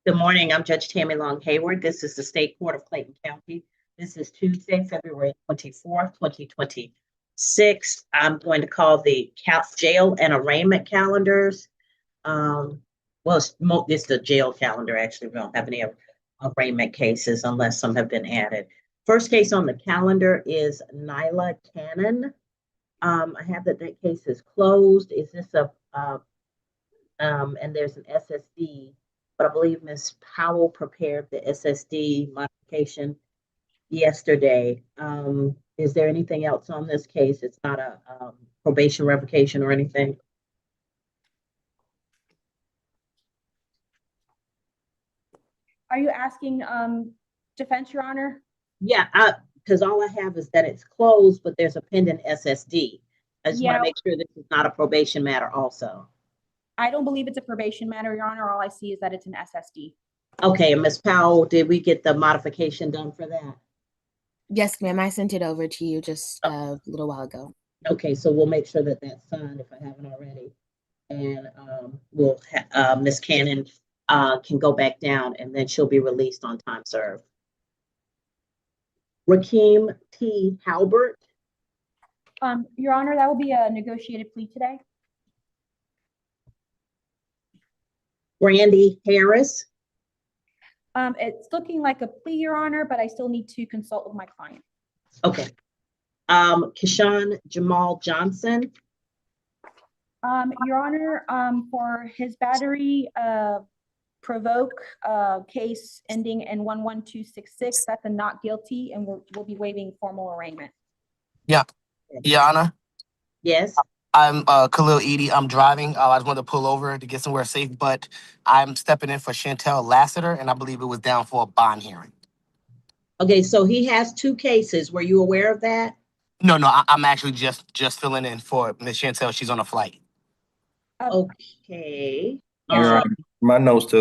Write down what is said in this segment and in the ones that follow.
Good morning. I'm Judge Tammy Long Hayward. This is the State Court of Clayton County. This is Tuesday, February 24th, 2026. I'm going to call the jail and arraignment calendars. Well, it's the jail calendar, actually. We don't have any arraignment cases unless some have been added. First case on the calendar is Nyla Cannon. I have that case is closed. Is this and there's an SSD, but I believe Ms. Powell prepared the SSD modification yesterday. Is there anything else on this case? It's not a probation revocation or anything? Are you asking defense, Your Honor? Yeah, because all I have is that it's closed, but there's a pending SSD. I just want to make sure this is not a probation matter also. I don't believe it's a probation matter, Your Honor. All I see is that it's an SSD. Okay, and Ms. Powell, did we get the modification done for that? Yes, ma'am. I sent it over to you just a little while ago. Okay, so we'll make sure that that's signed if I haven't already. And we'll Ms. Cannon can go back down and then she'll be released on time served. Rakeem T. Halbert. Your Honor, that will be a negotiated plea today. Brandy Harris. It's looking like a plea, Your Honor, but I still need to consult with my client. Okay. Keshawn Jamal Johnson. Your Honor, for his battery provoke case ending in 11266, that's a not guilty, and we'll be waiving formal arraignment. Yeah. Your Honor. Yes. I'm Khalil Edie. I'm driving. I just wanted to pull over to get somewhere safe, but I'm stepping in for Chantel Lassiter, and I believe it was down for a bond hearing. Okay, so he has two cases. Were you aware of that? No, I'm actually just filling in for Miss Chantel. She's on a flight. Okay. My notes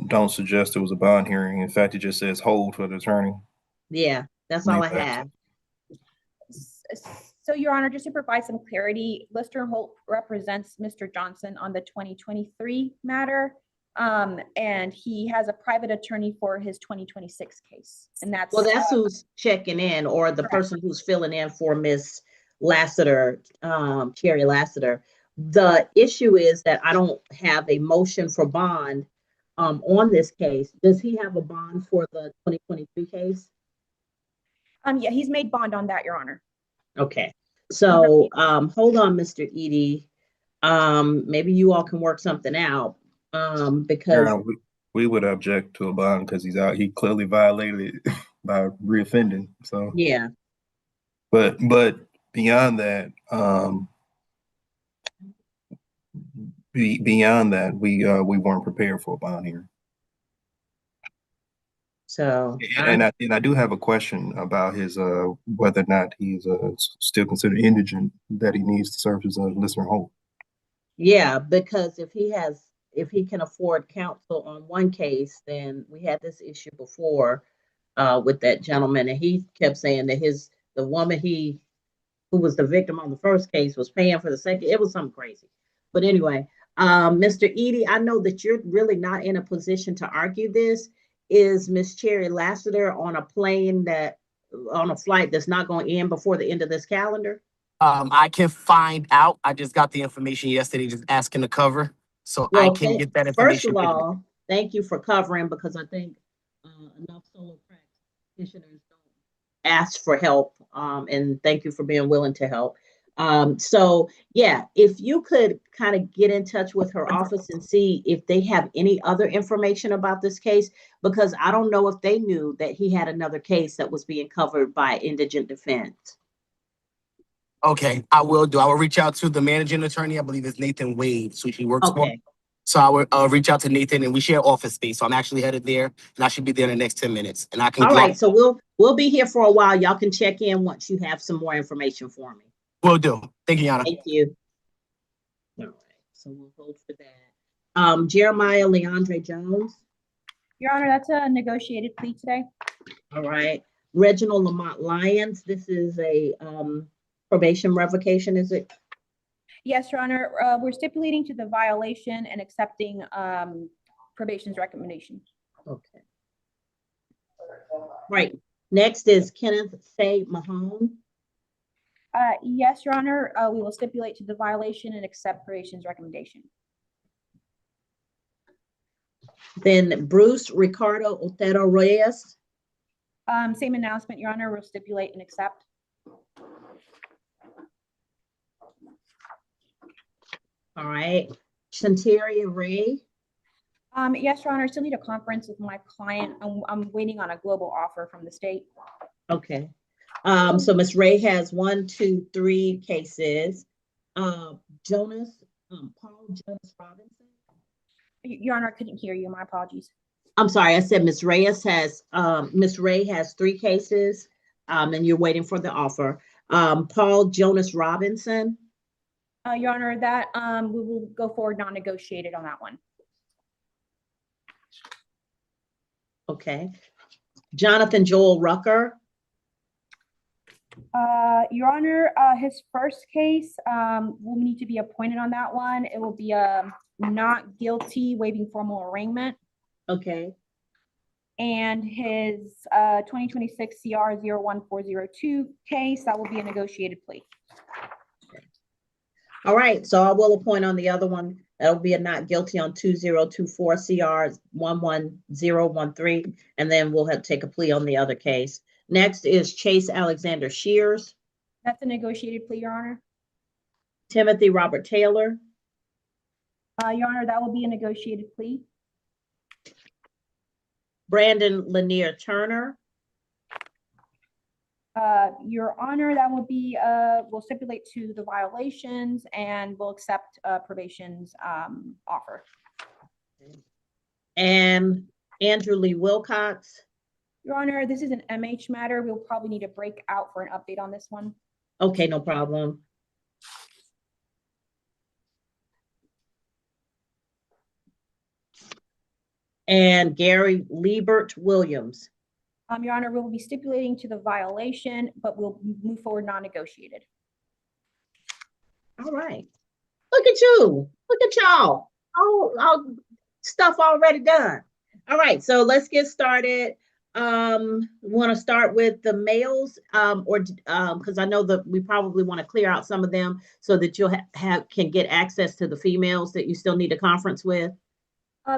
don't suggest it was a bond hearing. In fact, it just says hold for the attorney. Yeah, that's all I have. So, Your Honor, just to provide some clarity, Lister Holt represents Mr. Johnson on the 2023 matter, and he has a private attorney for his 2026 case. And that's who's checking in, or the person who's filling in for Miss Lassiter, Cherry Lassiter. The issue is that I don't have a motion for bond on this case. Does he have a bond for the 2023 case? Yeah, he's made bond on that, Your Honor. Okay. So hold on, Mr. Edie. Maybe you all can work something out. Because we would object to a bond because he clearly violated it by reoffending. So yeah. But beyond that, we weren't prepared for a bond hearing. So and I do have a question about his whether or not he's still considered indigent, that he needs to serve as a listener Holt. Yeah, because if he can afford counsel on one case, then we had this issue before with that gentleman, and he kept saying that the woman who was the victim on the first case was paying for the second. It was something crazy. But anyway, Mr. Edie, I know that you're really not in a position to argue this. Is Miss Cherry Lassiter on a flight that's not going to end before the end of this calendar? I can find out. I just got the information yesterday, just asking to cover. So I can get that information. First of all, thank you for covering, because I think enough solo practitioners don't ask for help. And thank you for being willing to help. So yeah, if you could kind of get in touch with her office and see if they have any other information about this case, because I don't know if they knew that he had another case that was being covered by indigent defense. Okay, I will do. I will reach out to the managing attorney. I believe it's Nathan Wade, so she works for. So I will reach out to Nathan, and we share office space. So I'm actually headed there, and I should be there in the next 10 minutes. And I can. All right, so we'll be here for a while. Y'all can check in once you have some more information for me. Will do. Thank you, Yana. Thank you. All right, so we'll hold for that. Jeremiah Leandre Jones. Your Honor, that's a negotiated plea today. All right. Reginald Lamont Lyons. This is a probation revocation, is it? Yes, Your Honor. We're stipulating to the violation and accepting probation's recommendation. Okay. Right. Next is Kenneth Say Mahone. Yes, Your Honor, we will stipulate to the violation and accept probation's recommendation. Then Bruce Ricardo Otero Reyes. Same announcement, Your Honor, we'll stipulate and accept. All right. Shanteria Ray. Yes, Your Honor, I still need a conference with my client. I'm waiting on a global offer from the state. Okay. So Ms. Ray has 1, 2, 3 cases. Jonas, Paul Jonas Robinson. Your Honor, I couldn't hear you. My apologies. I'm sorry, I said Ms. Reyes has, Ms. Ray has 3 cases, and you're waiting for the offer. Paul Jonas Robinson. Your Honor, that we will go forward non-negotiated on that one. Okay. Jonathan Joel Rucker. Your Honor, his first case will need to be appointed on that one. It will be not guilty, waiving formal arraignment. Okay. And his 2026 CR 01402 case, that will be a negotiated plea. All right, so I will appoint on the other one. That'll be a not guilty on 2024 CR 11013, and then we'll have to take a plea on the other case. Next is Chase Alexander Shears. That's a negotiated plea, Your Honor. Timothy Robert Taylor. Your Honor, that will be a negotiated plea. Brandon Lanier Turner. Your Honor, that will be, we'll stipulate to the violations and we'll accept probation's offer. And Andrew Lee Wilcox. Your Honor, this is an MH matter. We'll probably need a break out for an update on this one. Okay, no problem. And Gary Liebert Williams. Your Honor, we will be stipulating to the violation, but we'll move forward non-negotiated. All right. Look at you. Look at y'all. All stuff already done. All right, so let's get started. We want to start with the males, or because I know that we probably want to clear out some of them so that you'll can get access to the females that you still need a conference with.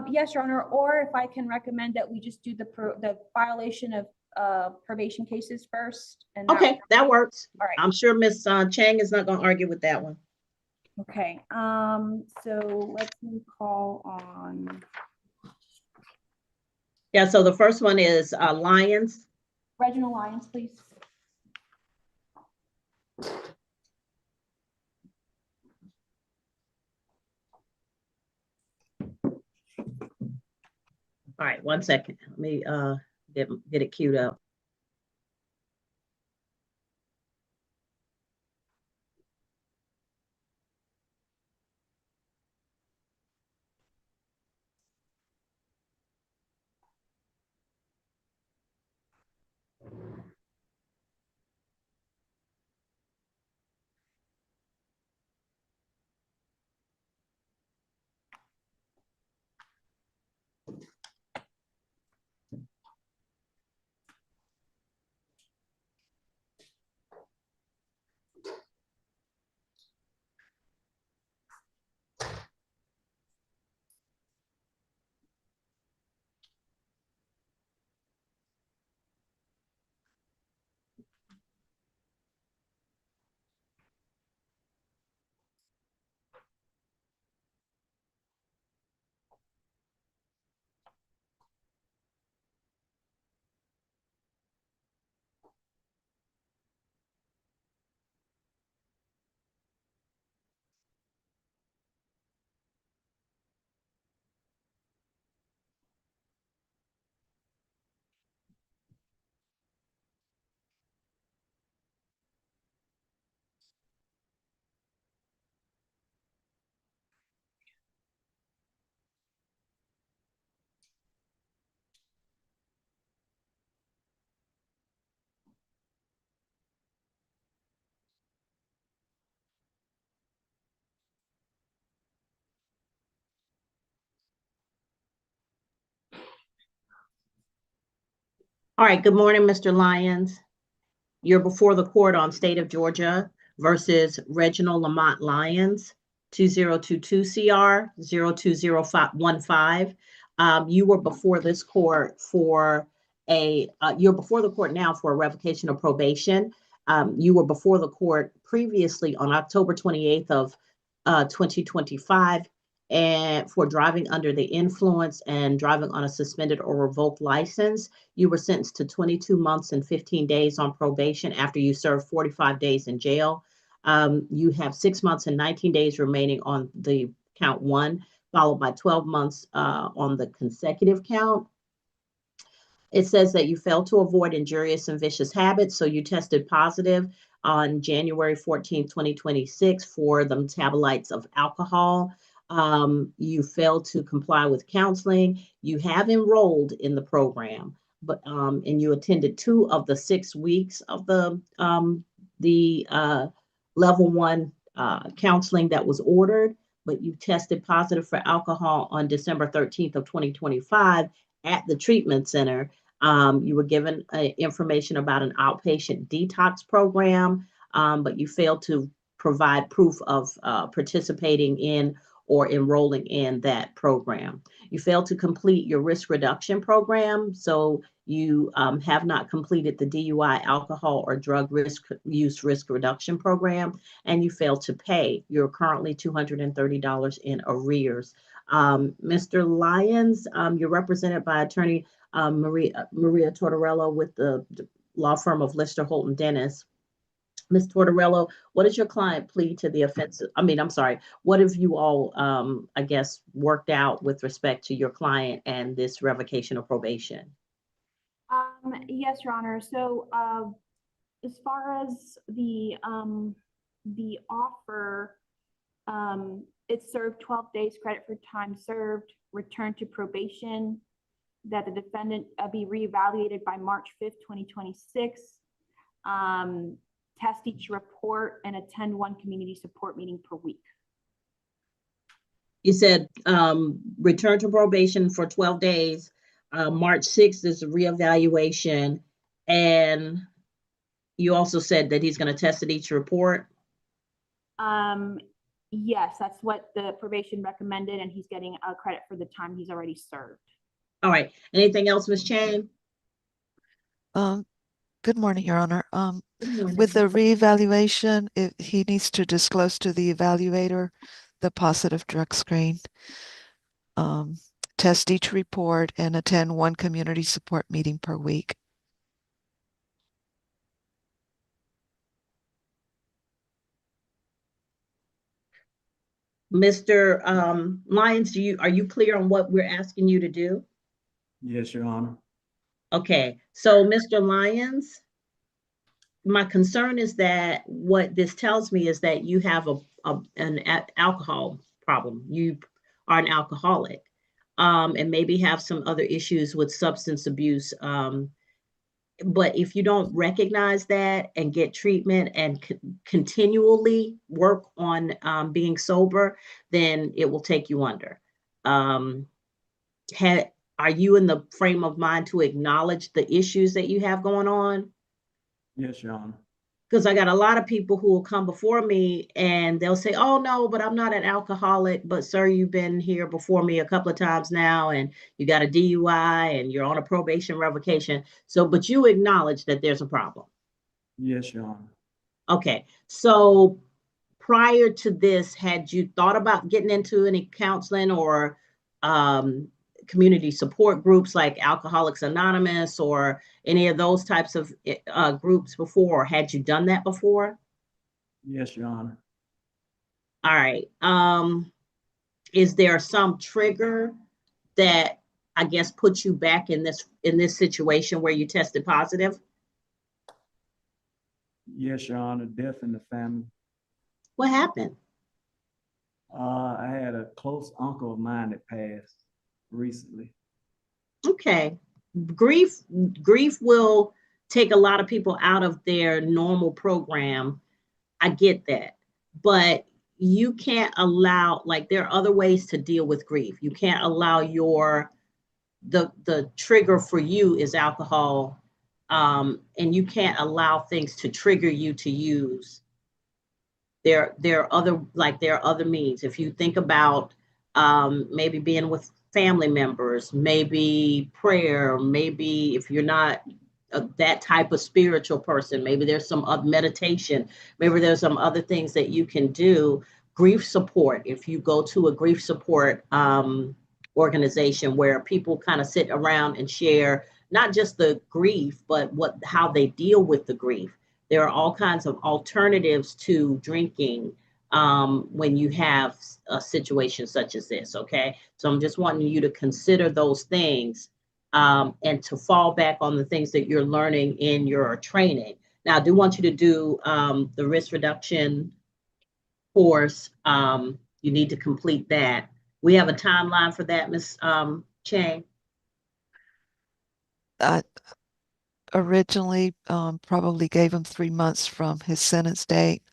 Yes, Your Honor, or if I can recommend that we just do the violation of probation cases first. And Okay, that works. All right. I'm sure Ms. Chang is not going to argue with that one. Okay, so let me call on. Yeah, so the first one is Lyons. Reginald Lyons, please. All right, 1 second. Let me get it queued up. All right, good morning, Mr. Lyons. You're before the court on State of Georgia versus Reginald Lamont Lyons, 2022 CR 02015. You were before this court for you're before the court now for a revocation of probation. You were before the court previously on October 28th of 2025 and for driving under the influence and driving on a suspended or revoked license. You were sentenced to 22 months and 15 days on probation after you served 45 days in jail. You have 6 months and 19 days remaining on the count one, followed by 12 months on the consecutive count. It says that you failed to avoid injurious and vicious habits, so you tested positive on January 14, 2026 for the metabolites of alcohol. You failed to comply with counseling. You have enrolled in the program, but and you attended 2 of the 6 weeks of the level 1 counseling that was ordered, but you tested positive for alcohol on December 13th of 2025 at the treatment center. You were given information about an outpatient detox program, but you failed to provide proof of participating in or enrolling in that program. You failed to complete your risk reduction program, so you have not completed the DUI, alcohol, or drug use risk reduction program, and you failed to pay. You're currently $230 in arrears. Mr. Lyons, you're represented by attorney Maria Tortorello with the law firm of Lister Holton Dennis. Ms. Tortorello, what does your client plead to the offense? What have you all, I guess, worked out with respect to your client and this revocation of probation? Yes, Your Honor. So as far as the offer, it served 12 days credit for time served, return to probation, that the defendant be reevaluated by March 5th, 2026, test each report, and attend 1 community support meeting per week. You said return to probation for 12 days. March 6th is a reevaluation. And you also said that he's going to test at each report? Yes, that's what the probation recommended, and he's getting a credit for the time he's already served. All right. Anything else, Ms. Chang? Good morning, Your Honor. With the reevaluation, he needs to disclose to the evaluator the positive drug screen, test each report, and attend 1 community support meeting per week. Mr. Lyons, are you clear on what we're asking you to do? Yes, Your Honor. Okay, so Mr. Lyons, my concern is that what this tells me is that you have an alcohol problem. You are an alcoholic, and maybe have some other issues with substance abuse. But if you don't recognize that and get treatment and continually work on being sober, then it will take you under. Are you in the frame of mind to acknowledge the issues that you have going on? Yes, Your Honor. Because I got a lot of people who will come before me and they'll say, oh, no, but I'm not an alcoholic. But sir, you've been here before me a couple of times now, and you got a DUI and you're on a probation revocation. So, but you acknowledge that there's a problem. Yes, Your Honor. Okay. So prior to this, had you thought about getting into any counseling or community support groups like Alcoholics Anonymous or any of those types of groups before? Or had you done that before? Yes, Your Honor. All right. Is there some trigger that I guess puts you back in this situation where you tested positive? Yes, Your Honor. Death in the family. What happened? I had a close uncle of mine that passed recently. Okay. Grief will take a lot of people out of their normal program. I get that. But you can't allow, like, there are other ways to deal with grief. You can't allow the trigger for you is alcohol and you can't allow things to trigger you to use. There are other means. If you think about maybe being with family members, maybe prayer, maybe if you're not that type of spiritual person, maybe there's some other meditation, maybe there's some other things that you can do. Grief support, if you go to a grief support organization where people kind of sit around and share not just the grief, but how they deal with the grief. There are all kinds of alternatives to drinking when you have a situation such as this, okay? So I'm just wanting you to consider those things and to fall back on the things that you're learning in your training. Now, I do want you to do the risk reduction course. You need to complete that. We have a timeline for that, Ms. Chang. Originally, probably gave him 3 months from his sentence date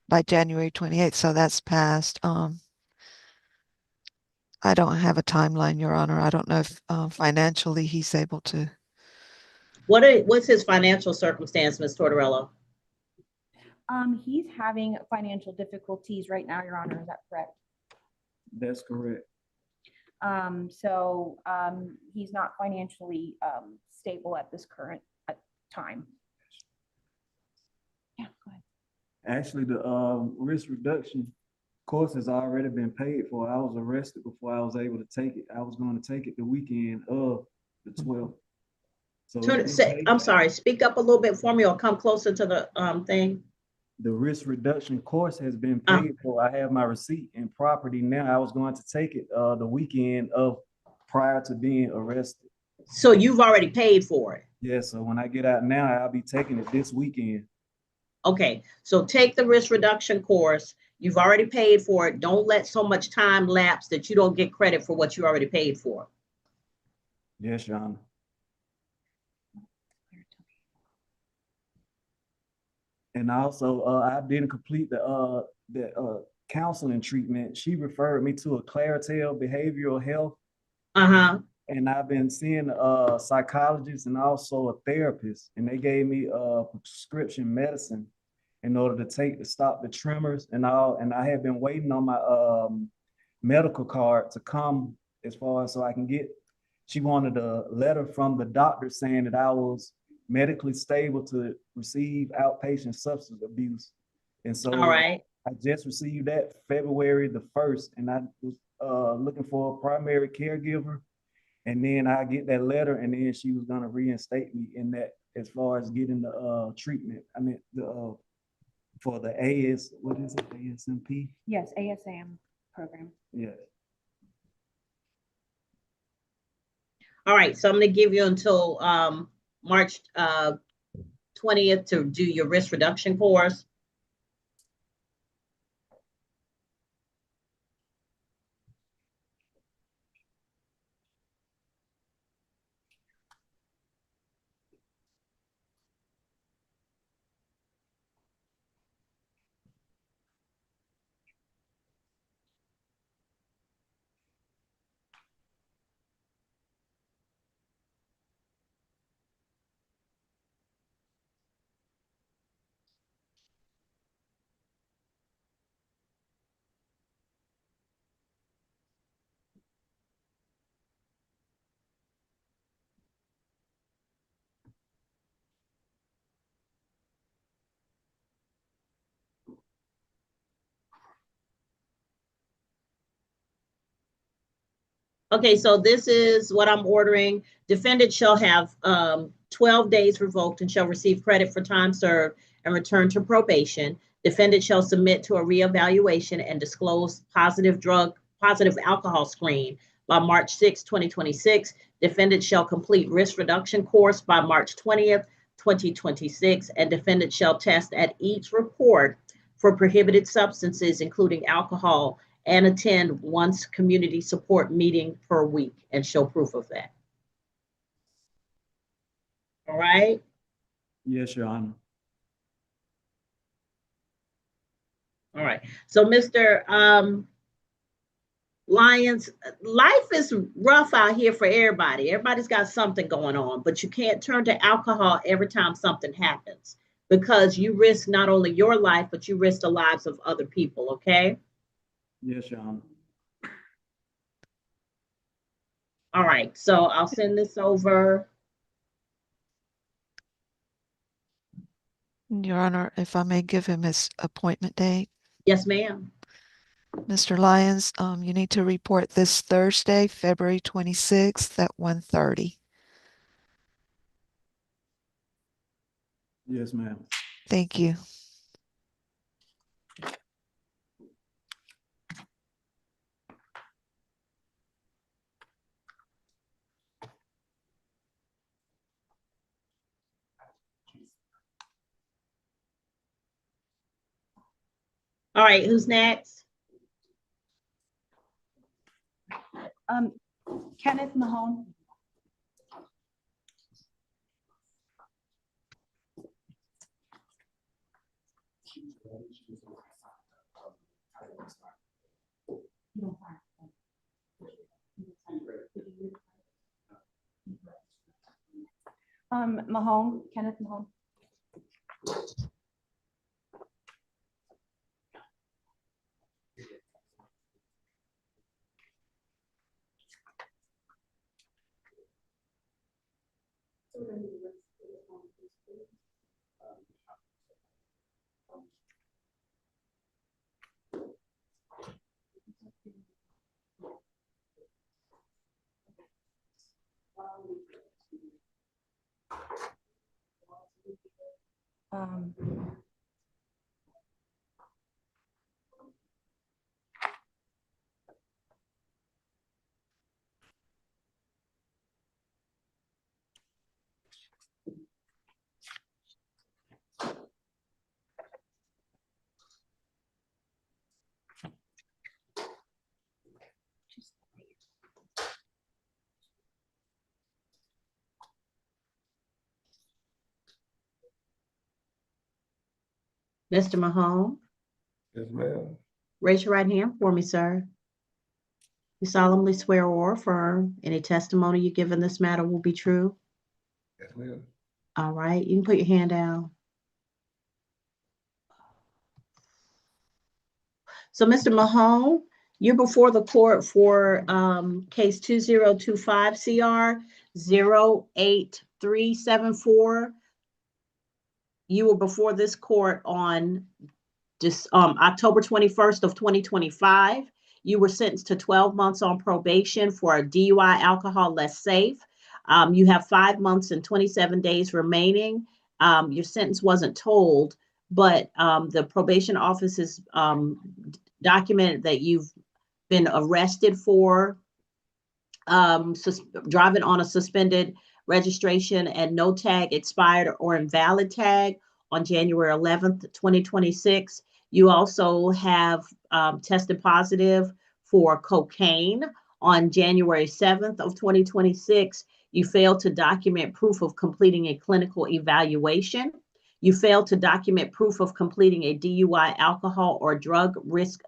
by January 28th. So that's passed. I don't have a timeline, Your Honor. I don't know if financially he's able to. What's his financial circumstance, Ms. Tortorella? He's having financial difficulties right now, Your Honor. Is that correct? That's correct. So he's not financially stable at this current time. Yeah, go ahead. Actually, the risk reduction course has already been paid for. I was arrested before I was able to take it. I was going to take it the weekend of the 12th. So I'm sorry, speak up a little bit for me or come closer to the thing. The risk reduction course has been paid for. I have my receipt and property now. I was going to take it the weekend of prior to being arrested. So you've already paid for it? Yeah, so when I get out now, I'll be taking it this weekend. Okay, so take the risk reduction course. You've already paid for it. Don't let so much time lapse that you don't get credit for what you already paid for. Yes, Your Honor. And also, I didn't complete the counseling treatment. She referred me to a Claritel behavioral health. And I've been seeing a psychologist and also a therapist, and they gave me prescription medicine in order to take to stop the tremors and all. And I have been waiting on my medical card to come as far as so I can get. She wanted a letter from the doctor saying that I was medically stable to receive outpatient substance abuse. And so all right. I just received that February the 1st, and I was looking for a primary caregiver. And then I get that letter, and then she was gonna reinstate me in that as far as getting the treatment. I mean, the for the what is it, ASMP? Yes, ASAM program. Yes. All right, so I'm gonna give you until March 20th to do your risk reduction course. Okay, so this is what I'm ordering. Defendant shall have 12 days revoked and shall receive credit for time served and return to probation. Defendant shall submit to a reevaluation and disclose positive alcohol screen by March 6, 2026. Defendant shall complete risk reduction course by March 20th, 2026, and defendant shall test at each report for prohibited substances, including alcohol, and attend once community support meeting per week and show proof of that. All right? Yes, Your Honor. All right. So Mr. Lions, life is rough out here for everybody. Everybody's got something going on, but you can't turn to alcohol every time something happens because you risk not only your life, but you risk the lives of other people, okay? Yes, Your Honor. All right, so I'll send this over. Your Honor, if I may give him his appointment date. Yes, ma'am. Mr. Lyons, you need to report this Thursday, February 26th at 1:30. Yes, ma'am. Thank you. All right, who's next? Kenneth Mahone. Mahone, Kenneth Mahone. Mr. Mahone, Yes, ma'am. raise your right hand for me, sir. You solemnly swear or affirm any testimony you give in this matter will be true? Yes, ma'am. All right, you can put your hand down. So, Mr. Mahone, you're before the court for case 2025 CR 08374. You were before this court on October 21st of 2025. You were sentenced to 12 months on probation for a DUI alcohol less safe. You have 5 months and 27 days remaining. Your sentence wasn't told, but the probation office has documented that you've been arrested for driving on a suspended registration and no tag expired or invalid tag on January 11th, 2026. You also have tested positive for cocaine on January 7th of 2026. You failed to document proof of completing a clinical evaluation. You failed to document proof of completing a DUI alcohol or drug risk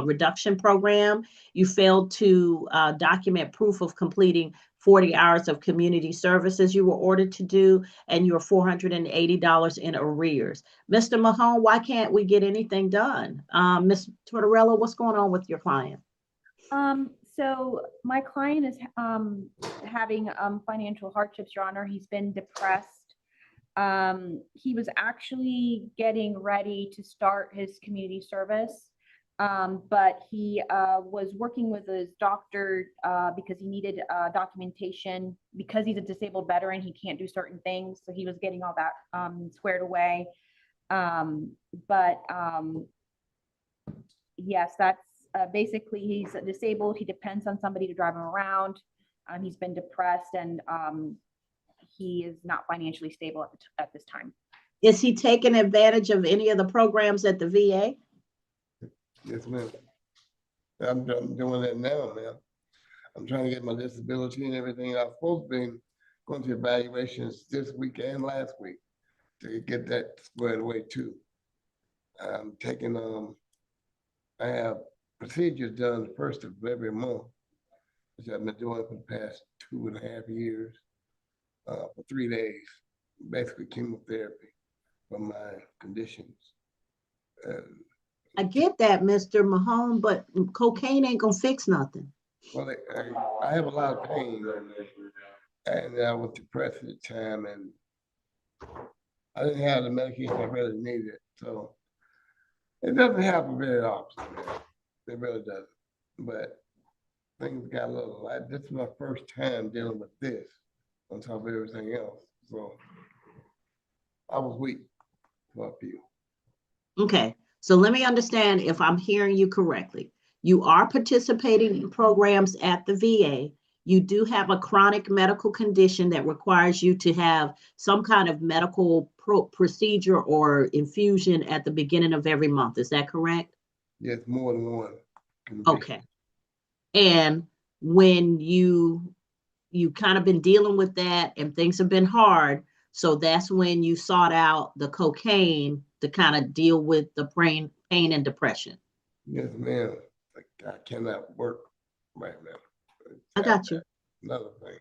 reduction program. You failed to document proof of completing 40 hours of community services you were ordered to do, and you're $480 in arrears. Mr. Mahone, why can't we get anything done? Ms. Tortorella, what's going on with your client? So my client is having financial hardships, Your Honor. He's been depressed. He was actually getting ready to start his community service, but he was working with his doctor because he needed documentation. Because he's a disabled veteran, he can't do certain things, so he was getting all that squared away. Yes, that's basically, he's disabled. He depends on somebody to drive him around. He's been depressed, and he is not financially stable at this time. Is he taking advantage of any of the programs at the VA? Yes, ma'am. I'm doing that now, man. I'm trying to get my disability and everything. I've supposed to be going to evaluations this week and last week to get that squared away too. I'm taking, I have procedure is done the first of every month, which I've been doing for the past 2.5 years, for 3 days, basically chemotherapy for my conditions. And, I get that, Mr. Mahone, but cocaine ain't gonna fix nothing. well, I have a lot of pain, and I was depressed at the time, and I didn't have the medication I really needed. So it doesn't happen very often, man. It really doesn't. But things got a little, this is my first time dealing with this on top of everything else. So I was weak for a few. Okay, so let me understand if I'm hearing you correctly. You are participating in programs at the VA. You do have a chronic medical condition that requires you to have some kind of medical procedure or infusion at the beginning of every month. Is that correct? Yes, more than one condition. Okay. And when you kind of been dealing with that and things have been hard, so that's when you sought out the cocaine to kind of deal with the pain and depression. Yes, ma'am. I cannot work right now. I got you. Another thing.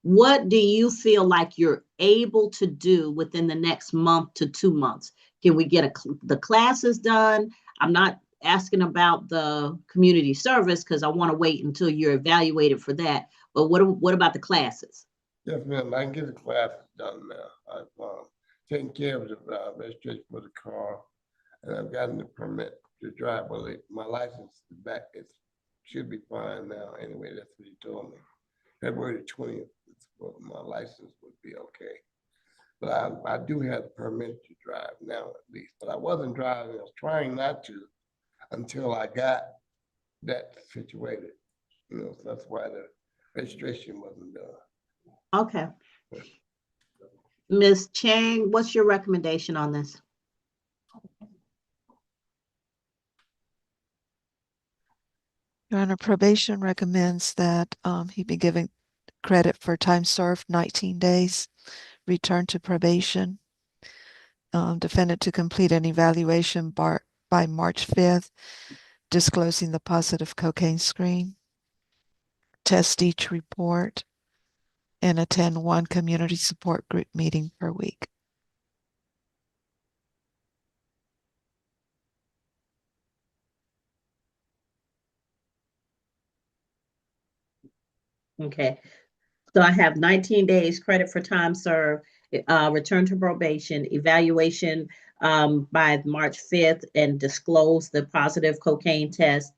What do you feel like you're able to do within the next month to 2 months? Can we get the classes done? I'm not asking about the community service because I want to wait until you're evaluated for that. But what about the classes? Yes, ma'am. I can get the classes done now. I've taken care of the registration for the car, and I've gotten the permit to drive. Well, my license is back. It should be fine now. Anyway, that's what he told me. February the 20th, my license would be okay. But I do have the permit to drive now at least. But I wasn't driving. I was trying not to until I got that situated. So that's why the registration wasn't done. Okay. Ms. Chang, what's your recommendation on this? Your Honor, probation recommends that he be given credit for time served 19 days, return to probation. Defendant to complete an evaluation by March 5th, disclosing the positive cocaine screen, test each report, and attend 1 community support group meeting per week. Okay. So I have 19 days credit for time served, return to probation, evaluation by March 5th, and disclose the positive cocaine test,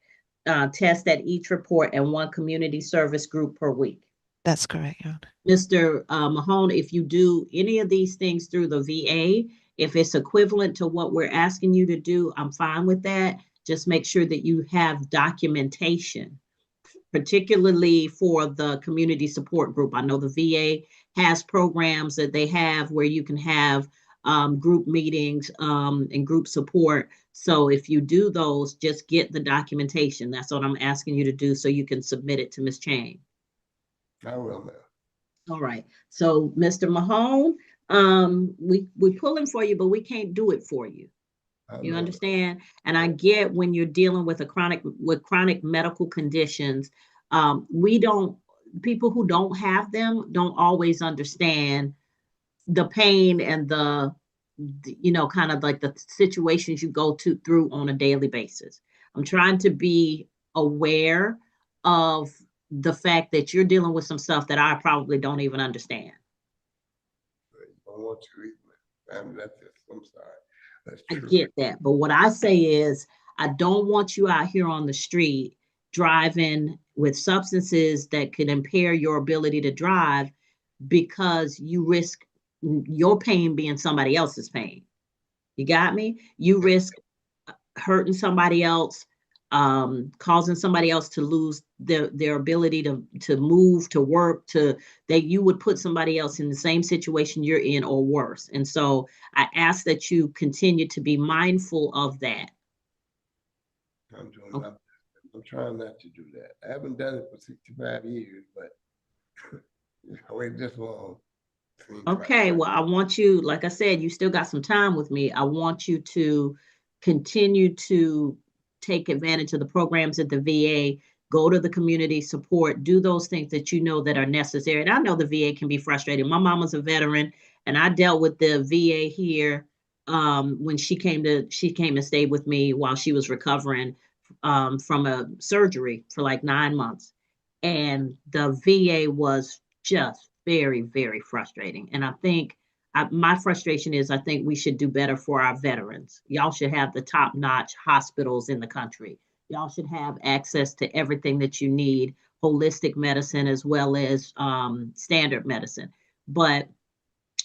test at each report, and 1 community service group per week. That's correct, Your Honor. Mr. Mahone, if you do any of these things through the VA, if it's equivalent to what we're asking you to do, I'm fine with that. Just make sure that you have documentation, particularly for the community support group. I know the VA has programs that they have where you can have group meetings and group support. So if you do those, just get the documentation. That's what I'm asking you to do so you can submit it to Ms. Chang. I will, ma'am. All right. So Mr. Mahone, we're pulling for you, but we can't do it for you. You understand? And I get when you're dealing with chronic medical conditions, people who don't have them don't always understand the pain and the kind of like the situations you go through on a daily basis. I'm trying to be aware of the fact that you're dealing with some stuff that I probably don't even understand. I want to, and that's it. I'm sorry. I get that. But what I say is, I don't want you out here on the street driving with substances that could impair your ability to drive because you risk your pain being somebody else's pain. You got me? You risk hurting somebody else, causing somebody else to lose their ability to move, to work, that you would put somebody else in the same situation you're in or worse. And so I ask that you continue to be mindful of that. I'm trying not to do that. I haven't done it for 65 years, but I waited this long. Okay, well, I want you, like I said, you still got some time with me. I want you to continue to take advantage of the programs at the VA, go to the community support, do those things that you know that are necessary. And I know the VA can be frustrating. My mom was a veteran, and I dealt with the VA here when she came and stayed with me while she was recovering from a surgery for like 9 months. And the VA was just very, very frustrating. And I think my frustration is I think we should do better for our veterans. Y'all should have the top-notch hospitals in the country. Y'all should have access to everything that you need, holistic medicine as well as standard medicine. But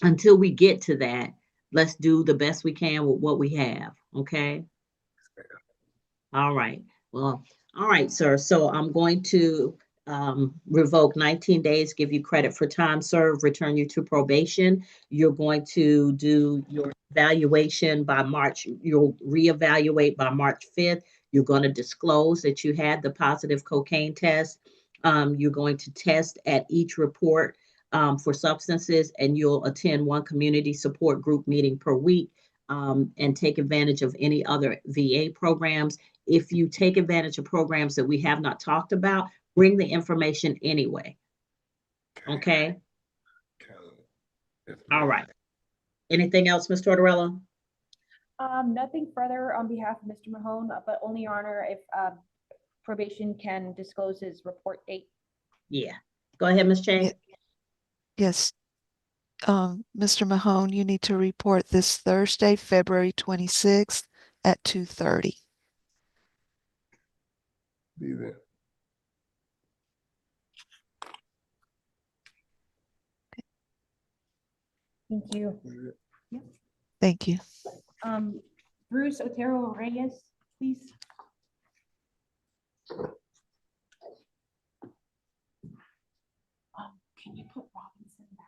until we get to that, let's do the best we can with what we have. Okay. All right. Well, all right, sir. So I'm going to revoke 19 days, give you credit for time served, return you to probation. You're going to do your evaluation by March. You'll reevaluate by March 5th. You're going to disclose that you had the positive cocaine test. You're going to test at each report for substances, and you'll attend one community support group meeting per week and take advantage of any other VA programs. If you take advantage of programs that we have not talked about, bring the information anyway. Okay? All right. Anything else, Ms. Tortorella? Nothing further on behalf of Mr. Mahone, but only, Your Honor, if probation can disclose his report date. Yeah. Go ahead, Ms. Chang. Yes. Mr. Mahone, you need to report this Thursday, February 26th at 2:30. Be there. Thank you. Thank you. Bruce Otero Reyes, please. Can you put Robinson back?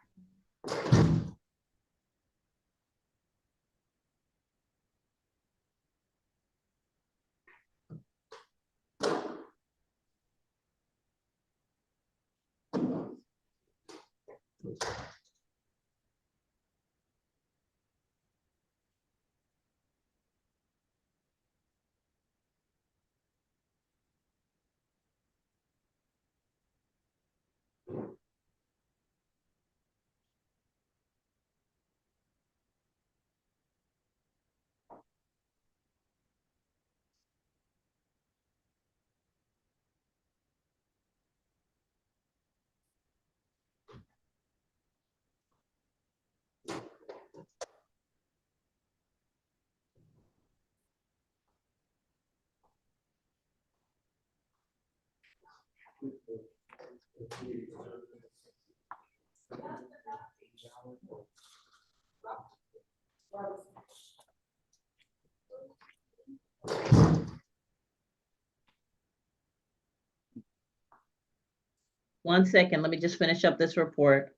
One second. Let me just finish up this report.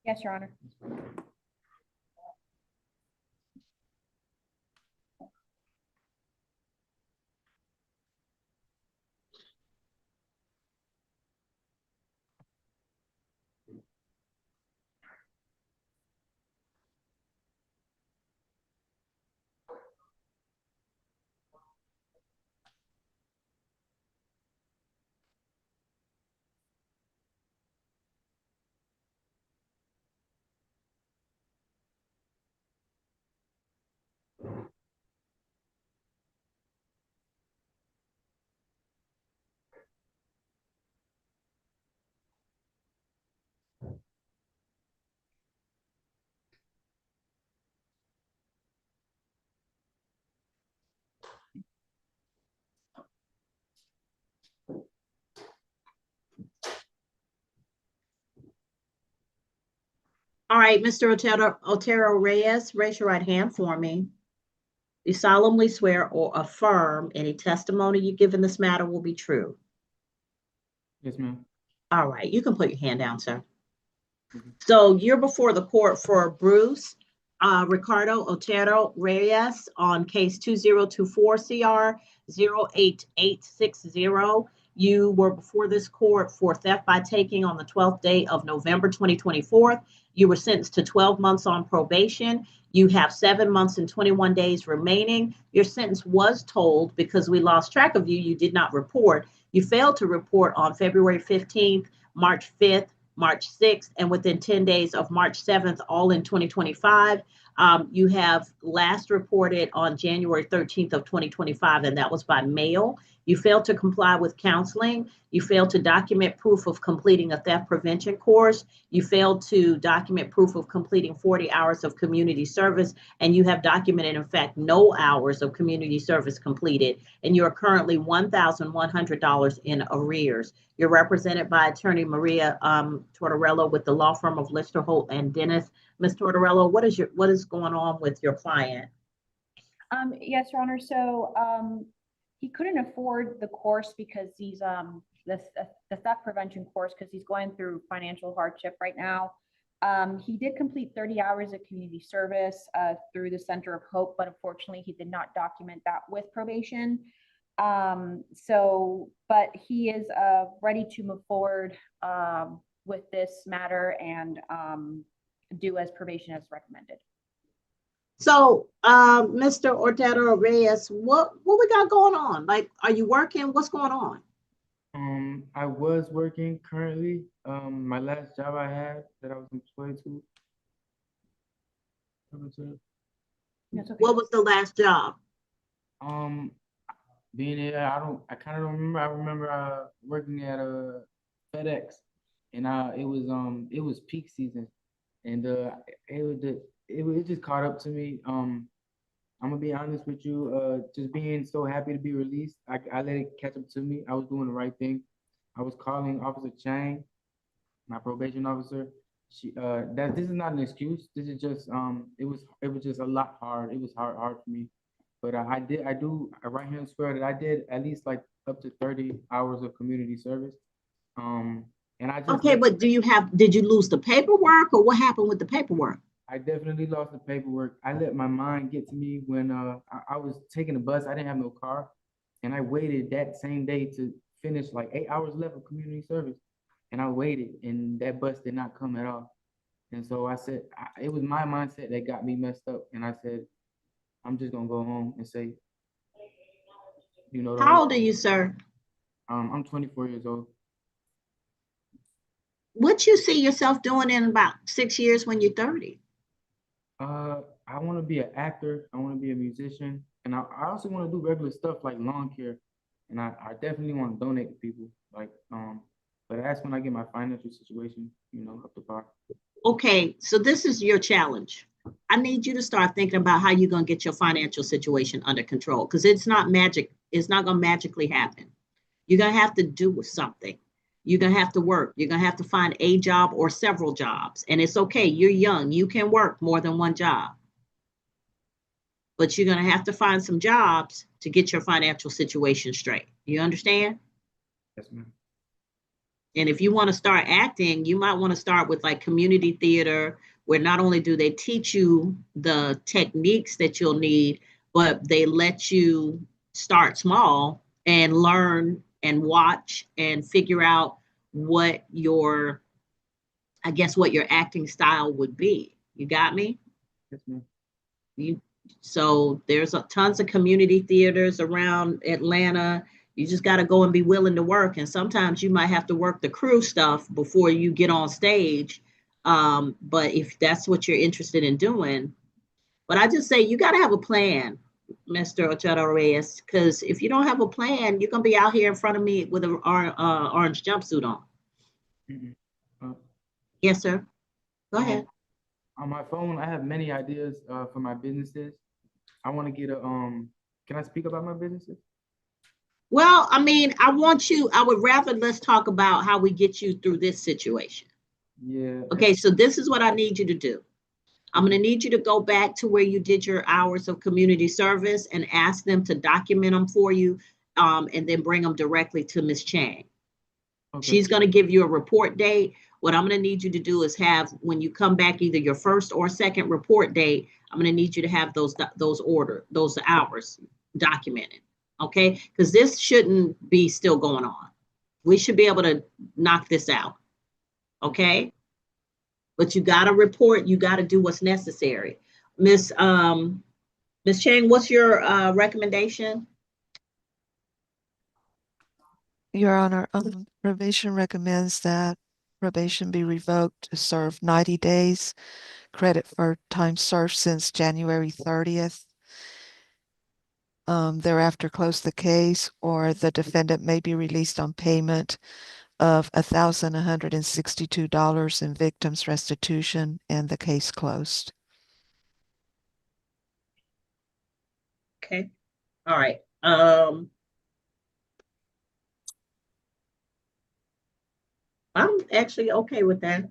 Yes, Your Honor. All right, Mr. Otero Reyes, raise your right hand for me. You solemnly swear or affirm any testimony you give in this matter will be true. Yes, ma'am. All right, you can put your hand down, sir. So you're before the court for Bruce Ricardo Otero Reyes on case 2024 CR 08860. You were before this court for theft by taking on the 12th day of November 2024. You were sentenced to 12 months on probation. You have 7 months and 21 days remaining. Your sentence was told because we lost track of you. You did not report. You failed to report on February 15th, March 5th, March 6th, and within 10 days of March 7th, all in 2025. You have last reported on January 13th of 2025, and that was by mail. You failed to comply with counseling. You failed to document proof of completing a theft prevention course. You failed to document proof of completing 40 hours of community service, and you have documented, in fact, no hours of community service completed, and you are currently $1,100 in arrears. You're represented by attorney Maria Tortorello with the law firm of Lister, Holt and Dennis. Ms. Tortorello, what is going on with your client? Yes, Your Honor. So he couldn't afford the course because he's the theft prevention course because he's going through financial hardship right now. He did complete 30 hours of community service through the Center of Hope, but unfortunately he did not document that with probation. But he is ready to move forward with this matter and do as probation has recommended. So, Mr. Ortega Reyes, what we got going on? Like, are you working? What's going on? I was working currently. My last job I had that I was employed to. That's okay. What was the last job? Being here, I kind of don't remember. I remember working at FedEx, and it was peak season, and it just caught up to me. I'm gonna be honest with you. Just being so happy to be released, I let it catch up to me. I was doing the right thing. I was calling Officer Chang, my probation officer. This is not an excuse. This is just it was just a lot hard. It was hard for me. But I right here and swear that I did at least like up to 30 hours of community service. And I just okay, but did you lose the paperwork or what happened with the paperwork? I definitely lost the paperwork. I let my mind get to me when I was taking a bus. I didn't have no car, and I waited that same day to finish like 8 hours left of community service, and I waited, and that bus did not come at all. And so I said, it was my mindset that got me messed up, and I said, I'm just gonna go home and say, you know. How old are you, sir? I'm 24 years old. What you see yourself doing in about 6 years when you're 30? I want to be an actor. I want to be a musician, and I also want to do regular stuff like lawn care, and I definitely want to donate to people. Like, but that's when I get my financial situation, up to par. Okay, so this is your challenge. I need you to start thinking about how you're going to get your financial situation under control, because it's not magic. It's not going to magically happen. You're going to have to do something. You're going to have to work. You're going to have to find a job or several jobs. And it's okay. You're young. You can work more than one job. But you're going to have to find some jobs to get your financial situation straight. You understand? Yes, ma'am. And if you want to start acting, you might want to start with like community theater, where not only do they teach you the techniques that you'll need, but they let you start small and learn and watch and figure out what your acting style would be. You got me? Yes, ma'am. So there's tons of community theaters around Atlanta. You just got to go and be willing to work. And sometimes you might have to work the crew stuff before you get on stage. But if that's what you're interested in doing, but I just say you got to have a plan, Mr. Ochoa Reyes, because if you don't have a plan, you're going to be out here in front of me with an orange jumpsuit on. Mm-hmm. Yes, sir. Go ahead. On my phone, I have many ideas for my businesses. I want to get can I speak about my businesses? Well, I mean, I would rather let's talk about how we get you through this situation. Yeah. Okay, so this is what I need you to do. I'm going to need you to go back to where you did your hours of community service and ask them to document them for you, and then bring them directly to Ms. Chang. Okay. She's going to give you a report date. What I'm going to need you to do is have, when you come back, either your first or second report date, I'm going to need you to have those hours documented. Okay, because this shouldn't be still going on. We should be able to knock this out. Okay? But you got to report, you got to do what's necessary. Miss Chang, what's your recommendation? Your Honor, probation recommends that probation be revoked to serve 90 days, credit for time served since January 30th. Thereafter close the case, or the defendant may be released on payment of $1,162 in victim's restitution and the case closed. Okay. All right. I'm actually okay with that.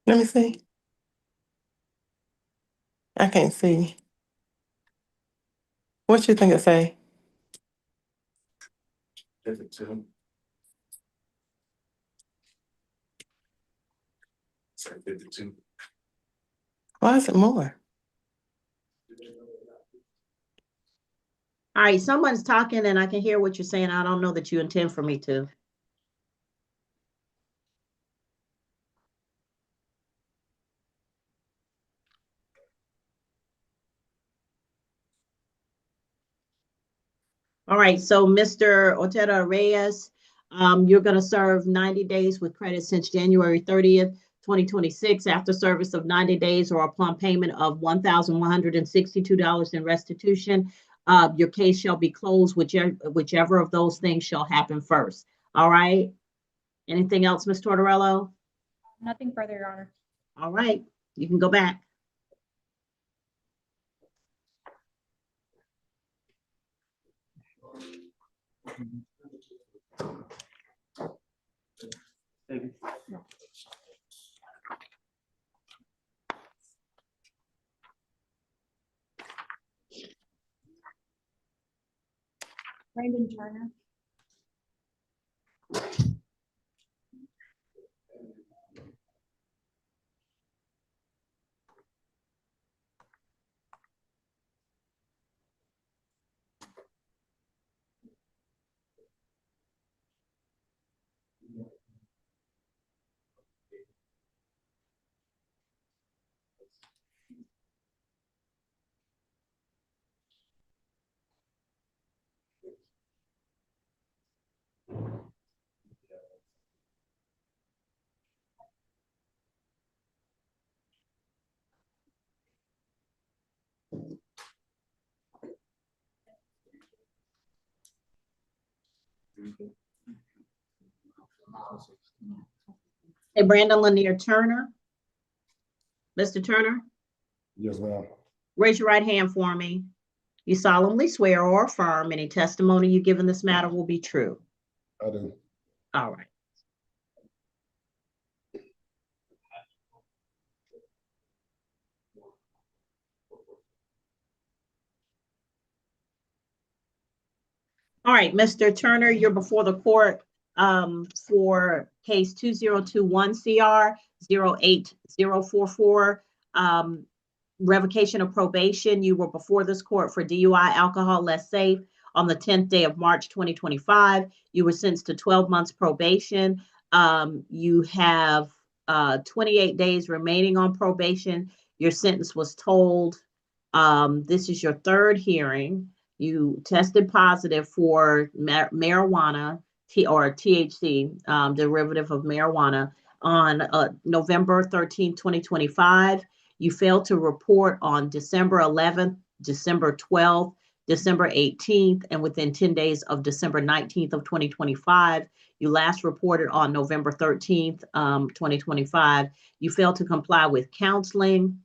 Let me see. I can't see. What you think it say? Why is it more? All right, someone's talking and I can hear what you're saying. I don't know that you intend for me to. All right, so Mr. Otero Reyes, you're going to serve 90 days with credit since January 30th, 2026. After service of 90 days or upon payment of $1,162 in restitution, your case shall be closed, whichever of those things shall happen first. All right. Anything else, Ms. Tortorello? Nothing further, Your Honor. All right, you can go back. Brandon Turner. Hey, Brandon Lanier Turner. Mr. Turner, Yes, ma'am. raise your right hand for me. You solemnly swear or affirm any testimony you give in this matter will be true. I do. All right. All right, Mr. Turner, you're before the court for case 2021 CR 08044. revocation of probation. You were before this court for DUI, alcohol, less safe on the 10th day of March 2025. You were sentenced to 12 months probation. You have 28 days remaining on probation. Your sentence was told. This is your third hearing. You tested positive for marijuana or THC, derivative of marijuana, on November 13, 2025. You failed to report on December 11th, December 12th, December 18th, and within 10 days of December 19th of 2025. You last reported on November 13th, 2025. You failed to comply with counseling.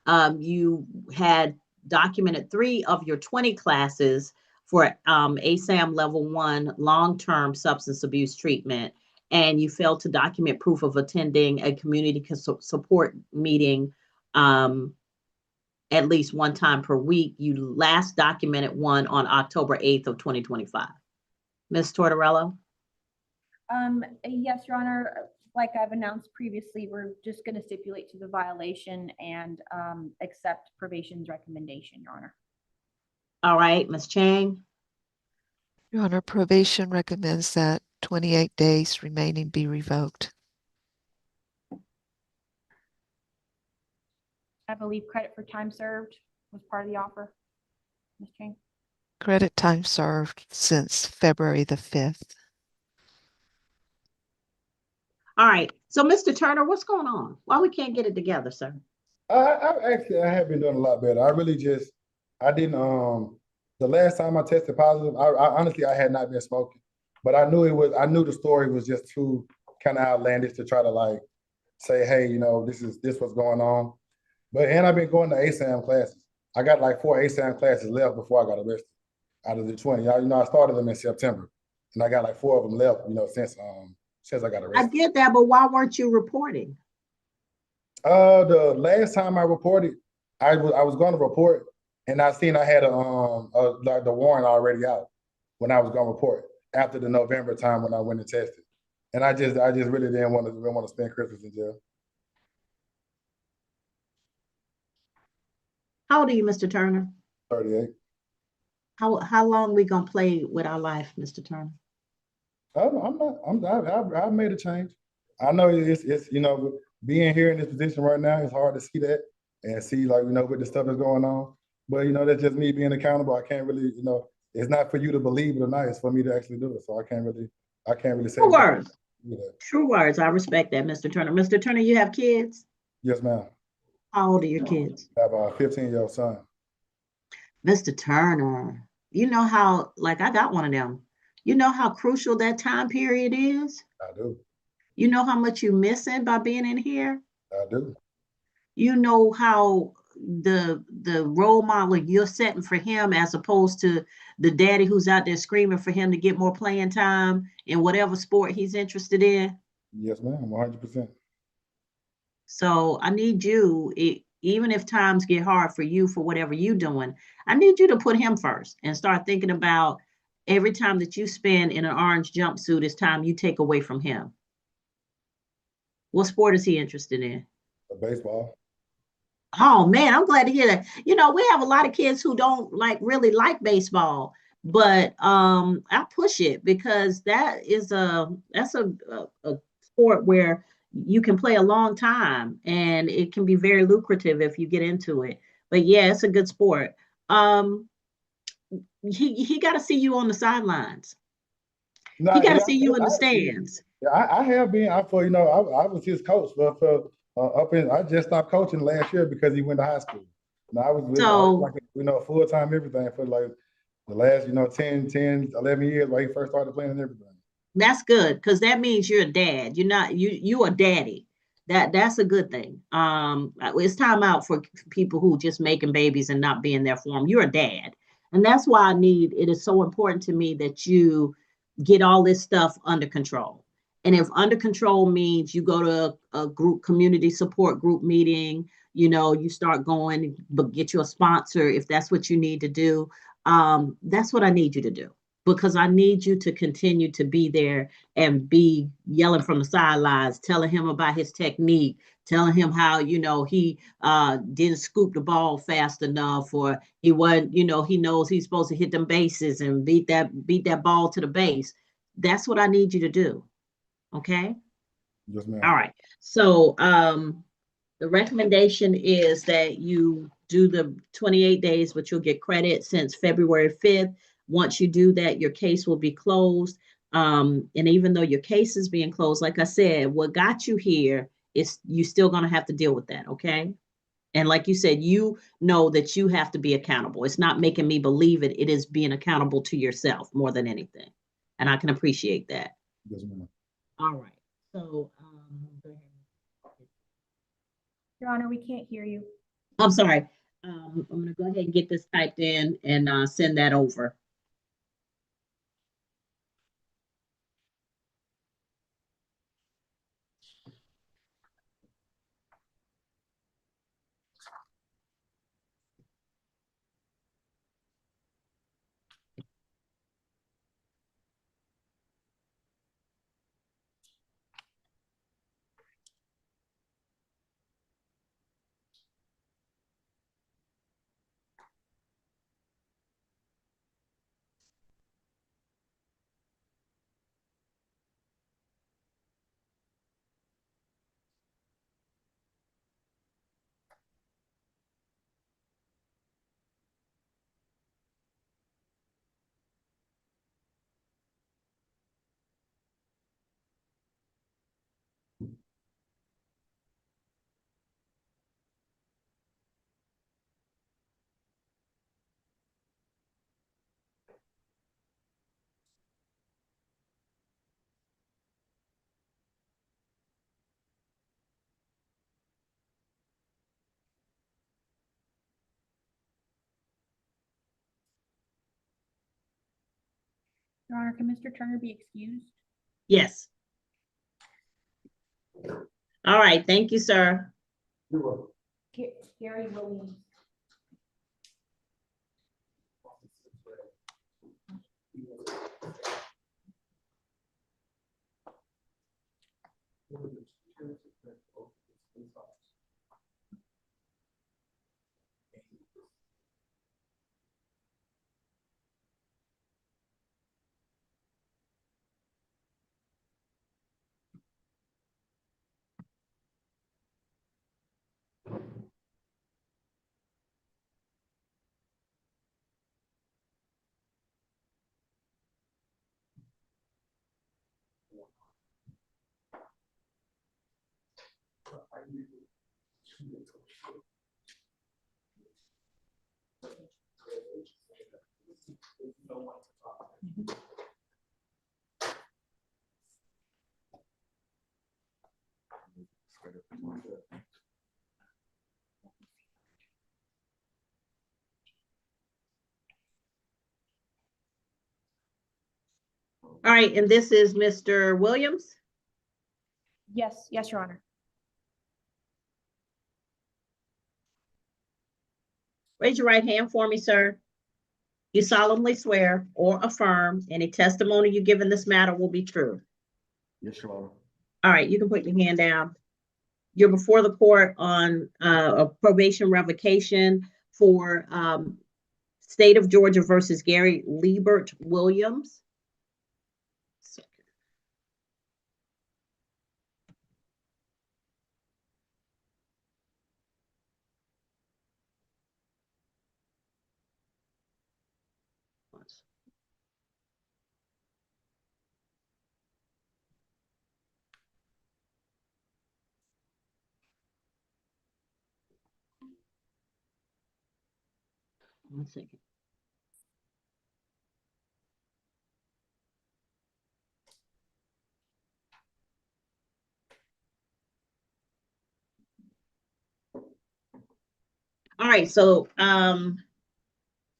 You had documented 3 of your 20 classes for ASAM level 1 long-term substance abuse treatment, and you failed to document proof of attending a community support meeting at least 1 time per week. You last documented one on October 8th of 2025. Ms. Tortorello? Yes, Your Honor. Like I've announced previously, we're just going to stipulate to the violation and accept probation's recommendation, Your Honor. All right, Ms. Chang? Your Honor, probation recommends that 28 days remaining be revoked. I believe credit for time served was part of the offer. Ms. Chang? Credit time served since February the 5th. All right. So, Mr. Turner, what's going on? Why we can't get it together, sir? I have been doing a lot better. I didn't, the last time I tested positive, I honestly, I had not been smoking, but I knew the story was just too kind of outlandish to try to like say, hey, you know, this what's going on. And I've been going to ASAM classes. I got like 4 ASAM classes left before I got arrested out of the 20. I started them in September and I got like 4 of them left, since I got arrested. I get that, but why weren't you reporting? The last time I reported, I was going to report, and I seen I had like the warrant already out when I was going to report after the November time when I went and tested, and I just really didn't want to spend Christmas in jail. How old are you, Mr. Turner? 38. How long we gonna play with our life, Mr. Turner? I've made a change. I know it's being here in this position right now, it's hard to see that and see like, what the stuff is going on. But, that's just me being accountable. I can't really, it's not for you to believe it or not, it's for me to actually do it. So I can't really say. True words. True words. I respect that, Mr. Turner. Mr. Turner, you have kids? Yes, ma'am. How old are your kids? I have a 15-year-old son. Mr. Turner, you know how, like I got one of them. You know how crucial that time period is? I do. You know how much you're missing by being in here? I do. You know how the role model you're setting for him as opposed to the daddy who's out there screaming for him to get more playing time in whatever sport he's interested in? Yes, ma'am, 100%. So I need you, even if times get hard for you for whatever you're doing, I need you to put him first and start thinking about every time that you spend in an orange jumpsuit is time you take away from him. What sport is he interested in? Baseball. Oh man, I'm glad to hear that. We have a lot of kids who don't really like baseball, but I push it because that's a sport where you can play a long time and it can be very lucrative if you get into it. But yeah, it's a good sport. He got to see you on the sidelines. He got to see you in the stands. Yeah, I have been. I was his coach I just stopped coaching last year because he went to high school. I was like, full-time everything for like the last, 10, 11 years while he first started playing and everything. That's good because that means you're a dad. You a daddy. That's a good thing. It's time out for people who just making babies and not being there for them. You're a dad. And that's why it is so important to me that you get all this stuff under control. And if under control means you go to a group community support group meeting, you start going, but get you a sponsor if that's what you need to do. That's what I need you to do, because I need you to continue to be there and be yelling from the sidelines, telling him about his technique, telling him how, he didn't scoop the ball fast enough, or he wasn't, he knows he's supposed to hit them bases and beat that ball to the base. That's what I need you to do. Okay? Yes, ma'am. All right. So the recommendation is that you do the 28 days, but you'll get credit since February 5th. Once you do that, your case will be closed. And even though your case is being closed, like I said, what got you here is you still going to have to deal with that. Okay. And like you said, you know that you have to be accountable. It's not making me believe it. It is being accountable to yourself more than anything. And I can appreciate that. Yes, ma'am. All right. So, go ahead. Your Honor, we can't hear you. I'm sorry. I'm going to go ahead and get this typed in and send that over. Your Honor, can Mr. Turner be excused? Yes. All right. Thank you, sir. You're welcome. Gary Williams. All right. And this is Mr. Williams. Yes, Your Honor. Raise your right hand for me, sir. You solemnly swear or affirm any testimony you give in this matter will be true. Yes, Your Honor. All right. You can put your hand down. You're before the court on a probation revocation for State of Georgia versus Gary Liebert Williams. One second. All right, so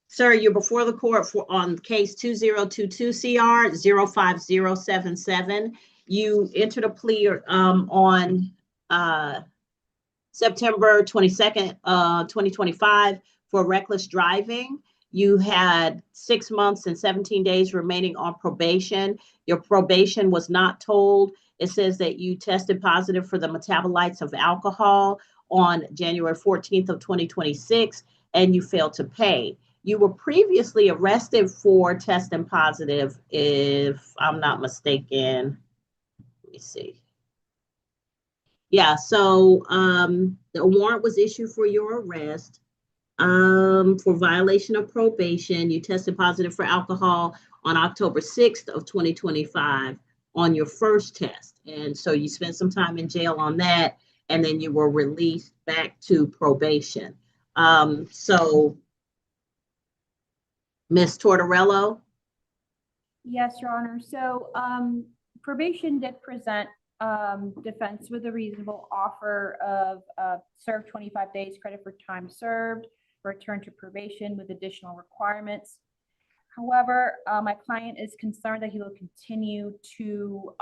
sir, you're before the court on case 2022 CR 05077. You entered a plea on September 22nd, 2025 for reckless driving. You had 6 months and 17 days remaining on probation. Your probation was not told. It says that you tested positive for the metabolites of alcohol on January 14th of 2026, and you failed to pay. You were previously arrested for testing positive, if I'm not mistaken. Let me see. Yeah, so the warrant was issued for your arrest for violation of probation. You tested positive for alcohol on October 6th of 2025 on your first test. And so you spent some time in jail on that, and then you were released back to probation. So Ms. Tortorello? Yes, Your Honor. So probation did present defense with a reasonable offer of serve 25 days credit for time served, return to probation with additional requirements. However, my client is concerned that he will continue to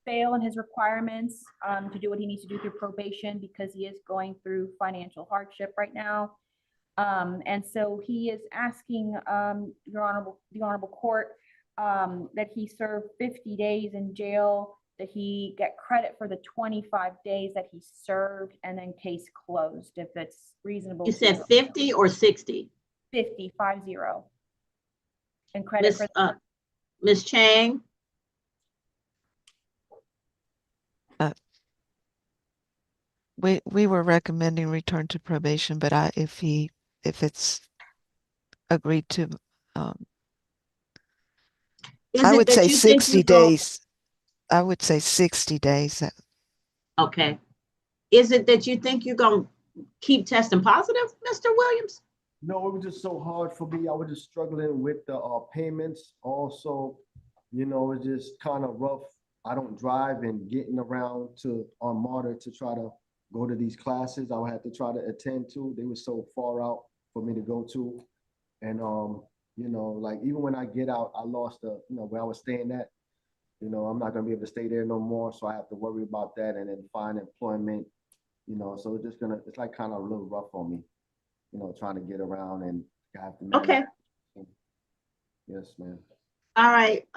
fail in his requirements to do what he needs to do through probation because he is going through financial hardship right now. And so he is asking the honorable court that he serve 50 days in jail, that he get credit for the 25 days that he served, and then case closed if it's reasonable. You said 50 or 60? 50, 50. And credit for Ms. Chang? We were recommending return to probation, but if it's agreed to, I would say 60 days. I would say 60 days. Okay. Is it that you think you're going to keep testing positive, Mr. Williams? No, it was just so hard for me. I was just struggling with the payments. Also, you know, it's just kind of rough. I don't drive, and getting around to Armada to try to go to these classes I would have to try to attend to. They were so far out for me to go to. And, you know, like even when I get out, I lost where I was staying at. You know, I'm not going to be able to stay there no more. So I have to worry about that and then find employment, you know, so it's like kind of a little rough on me, you know, trying to get around and have to manage. Okay. Yes, ma'am. All right.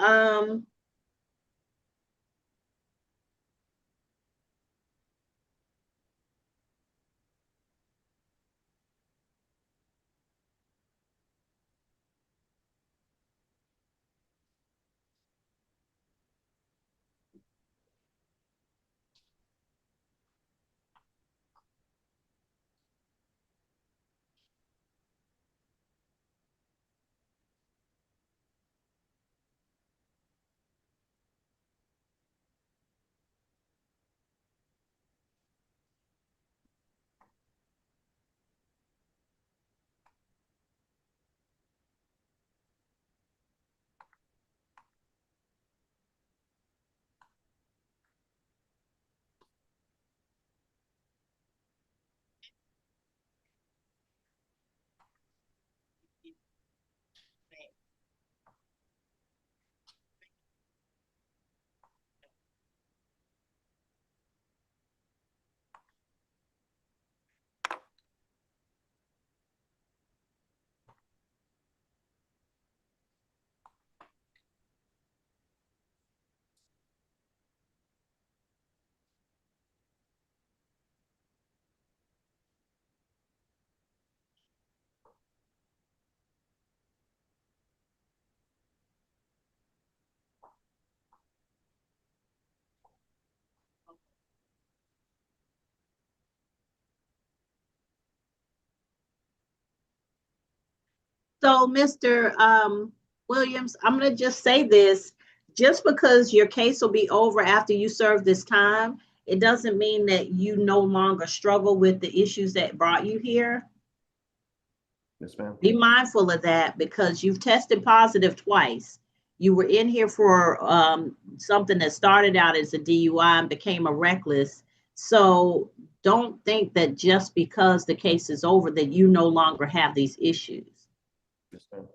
So, Mr. Williams, I'm going to just say this. Just because your case will be over after you serve this time, it doesn't mean that you no longer struggle with the issues that brought you here. Yes, ma'am. Be mindful of that because you've tested positive twice. You were in here for something that started out as a DUI and became a reckless. So don't think that just because the case is over that you no longer have these issues. Yes, ma'am.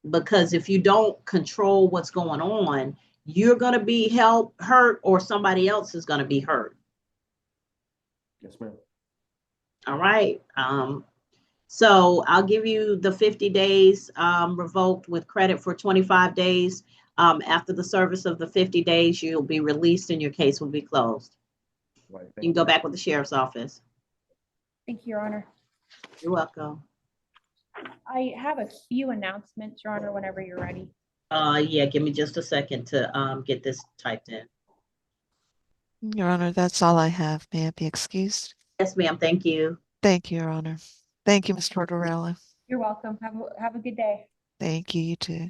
Because if you don't control what's going on, you're going to be hurt or somebody else is going to be hurt. Yes, ma'am. All right. So I'll give you the 50 days revoked with credit for 25 days. After the service of the 50 days, you'll be released and your case will be closed. Right, You can go back with the sheriff's office. Thank you, Your Honor. You're welcome. I have a few announcements, Your Honor, whenever you're ready. Yeah, give me just a second to get this typed in. Your Honor, that's all I have. May I be excused? Yes, ma'am. Thank you. Thank you, Your Honor. Thank you, Ms. Tortorella. You're welcome. Have a good day. Thank you, you too.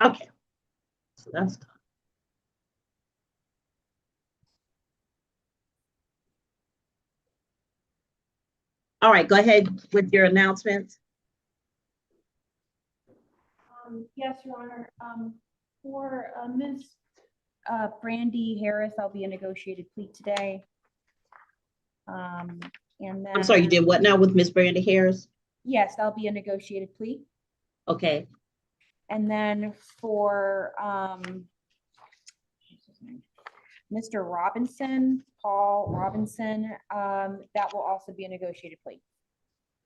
Okay. So that's done. All right, go ahead with your announcements. Yes, Your Honor. For Ms. Brandy Harris, I'll be a negotiated plea today. And then I'm sorry, you did what now with Miss Brandy Harris? yes, I'll be a negotiated plea. Okay. And then for Mr. Robinson, Paul Robinson, that will also be a negotiated plea.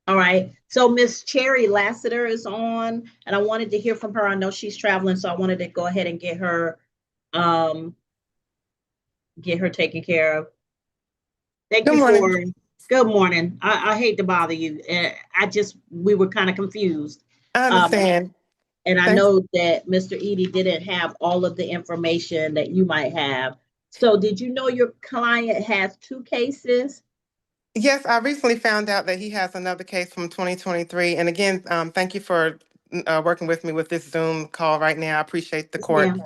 All right. So Miss Cherry Lassiter is on, and I wanted to hear from her. I know she's traveling, so I wanted to go ahead and get her taken care of. Thank you for. Good morning. I hate to bother you. We were kind of confused. I understand. And I know that Mr. Edie didn't have all of the information that you might have. So did you know your client has 2 cases? Yes, I recently found out that he has another case from 2023. And again, thank you for working with me with this Zoom call right now. I appreciate the court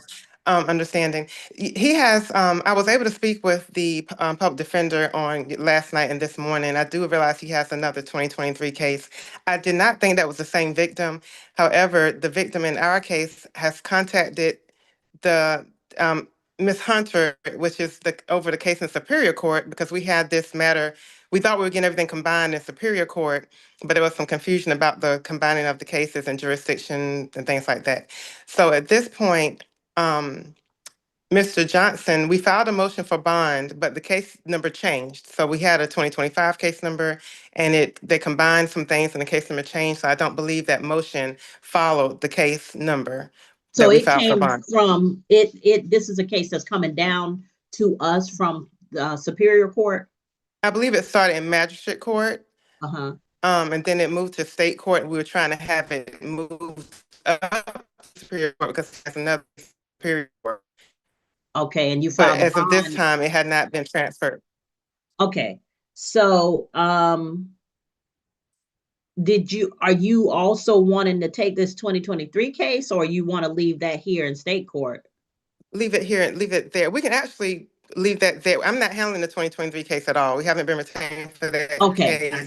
understanding. He has, I was able to speak with the public defender on last night and this morning. I do realize he has another 2023 case. I did not think that was the same victim. However, the victim in our case has contacted the Ms. Hunter, which is over the case in Superior Court, because we had this matter. We thought we were getting everything combined in Superior Court, but there was some confusion about the combining of the cases and jurisdiction and things like that. So at this point, Mr. Johnson, we filed a motion for bond, but the case number changed. So we had a 2025 case number, and they combined some things, and the case number changed. So I don't believe that motion followed the case number that So we it filed for came bond. from this is a case that's coming down to us from the Superior Court. I believe it started in magistrate court. Uh-huh. And then it moved to state court. We were trying to have it moved up to Superior Court because there's another Superior Court. Okay, and you But filed a as of this bond. time, it had not been transferred. Okay. So are you also wanting to take this 2023 case, or you want to leave that here in state court? Leave it here and leave it there. We can actually leave that there. I'm not handling the 2023 case at all. We haven't been retained for that Okay, case. I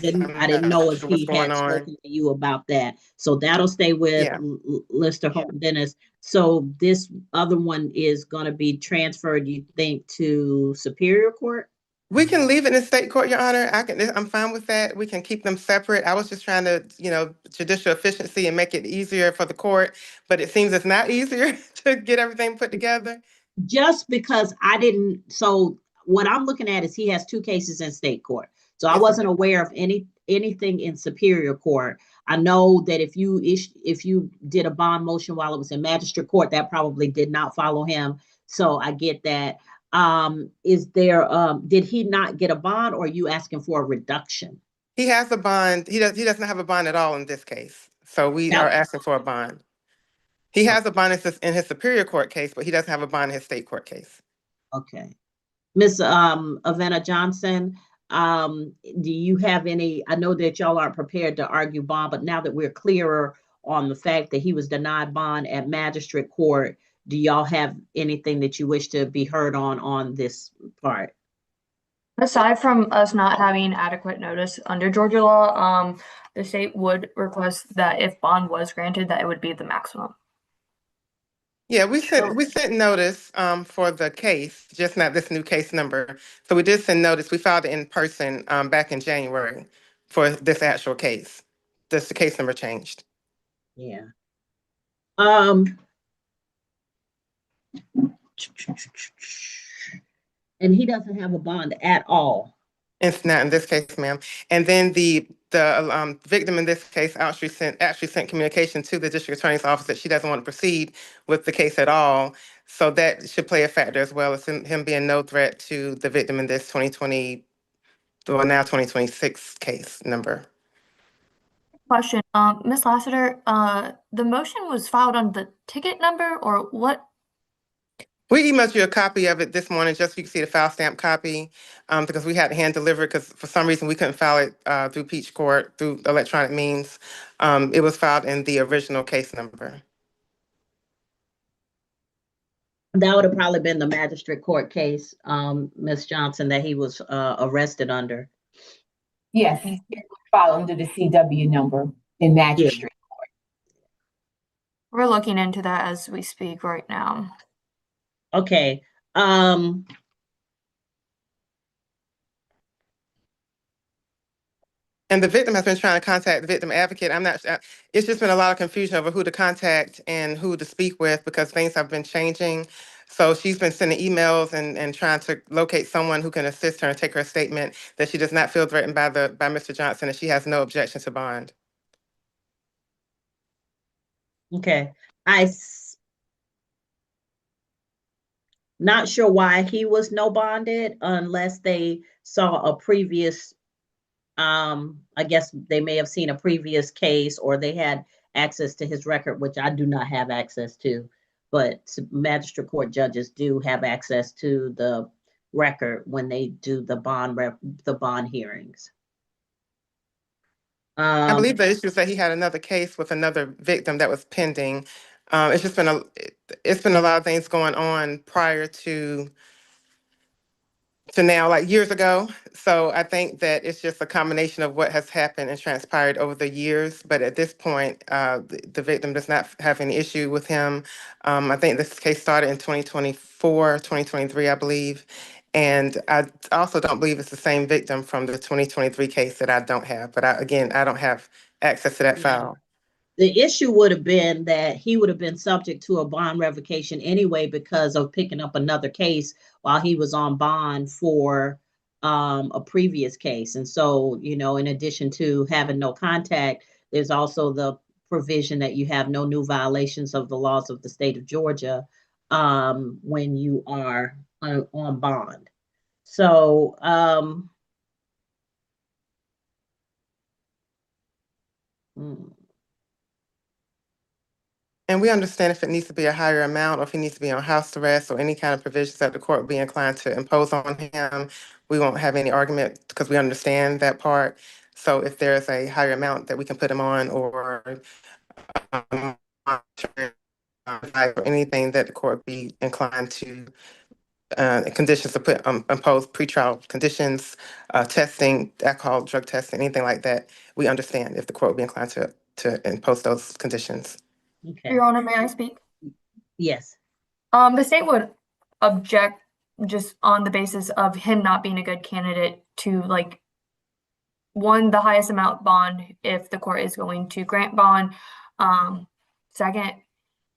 didn't know if Sure what's he going had on. spoken to you about that. So that'll stay with Mr. Hope Dennis. So this other one is going to be transferred, you think, to Superior Court? We can leave it in state court, Your Honor. I'm fine with that. We can keep them separate. I was just trying to, judicial efficiency and make it easier for the court, but it seems it's not easier to get everything put together. Just because so what I'm looking at is he has 2 cases in state court. So I wasn't aware of anything in Superior Court. I know that if you did a bond motion while it was in magistrate court, that probably did not follow him. So I get that. Did he not get a bond, or are you asking for a reduction? He has a bond. He doesn't have a bond at all in this case. So we are asking for a bond. He has a bond in his Superior Court case, but he doesn't have a bond in his state court case. Okay. Ms. Avena Johnson, do you have any, I know that y'all aren't prepared to argue bond, but now that we're clearer on the fact that he was denied bond at magistrate court, do y'all have anything that you wish to be heard on this part? Aside from us not having adequate notice under Georgia law, the state would request that if bond was granted, that it would be the maximum. Yeah, we sent notice for the case, just not this new case number. So we did send notice. We filed it in person back in January for this actual case. This the case number changed. Yeah. And he doesn't have a bond at all. It's not in this case, ma'am. And then the victim in this case actually sent communication to the district attorney's office that she doesn't want to proceed with the case at all. So that should play a factor as well as him being no threat to the victim in this 2020, well now 2026 case number. Question, Ms. Lassiter, the motion was filed on the ticket number or what? We emailed you a copy of it this morning, just so you can see the file stamp copy, because we had to hand deliver because for some reason we couldn't file it through Peach Court, through electronic means. It was filed in the original case number. That would have probably been the magistrate court case, Ms. Johnson, that he was arrested under. Yes, he's filed under the CW number in magistrate. We're looking into that as we speak right now. Okay. And the victim has been trying to contact the victim advocate. It's just been a lot of confusion over who to contact and who to speak with because things have been changing. So she's been sending emails and trying to locate someone who can assist her and take her statement that she does not feel threatened by Mr. Johnson and she has no objection to bond. Okay. Not sure why he was no bonded unless they saw a previous, I guess they may have seen a previous case or they had access to his record, which I do not have access to, but magistrate court judges do have access to the record when they do the bond hearings. I believe the issue is that he had another case with another victim that was pending. It's been a lot of things going on prior to now, like years ago. So I think that it's just a combination of what has happened and transpired over the years. But at this point, the victim does not have any issue with him. I think this case started in 2024, 2023, I believe. And I also don't believe it's the same victim from the 2023 case that I don't have. But I don't have access to that file. The issue would have been that he would have been subject to a bond revocation anyway because of picking up another case while he was on bond for a previous case. And so, you know, in addition to having no contact, there's also the provision that you have no new violations of the laws of the state of Georgia when you are on bond. So, And we understand if it needs to be a higher amount or if he needs to be on house arrest or any kind of provisions that the court would be inclined to impose on him, we won't have any argument because we understand that part. So if there's a higher amount that we can put him on or anything that the court be inclined to conditions to put impose pretrial conditions, testing, alcohol, drug testing, anything like that, we understand if the court would be inclined to impose those conditions. okay. Your Honor, may I speak? Yes. The state would object just on the basis of him not being a good candidate to like the highest amount bond if the court is going to grant bond. Second,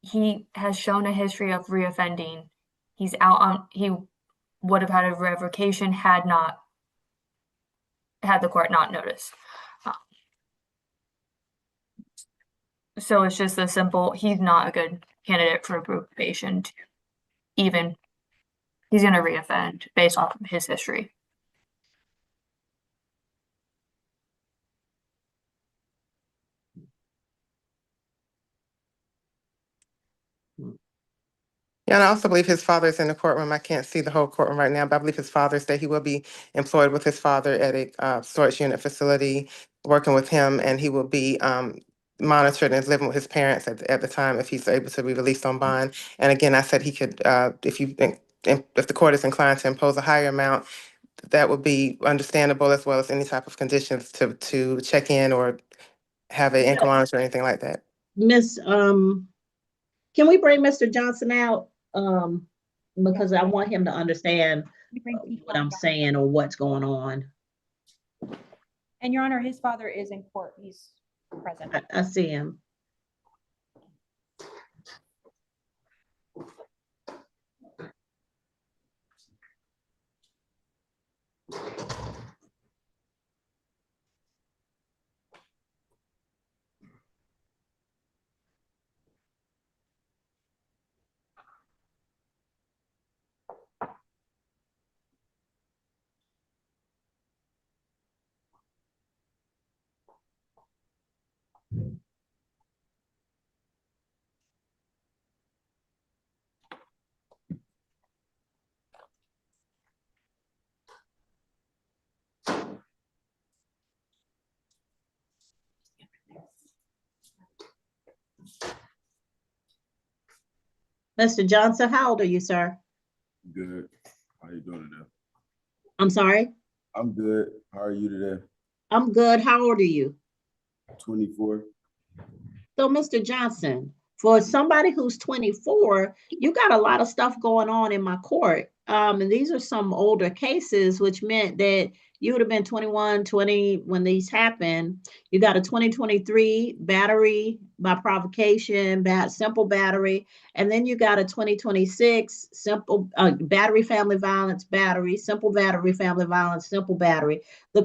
he has shown a history of reoffending. He's he would have had a revocation had the court not noticed. So it's just a simple, he's not a good candidate for probation to even, he's gonna reoffend based off of his history. Yeah, and I also believe his father is in the courtroom. I can't see the whole courtroom right now, but I believe his father said he will be employed with his father at a storage unit facility, working with him, and he will be monitored and living with his parents at the time if he's able to be released on bond. And again, I said he could, if the court is inclined to impose a higher amount, that would be understandable as well as any type of conditions to check in or have an ankle monitor or anything like that. Miss Can we bring Mr. Johnson out? Because I want him to understand what I'm saying or what's going on. And Your Honor, his father is in court. He's present. I see him. Mr. Johnson, how old are you, sir? Good. How you doing today? I'm sorry? I'm good. How are you today? I'm good. How old are you? 24. So, Mr. Johnson, for somebody who's 24, you got a lot of stuff going on in my court. And these are some older cases, which meant that you would have been 21, 20 when these happened. You got a 2023 battery by provocation, simple battery. And then you got a 2026 simple battery, family violence, battery, simple battery, family violence, simple battery. The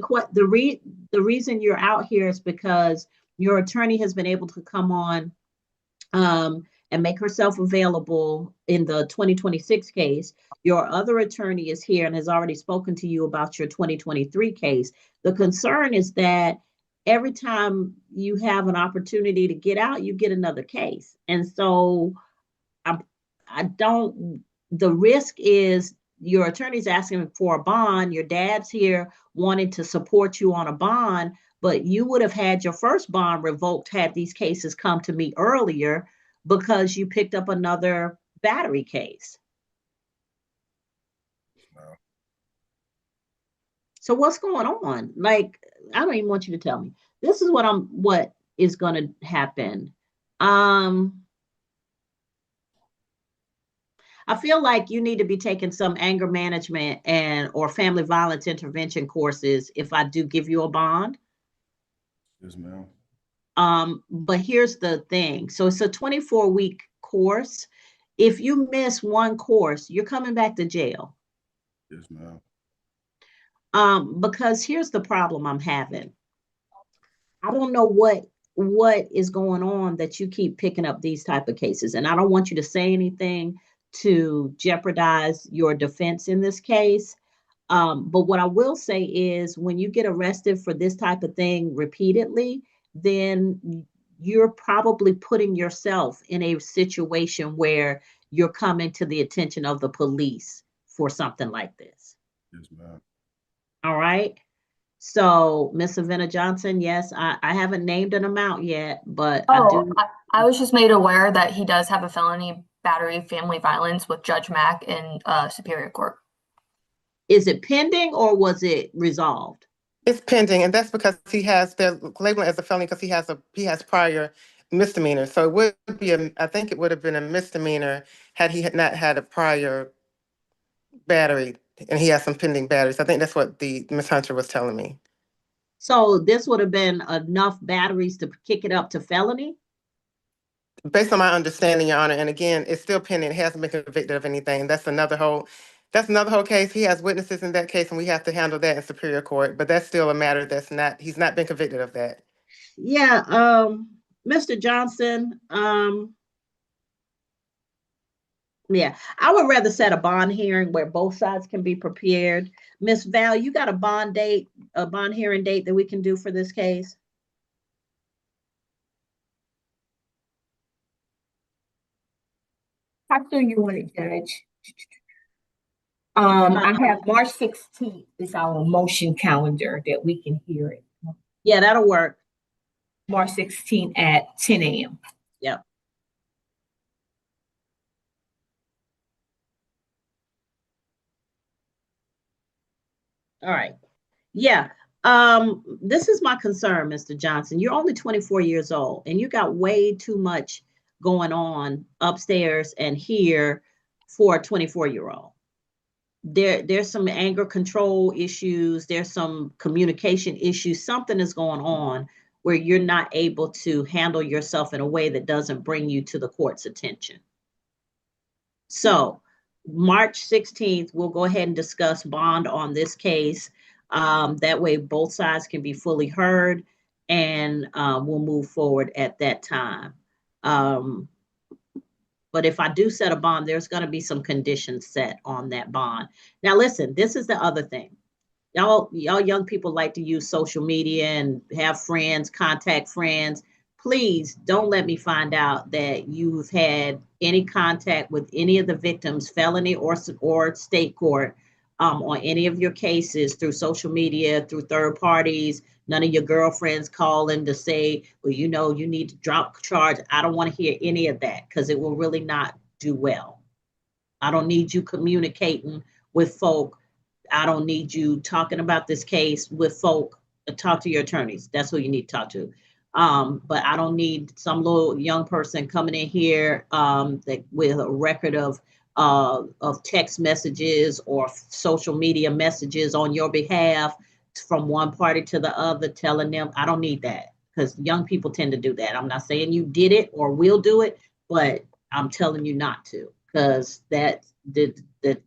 reason you're out here is because your attorney has been able to come on and make herself available in the 2026 case. Your other attorney is here and has already spoken to you about your 2023 case. The concern is that every time you have an opportunity to get out, you get another case. And so the risk is your attorney's asking for a bond, your dad's here wanting to support you on a bond, but you would have had your first bond revoked had these cases come to me earlier because you picked up another battery case. Wow. So what's going on? Like, I don't even want you to tell me. This is what is going to happen. I feel like you need to be taking some anger management or family violence intervention courses if I do give you a bond. Yes, ma'am. But here's the thing. So it's a 24-week course. If you miss one course, you're coming back to jail. Yes, ma'am. Because here's the problem I'm having. I don't know what is going on that you keep picking up these type of cases. And I don't want you to say anything to jeopardize your defense in this case. But what I will say is when you get arrested for this type of thing repeatedly, then you're probably putting yourself in a situation where you're coming to the attention of the police for something like this. Yes, ma'am. All right. So, Miss Savannah Johnson, yes, I haven't named an amount yet, but I do. I was just made aware that he does have a felony battery family violence with Judge Mack in Superior Court. Is it pending or was it resolved? It's pending, and that's because they're labeling it as a felony because he has prior misdemeanors. So it would be I think it would have been a misdemeanor had he not had a prior battery, and he has some pending batteries. I think that's what the Ms. Hunter was telling me. So this would have been enough batteries to kick it up to felony? Based on my understanding, Your Honor, and again, it's still pending. It hasn't been convicted of anything. That's another whole case. He has witnesses in that case, and we have to handle that in Superior Court. But that's still a matter he's not been convicted of that. Yeah, Mr. Johnson, yeah, I would rather set a bond hearing where both sides can be prepared. Miss Val, you got a bond hearing date that we can do for this case? After you want it, Judge. I have March 16th is our motion calendar that we can hear it. Yeah, that'll work. March 16th at 10 a.m. Yep. All right. Yeah. This is my concern, Mr. Johnson. You're only 24 years old and you got way too much going on upstairs and here for a 24-year-old. There's some anger control issues. There's some communication issues. Something is going on where you're not able to handle yourself in a way that doesn't bring you to the court's attention. So March 16th, we'll go ahead and discuss bond on this case. That way both sides can be fully heard, and we'll move forward at that time. But if I do set a bond, there's going to be some conditions set on that bond. Now, listen, this is the other thing. Y'all young people like to use social media and have friends, contact friends. Please don't let me find out that you've had any contact with any of the victims, felony or state court, on any of your cases through social media, through third parties. None of your girlfriends calling to say, well, you know, you need to drop charge. I don't want to hear any of that because it will really not do well. I don't need you communicating with folk. I don't need you talking about this case with folk. Talk to your attorneys. That's who you need to talk to. But I don't need some little young person coming in here that with a record of text messages or social media messages on your behalf from one party to the other, telling them. I don't need that, because young people tend to do that. I'm not saying you did it or will do it, but I'm telling you not to, because that the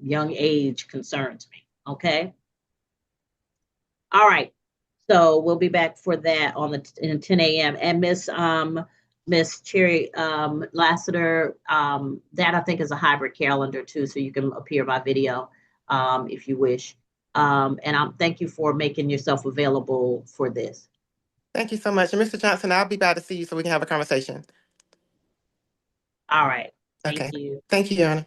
young age concerns me. Okay. All right. So we'll be back for that on in 10 a.m. And Miss Cherry Lassiter, that I think is a hybrid calendar too, so you can appear by video if you wish. And thank you for making yourself available for this. Thank you so much. And Mr. Johnson, I'll be back to see you so we can have a conversation. All right. Thank Okay. you. Thank you, Your Honor.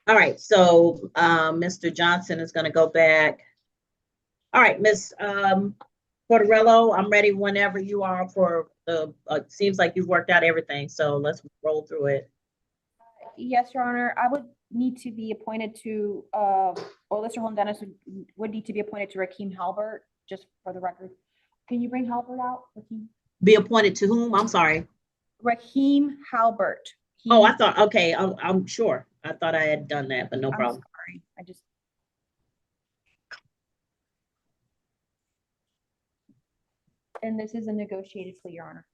All right. So Mr. Johnson is going to go back. All right, Miss Portarello, I'm ready whenever you are for the, seems like you've worked out everything. So let's roll through it. Yes, Your Honor. I would need to be appointed to, or Mr. Holden Dennis would need to be appointed to Rakeem Halbert, just for the record. Can you bring Halbert out, Rakeem? Be appointed to whom? I'm sorry. Rakeem Halbert. Oh, I thought, okay, I'm sure. I thought I had done that, but no problem. Sorry. I just. And this is a negotiated plea, Your Honor.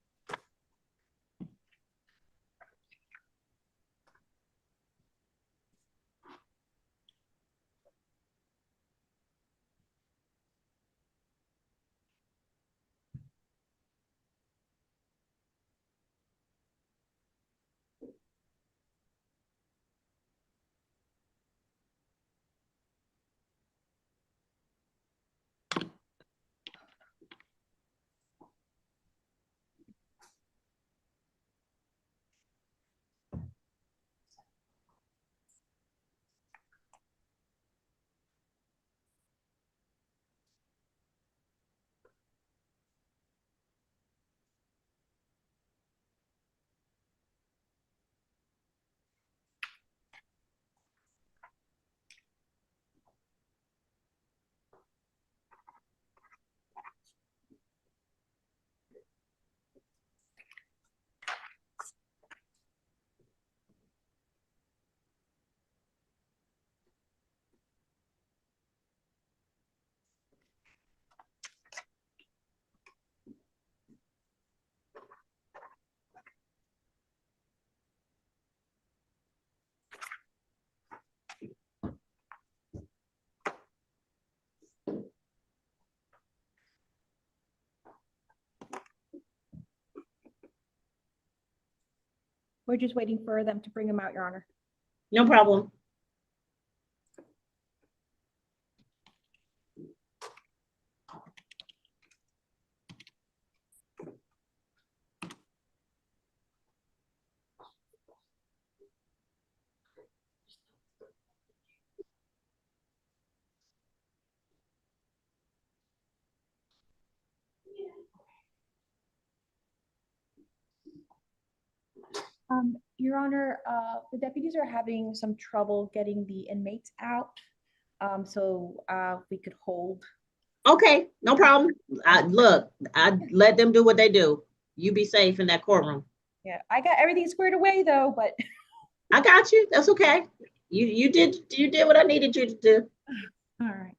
We're just waiting for them to bring him out, Your Honor. No problem. Your Honor, the deputies are having some trouble getting the inmates out. So we could hold. Okay, no problem. Look, I let them do what they do. You be safe in that courtroom. Yeah, I got everything squared away though, but I got you. That's okay. You did what I needed you to do. all right.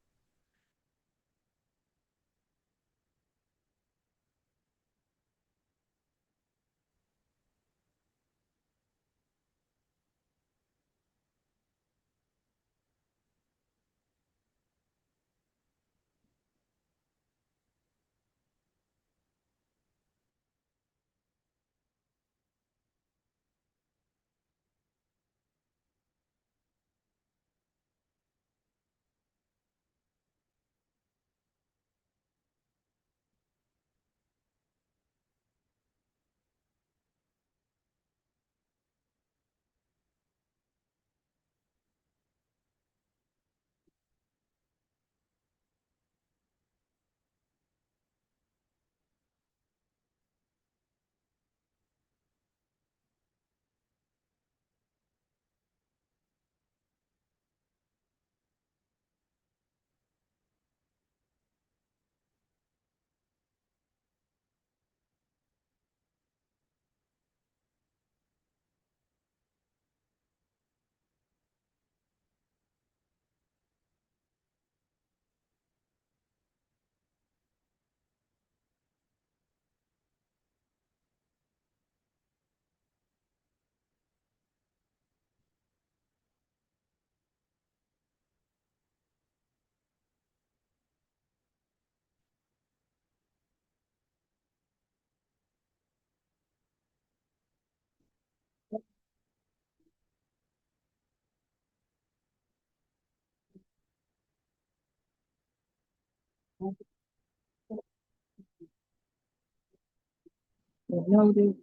Noted.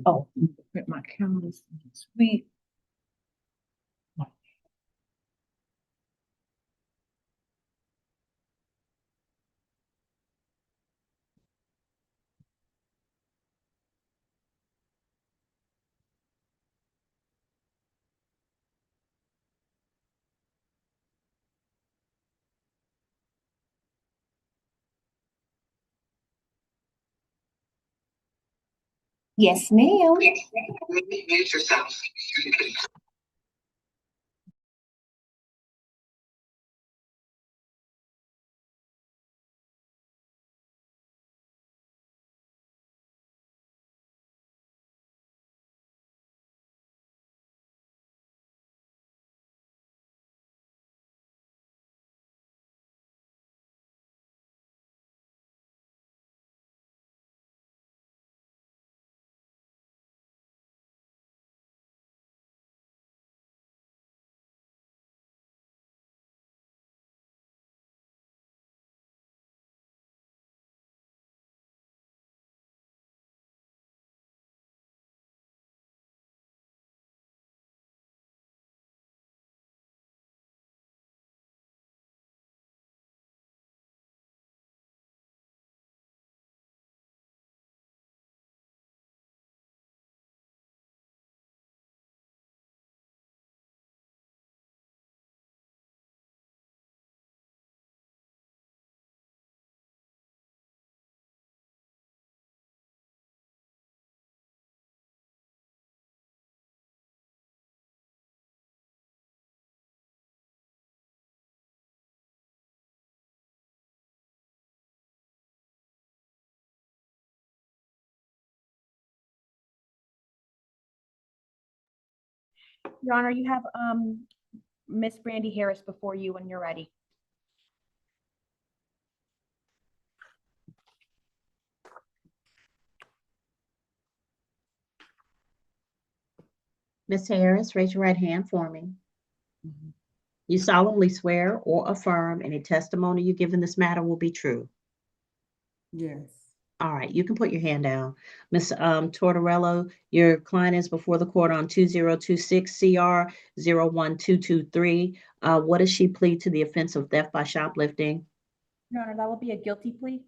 Oh, print my calendars. Sweet. Yes, ma'am. Your Honor, you have Miss Brandy Harris before you when you're ready. Ms. Harris, raise your right hand for me. You solemnly swear or affirm any testimony you give in this matter will be true. Yes. All right, you can put your hand down. Ms. Tortorello, your client is before the court on 2026 CR 01223. What does she plead to the offense of theft by shoplifting? Your Honor, that will be a guilty plea.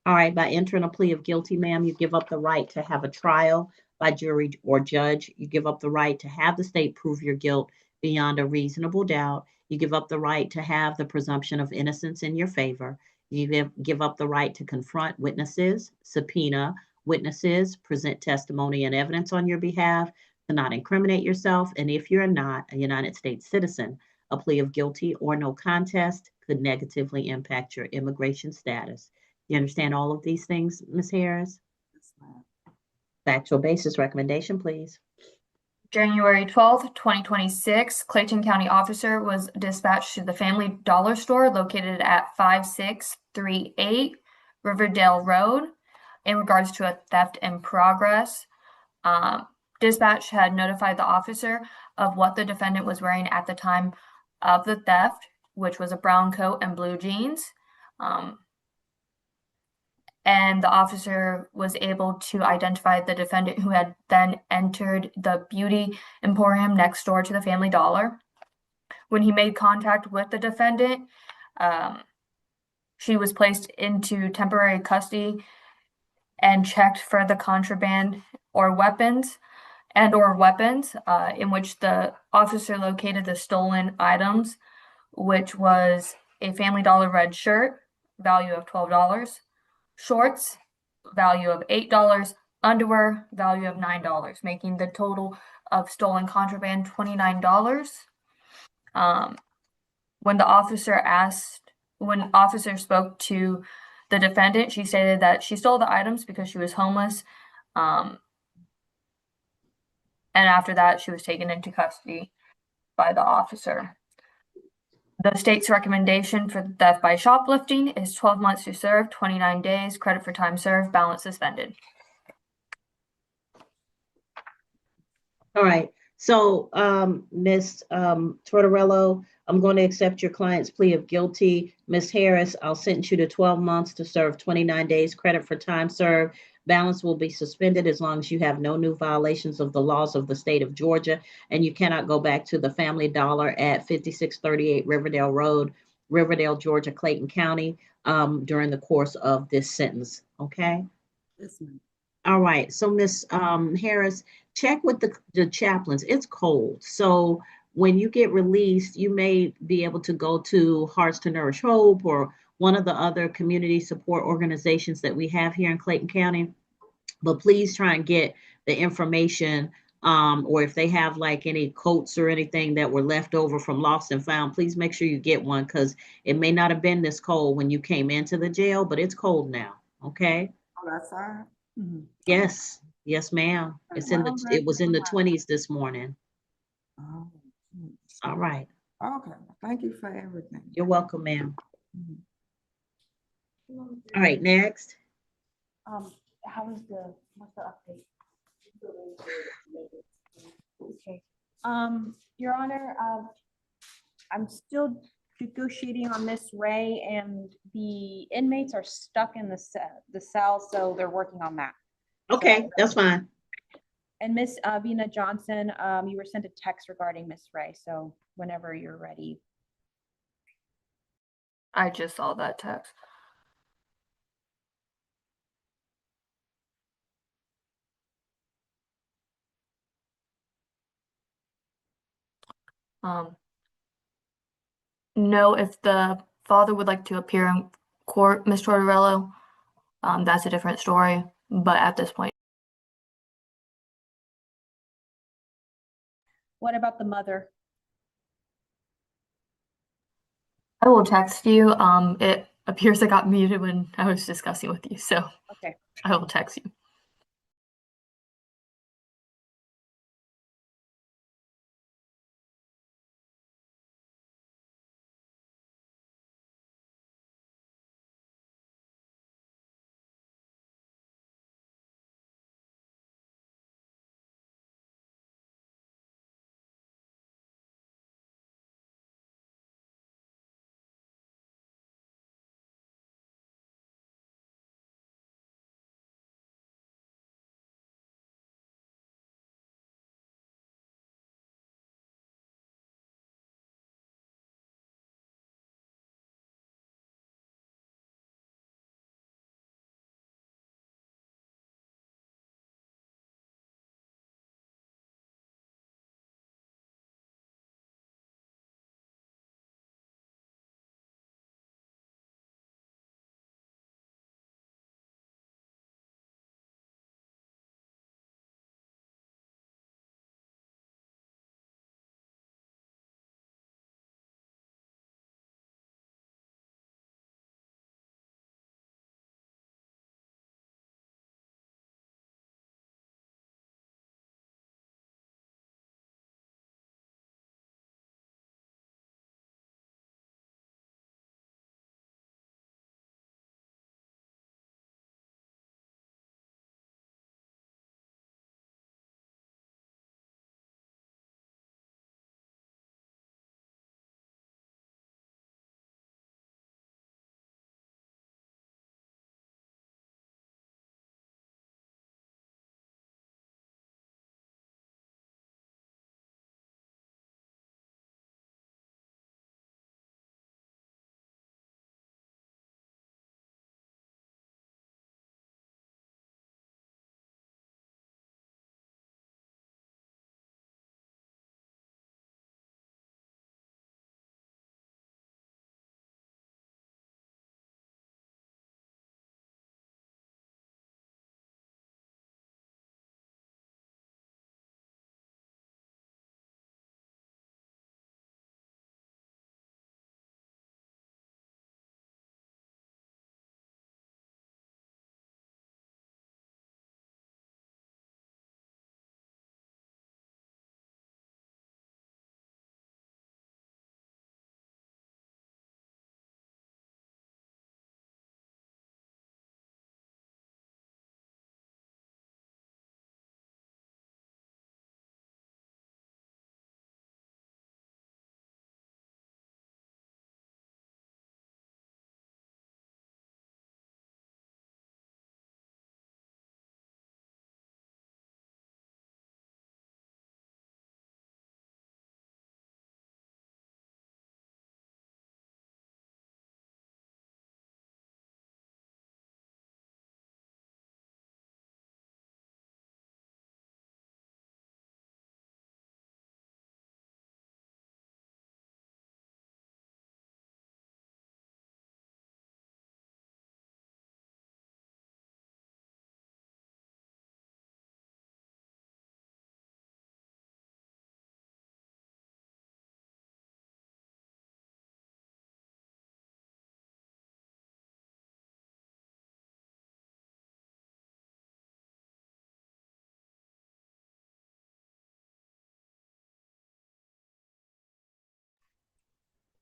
All right, by entering a plea of guilty, ma'am, you give up the right to have a trial by jury or judge. You give up the right to have the state prove your guilt beyond a reasonable doubt. You give up the right to have the presumption of innocence in your favor. You give up the right to confront witnesses, subpoena witnesses, present testimony and evidence on your behalf, to not incriminate yourself, and if you're not a United States citizen, a plea of guilty or no contest could negatively impact your immigration status. You understand all of these things, Ms. Harris? Yes, ma'am. Factual basis recommendation, please. January 12th, 2026, Clayton County officer was dispatched to the Family Dollar store located at 5638 Riverdale Road in regards to a theft in progress. Dispatch had notified the officer of what the defendant was wearing at the time of the theft, which was a brown coat and blue jeans. And the officer was able to identify the defendant, who had then entered the beauty emporium next door to the Family Dollar. When he made contact with the defendant, she was placed into temporary custody and checked for the contraband or weapons, in which the officer located the stolen items, which was a Family Dollar red shirt, value of $12, shorts, value of $8, underwear, value of $9, making the total of stolen contraband $29. When officer spoke to the defendant, she stated that she stole the items because she was homeless. And after that, she was taken into custody by the officer. The state's recommendation for theft by shoplifting is 12 months to serve, 29 days, credit for time served, balance suspended. All right. So, Ms. Tortorello, I'm going to accept your client's plea of guilty. Ms. Harris, I'll sentence you to 12 months to serve 29 days, credit for time served. Balance will be suspended as long as you have no new violations of the laws of the state of Georgia, and you cannot go back to the Family Dollar at 5638 Riverdale Road, Riverdale, Georgia, Clayton County, during the course of this sentence. Okay? Yes, ma'am. All right. So, Ms. Harris, check with the chaplains. It's cold. So when you get released, you may be able to go to Hearts to Nourish Hope or one of the other community support organizations that we have here in Clayton County. But please try and get the information, or if they have like any coats or anything that were left over from lost and found, please make sure you get one, because it may not have been this cold when you came into the jail, but it's cold now. Okay. Oh, that's all right. Mhm. Yes. Yes, ma'am. It was in the 20s this morning. Oh, All right. okay. Thank you for everything. You're welcome, ma'am. Mhm. All right, next. What's the update? Okay. Your Honor, I'm still negotiating on Miss Ray, and the inmates are stuck in the cell, so they're working on that. Okay, that's fine. And Miss Vina Johnson, you were sent a text regarding Miss Ray, so whenever you're ready. I just saw that text. No, if the father would like to appear in court, Ms. Tortorello, that's a different story. But at this point, What about the mother? I will text you. It appears I got muted when I was discussing with you, so Okay. I will text you.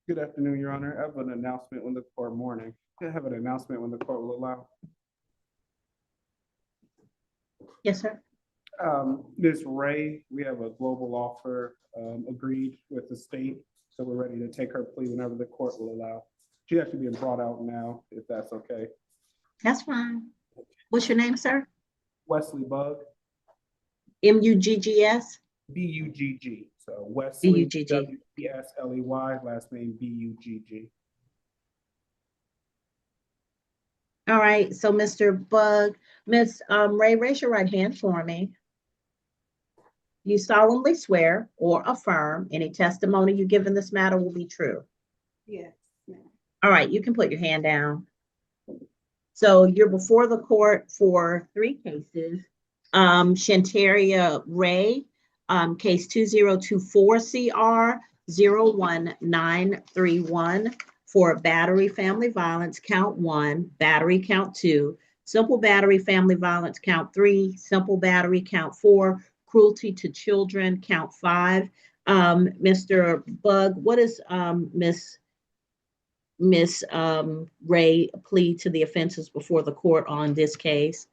Good afternoon, Your Honor. I have an announcement when the court morning. I have an announcement when the court will allow. Yes, sir. Ms. Ray, we have a global offer agreed with the state, so we're ready to take her plea whenever the court will allow. She's actually being brought out now, if that's okay. That's fine. What's your name, sir? Wesley Bugg, M-U-G-G-S? B-U-G-G. So Wesley, B-U-G-G. W-E-S-L-E-Y, last name B-U-G-G. All right, so Mr. Bugg, Miss Ray, raise your right hand for me. You solemnly swear or affirm any testimony you give in this matter will be true. Yes, ma'am. All right, you can put your hand down. So you're before the court for 3 cases. Shantaria Ray, case 2024 CR 01931 for battery family violence count 1, battery count 2, simple battery family violence count 3, simple battery count 4, cruelty to children count 5. Mr. Bugg, what is Miss Ray plead to the offenses before the court on this case?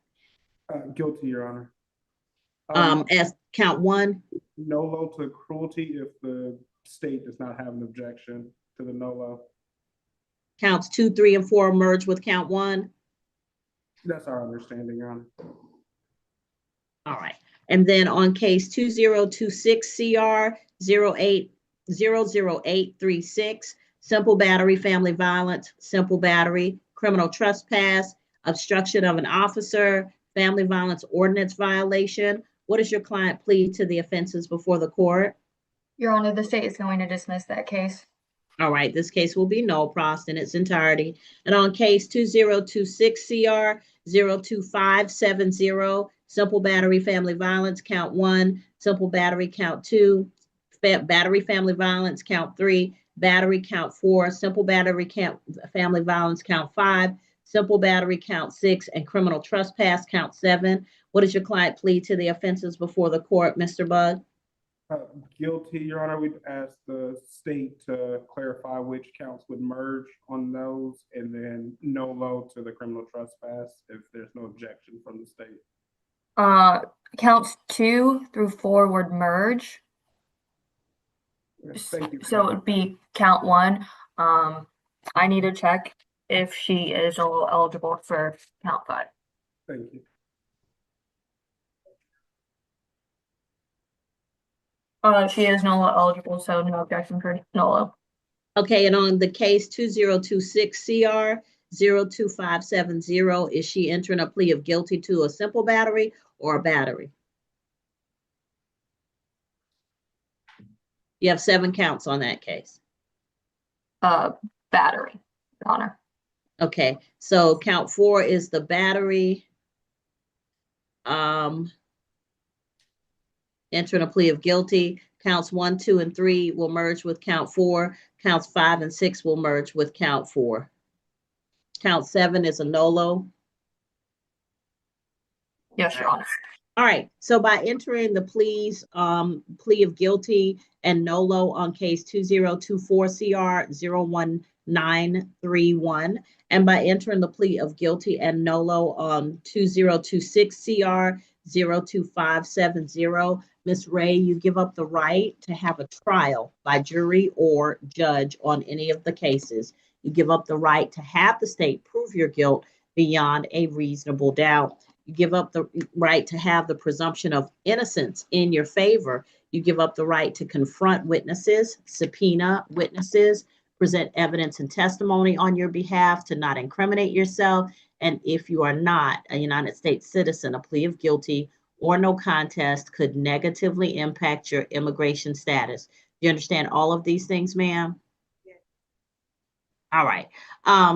Guilty, Your Honor. As count 1? Nolo to cruelty if the state does not have an objection to the nolo. Counts 2, 3, and 4 merge with count 1? That's our understanding, Your Honor. All right. And then on case 2026 CR 00836, simple battery family violence, simple battery, criminal trespass, obstruction of an officer, family violence ordinance violation. What does your client plead to the offenses before the court? Your Honor, the state is going to dismiss that case. All right, this case will be no prost in its entirety. And on case 2026 CR 02570, simple battery family violence count 1, simple battery count 2, battery family violence count 3, battery count 4, simple battery count family violence count 5, simple battery count 6, and criminal trespass count 7. What does your client plead to the offenses before the court, Mr. Bugg? Guilty, Your Honor. We'd ask the state to clarify which counts would merge on those, and then nolo to the criminal trespass if there's no objection from the state. Counts 2 through 4 would merge. Thank you. So it would be count 1. I need to check if she is eligible for count 5. Thank you. She is NOLA eligible, so no objection for NOLA. Okay, and on the case 2026 CR 02570, is she entering a plea of guilty to a simple battery or a battery? You have 7 counts on that case. Battery, Your Honor. Okay, so count 4 is the battery. Entering a plea of guilty. Counts 1, 2, and 3 will merge with count 4. Counts 5 and 6 will merge with count 4. Count 7 is a nolo. Yes, Your Honor. All right, so by entering the plea of guilty and nolo on case 2024 CR 01931, and by entering the plea of guilty and nolo on 2026 CR 02570, Ms. Ray, you give up the right to have a trial by jury or judge on any of the cases. You give up the right to have the state prove your guilt beyond a reasonable doubt. You give up the right to have the presumption of innocence in your favor. You give up the right to confront witnesses, subpoena witnesses, present evidence and testimony on your behalf, to not incriminate yourself. And if you are not a United States citizen, a plea of guilty or no contest could negatively impact your immigration status. Do you understand all of these things, ma'am? Yes. All right.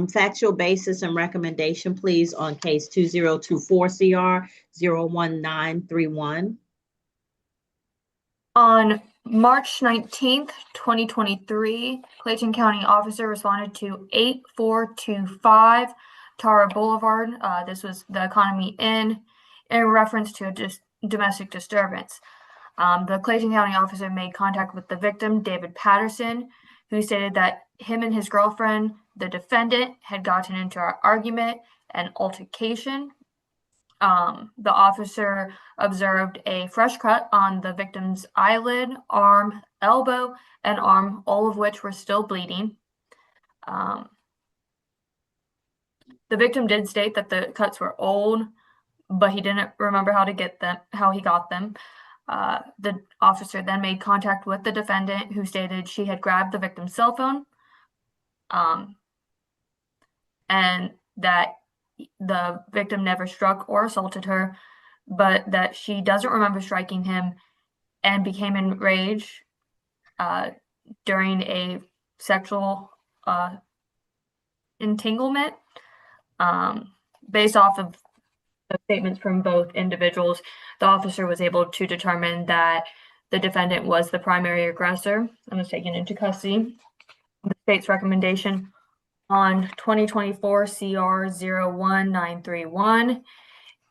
Factual basis and recommendation, please, on case 2024 CR 01931. On March 19th, 2023, Clayton County officer responded to 8425 Tara Boulevard. This was the Economy Inn in reference to a domestic disturbance. The Clayton County officer made contact with the victim, David Patterson, who stated that him and his girlfriend, the defendant, had gotten into an argument and altercation. The officer observed a fresh cut on the victim's eyelid, arm, elbow, and arm, all of which were still bleeding. The victim did state that the cuts were old, but he didn't remember how he got them. The officer then made contact with the defendant, who stated she had grabbed the victim's cell phone, and that the victim never struck or assaulted her, but that she doesn't remember striking him, and became enraged during a sexual entanglement. Based off of the statements from both individuals, the officer was able to determine that the defendant was the primary aggressor and was taken into custody. The state's recommendation on 2024 CR 01931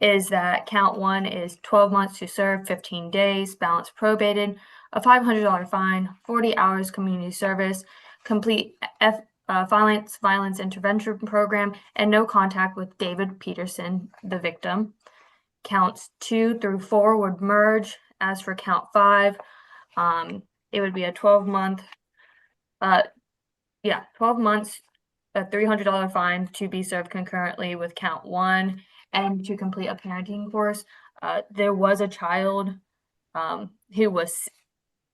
is that count 1 is 12 months to serve, 15 days, balance probated, a $500 fine, 40 hours community service, complete violence intervention program, and no contact with David Peterson, the victim. Counts 2 through 4 would merge. As for count 5, it would be a 12 months, a $300 fine to be served concurrently with count 1, and to complete a parenting course. There was a child who was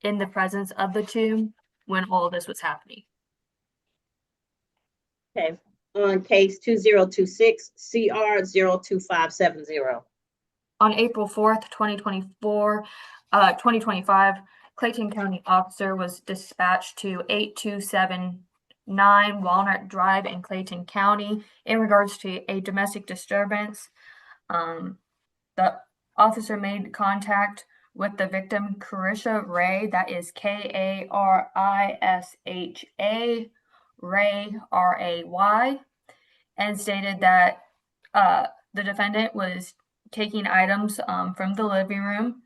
in the presence of the two when all of this was happening. Okay, on case 2026 CR 02570. On April 4th, 2025, Clayton County officer was dispatched to 8279 Walnut Drive in Clayton County in regards to a domestic disturbance. The officer made contact with the victim, Carisha Ray, that is Karisha Ray, Ray, and stated that the defendant was taking items from the living room,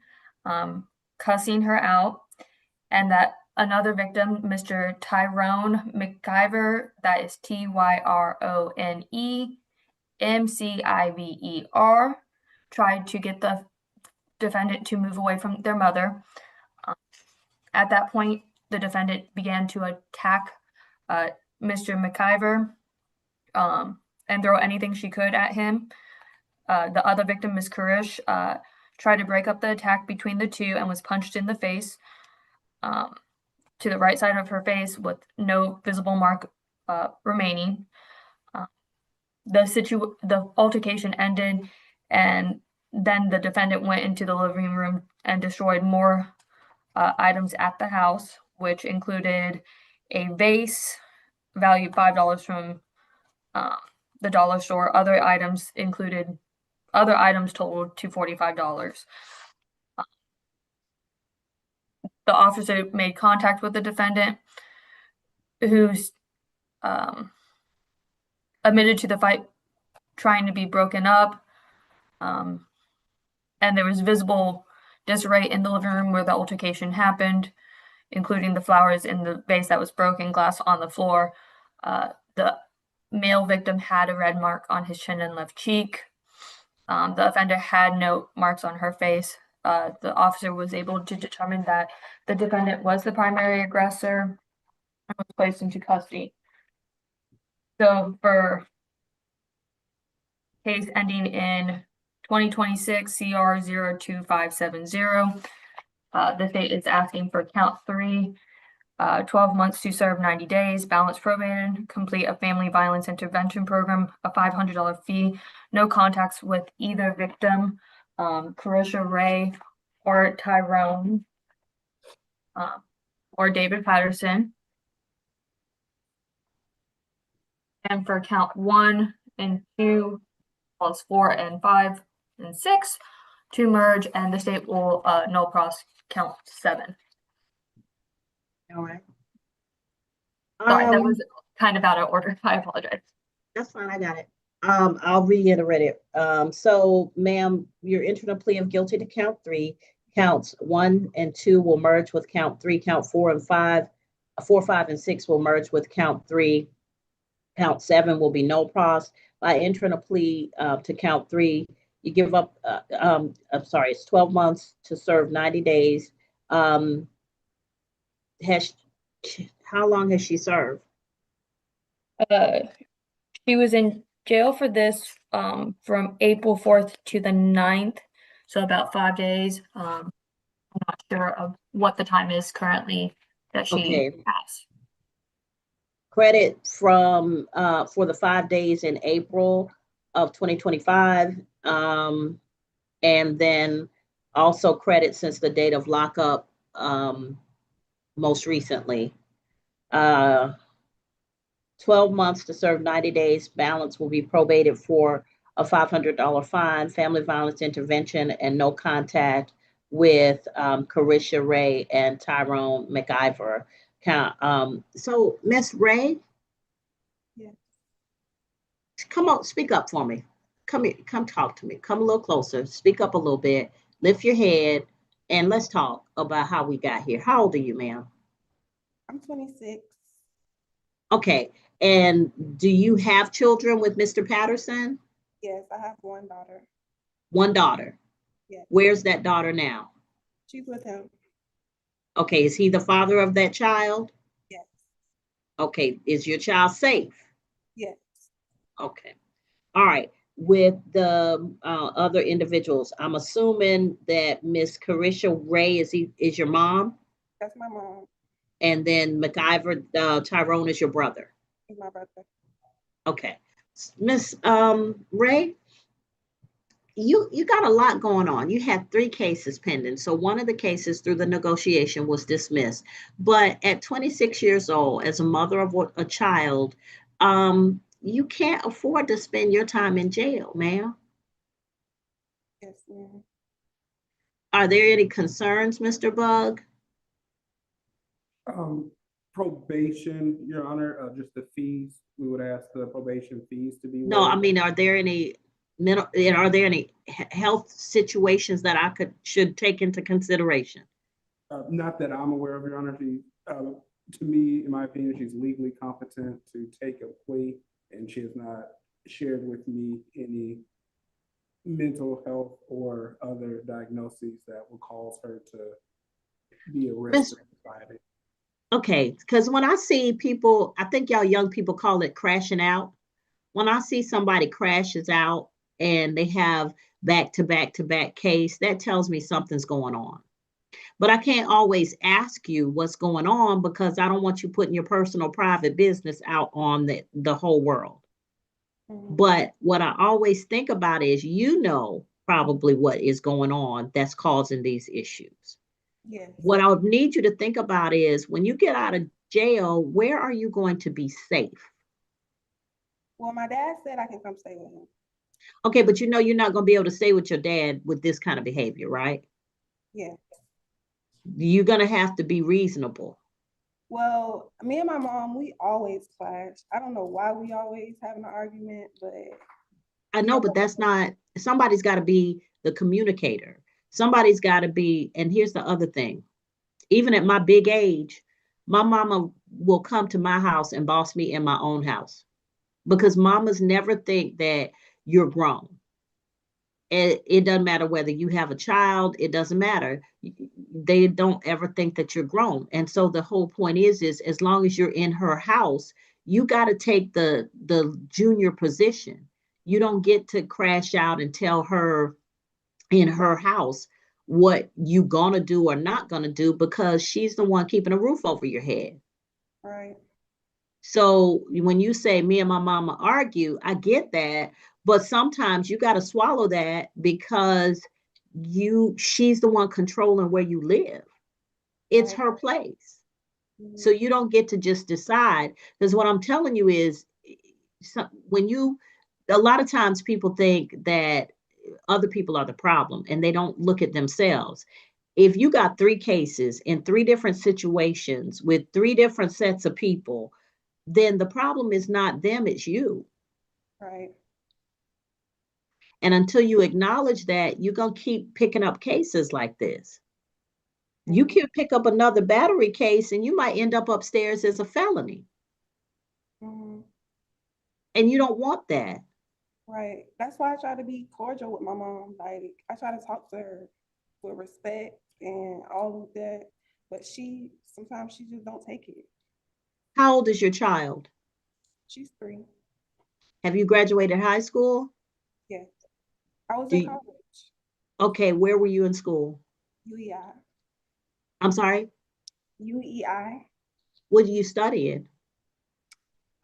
cussing her out, and that another victim, Mr. Tyrone McIver, that is TYRONE tried to get the defendant to move away from their mother. At that point, the defendant began to attack Mr. McIver and throw anything she could at him. The other victim, Ms. Karish, tried to break up the attack between the two and was punched in the face, to the right side of her face, with no visible mark remaining. The altercation ended, and then the defendant went into the living room and destroyed more items at the house, which included a vase valued $5 from the dollar store. Other items totaled to $45. The officer made contact with the defendant, who's admitted to the fight trying to be broken up, and there was visible disarray in the living room where the altercation happened, including the flowers in the vase that was broken, glass on the floor. The male victim had a red mark on his chin and left cheek. The offender had no marks on her face. The officer was able to determine that the defendant was the primary aggressor and was placed into custody. So for case ending in 2026 CR 02570, the state is asking for count 3, 12 months to serve, 90 days, balance probated, complete a family violence intervention program, a $500 fee, no contacts with either victim, Carisha Ray or Tyrone, or David Patterson. And for count 1 and 2, plus 4 and 5 and 6 to merge, and the state will no cross count 7. All right. Sorry, that was kind of out of order. I apologize. That's fine. I got it. I'll reiterate it. So, ma'am, you're entering a plea of guilty to count 3. Counts 1 and 2 will merge with count 3. Count 4 and 5 4, 5, and 6 will merge with count 3. Count 7 will be no pros. By entering a plea to count 3, you give up, I'm sorry, it's 12 months to serve 90 days. Has How long has she served? She was in jail for this from April 4th to the 9th, so about 5 days. I'm not sure of what the time is currently that she has. Credit from for the 5 days in April of 2025, and then also credit since the date of lockup most recently. 12 months to serve 90 days. Balance will be probated for a $500 fine, family violence intervention, and no contact with Carisha Ray and Tyrone McIver. So, Miss Ray, Yes. come on, speak up for me. Come here, come talk to me. Come a little closer. Speak up a little bit. Lift your head, and let's talk about how we got here. How old are you, ma'am? I'm 26. Okay. And do you have children with Mr. Patterson? Yes, I have one daughter. One daughter. Yes. Where's that daughter now? She's with him. Okay. Is he the father of that child? Yes. Okay. Is your child safe? Yes. Okay. All right. With the other individuals, I'm assuming that Miss Carisha Ray is your mom? That's my mom. And then McIver Tyrone is your brother? He's my brother. Okay. Miss Ray, you got a lot going on. You had 3 cases pending. So one of the cases through the negotiation was dismissed. But at 26 years old, as a mother of a child, you can't afford to spend your time in jail, ma'am. Yes, ma'am. Are there any concerns, Mr. Bug? Probation, Your Honor, just the fees, we would ask the probation fees to be No, I waived. mean, are there any health situations that I should take into consideration? Not that I'm aware of, Your Honor. To me, in my opinion, she's legally competent to take a plea, and she has not shared with me any mental health or other diagnoses that will cause her to be a risk to society. Okay, because when I see people, I think y'all young people call it crashing out. When I see somebody crashes out and they have back to back to back case, that tells me something's going on. But I can't always ask you what's going on because I don't want you putting your personal private business out on the whole world. But what I always think about is, probably what is going on that's causing these issues. Yes. What I would need you to think about is when you get out of jail, where are you going to be safe? Well, my dad said I can come stay with him. Okay, but you're not going to be able to stay with your dad with this kind of behavior, right? Yeah. You're going to have to be reasonable. Well, me and my mom, we always clash. I don't know why we always have an argument, but I know, but that's not, somebody's got to be the communicator. Somebody's got to be, and here's the other thing. Even at my big age, my mama will come to my house and boss me in my own house because mamas never think that you're grown. It doesn't matter whether you have a child, it doesn't matter. They don't ever think that you're grown. And so the whole point is as long as you're in her house, you got to take the junior position. You don't get to crash out and tell her in her house what you gonna do or not gonna do because she's the one keeping a roof over your head. Right. So when you say me and my mama argue, I get that, but sometimes you got to swallow that because she's the one controlling where you live. It's her place. So you don't get to just decide, because what I'm telling you is a lot of times people think that other people are the problem and they don't look at themselves. If you got 3 cases in 3 different situations with 3 different sets of people, then the problem is not them, it's you. Right. And until you acknowledge that, you're going to keep picking up cases like this. You can pick up another battery case and you might end up upstairs as a felony. Mhm. And you don't want that. Right. That's why I try to be cordial with my mom. Like I try to talk to her with respect and all of that. But sometimes she just don't take it. How old is your child? She's 3. Have you graduated high school? Yes. I was Do in you, college. okay, where were you in school? UEI. I'm sorry? UEI. What do you study in?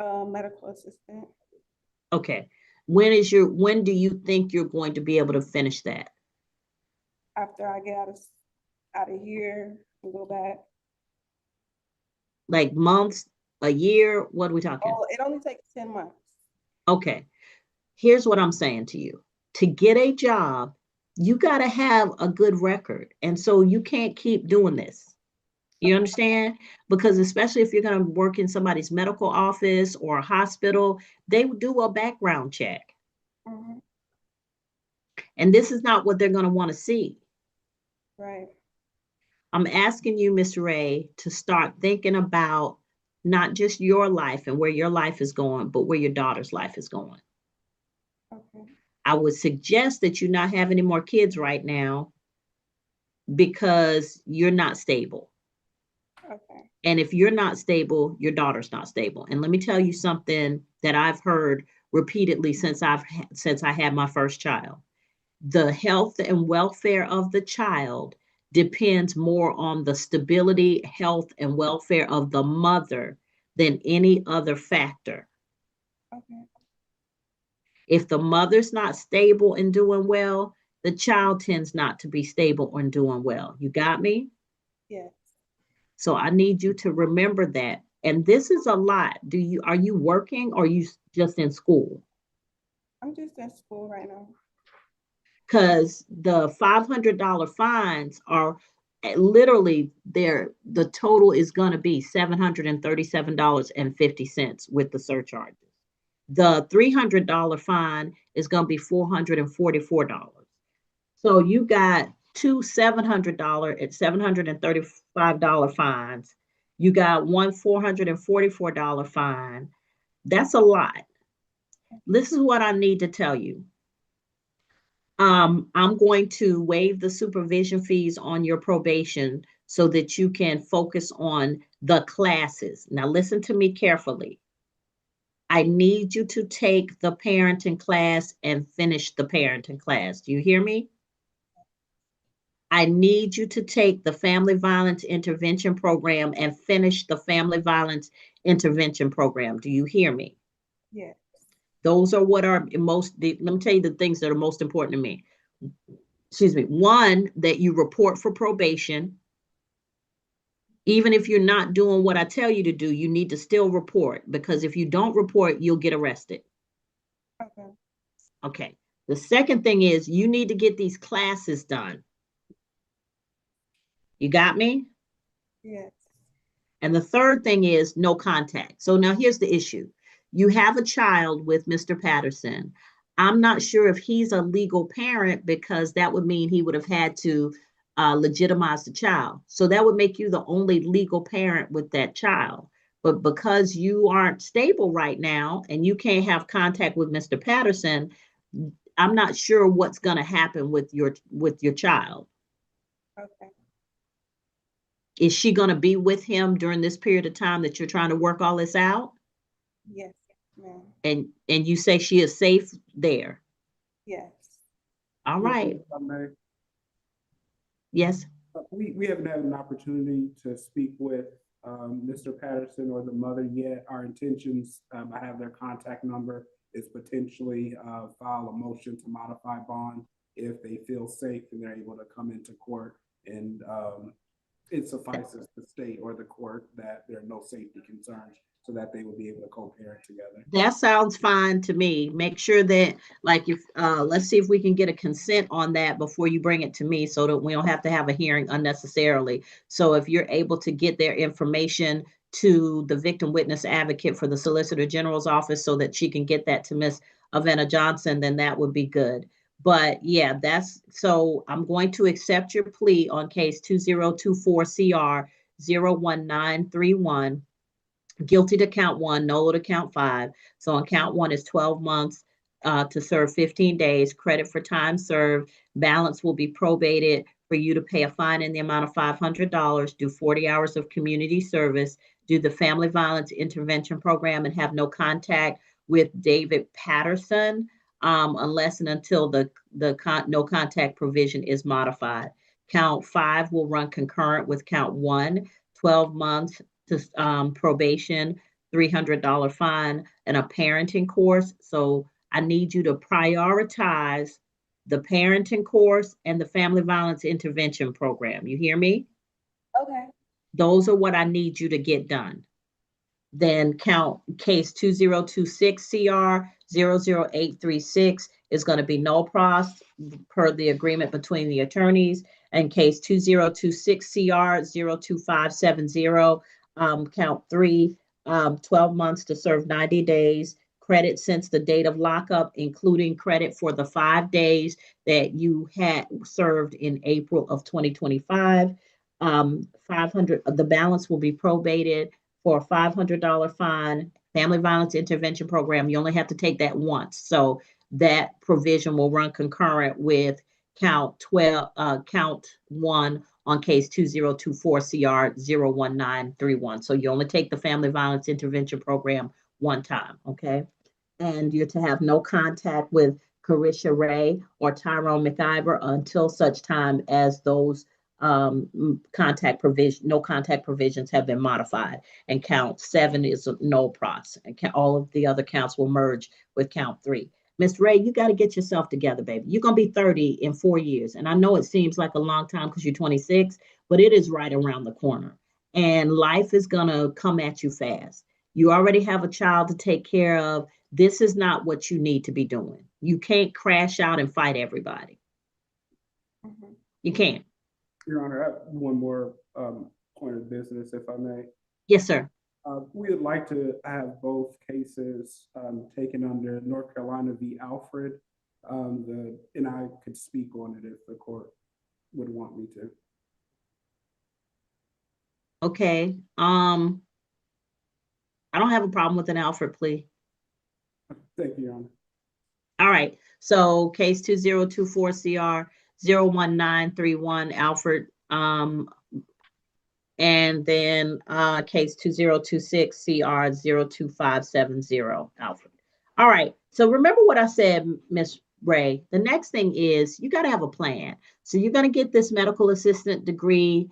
Medical assistant. Okay. When do you think you're going to be able to finish that? After I get out of here and go back. Like months, a year? What are we talking? Oh, it only takes 10 months. Okay. Here's what I'm saying to you. To get a job, you got to have a good record. And so you can't keep doing this. You understand? Because especially if you're going to work in somebody's medical office or a hospital, they do a background check. Mhm. And this is not what they're going to want to see. Right. I'm asking you, Miss Ray, to start thinking about not just your life and where your life is going, but where your daughter's life is going. Okay. I would suggest that you not have any more kids right now because you're not stable. Okay. And if you're not stable, your daughter's not stable. And let me tell you something that I've heard repeatedly since I had my first child. The health and welfare of the child depends more on the stability, health, and welfare of the mother than any other factor. Okay. If the mother's not stable and doing well, the child tends not to be stable and doing well. You got me? Yes. So I need you to remember that. And this is a lot. Are you working or are you just in school? I'm just in school right now. Because the $500 fines are literally the total is going to be $737.50 with the surcharges. The $300 fine is going to be $444. So you got two $700 at $735 fines. You got one $444 fine. That's a lot. This is what I need to tell you. I'm going to waive the supervision fees on your probation so that you can focus on the classes. Now, listen to me carefully. I need you to take the parenting class and finish the parenting class. Do you hear me? I need you to take the family violence intervention program and finish the family violence intervention program. Do you hear me? Yes. Those are what are let me tell you the things that are most important to me. Excuse me. One, that you report for probation. Even if you're not doing what I tell you to do, you need to still report, because if you don't report, you'll get arrested. Okay. Okay. The second thing is you need to get these classes done. You got me? Yes. And the third thing is no contact. So now here's the issue. You have a child with Mr. Patterson. I'm not sure if he's a legal parent, because that would mean he would have had to legitimize the child. So that would make you the only legal parent with that child. But because you aren't stable right now and you can't have contact with Mr. Patterson, I'm not sure what's going to happen with your child. Okay. Is she going to be with him during this period of time that you're trying to work all this out? Yes, ma'am. And you say she is safe there? Yes. All right. If I may. Yes. We haven't had an opportunity to speak with Mr. Patterson or the mother yet. Our intentions, I have their contact number, is potentially file a motion to modify bond if they feel safe and they're able to come into court, and it suffices the state or the court that there are no safety concerns, so that they will be able to co-parent together. That sounds fine to me. Make sure that, like, if let's see if we can get a consent on that before you bring it to me, so that we don't have to have a hearing unnecessarily. So if you're able to get their information to the victim witness advocate for the Solicitor General's office so that she can get that to Miss Avena Johnson, then that would be good. But yeah, so I'm going to accept your plea on case 2024 CR 01931. Guilty to count 1, no to count 5. So on count 1 is 12 months to serve 15 days. Credit for time served. Balance will be probated for you to pay a fine in the amount of $500. Do 40 hours of community service. Do the family violence intervention program and have no contact with David Patterson unless and until the no contact provision is modified. Count 5 will run concurrent with count 1. 12 months to probation, $300 fine, and a parenting course. So I need you to prioritize the parenting course and the family violence intervention program. You hear me? Okay. Those are what I need you to get done. Then count case 2026 CR 00836 is going to be no pros per the agreement between the attorneys. And case 2026 CR 02570, count 3, 12 months to serve 90 days. Credit since the date of lockup, including credit for the 5 days that you had served in April of 2025. 500, the balance will be probated for a $500 fine. Family violence intervention program, you only have to take that once. So that provision will run concurrent with count 1 on case 2024 CR 01931. So you only take the family violence intervention program one time, okay? And you're to have no contact with Carisha Ray or Tyrone McIver until such time as those no contact provisions have been modified. And count 7 is no pros. And all of the other counts will merge with count 3. Miss Ray, you got to get yourself together, baby. You're going to be 30 in 4 years. And I know it seems like a long time because you're 26, but it is right around the corner. And life is going to come at you fast. You already have a child to take care of. This is not what you need to be doing. You can't crash out and fight everybody. You can't. Your Honor, I have one more point of business, if I may. Yes, sir. We would like to have both cases taken under North Carolina v. Alfred. And I could speak on it if the court would want me to. Okay. I don't have a problem with an Alfred plea. Thank you, Your Honor. All right. So case 2024 CR 01931 Alfred. And then case 2026 CR 02570 Alfred. All right. So remember what I said, Miss Ray. The next thing is you got to have a plan. So you're going to get this medical assistant degree.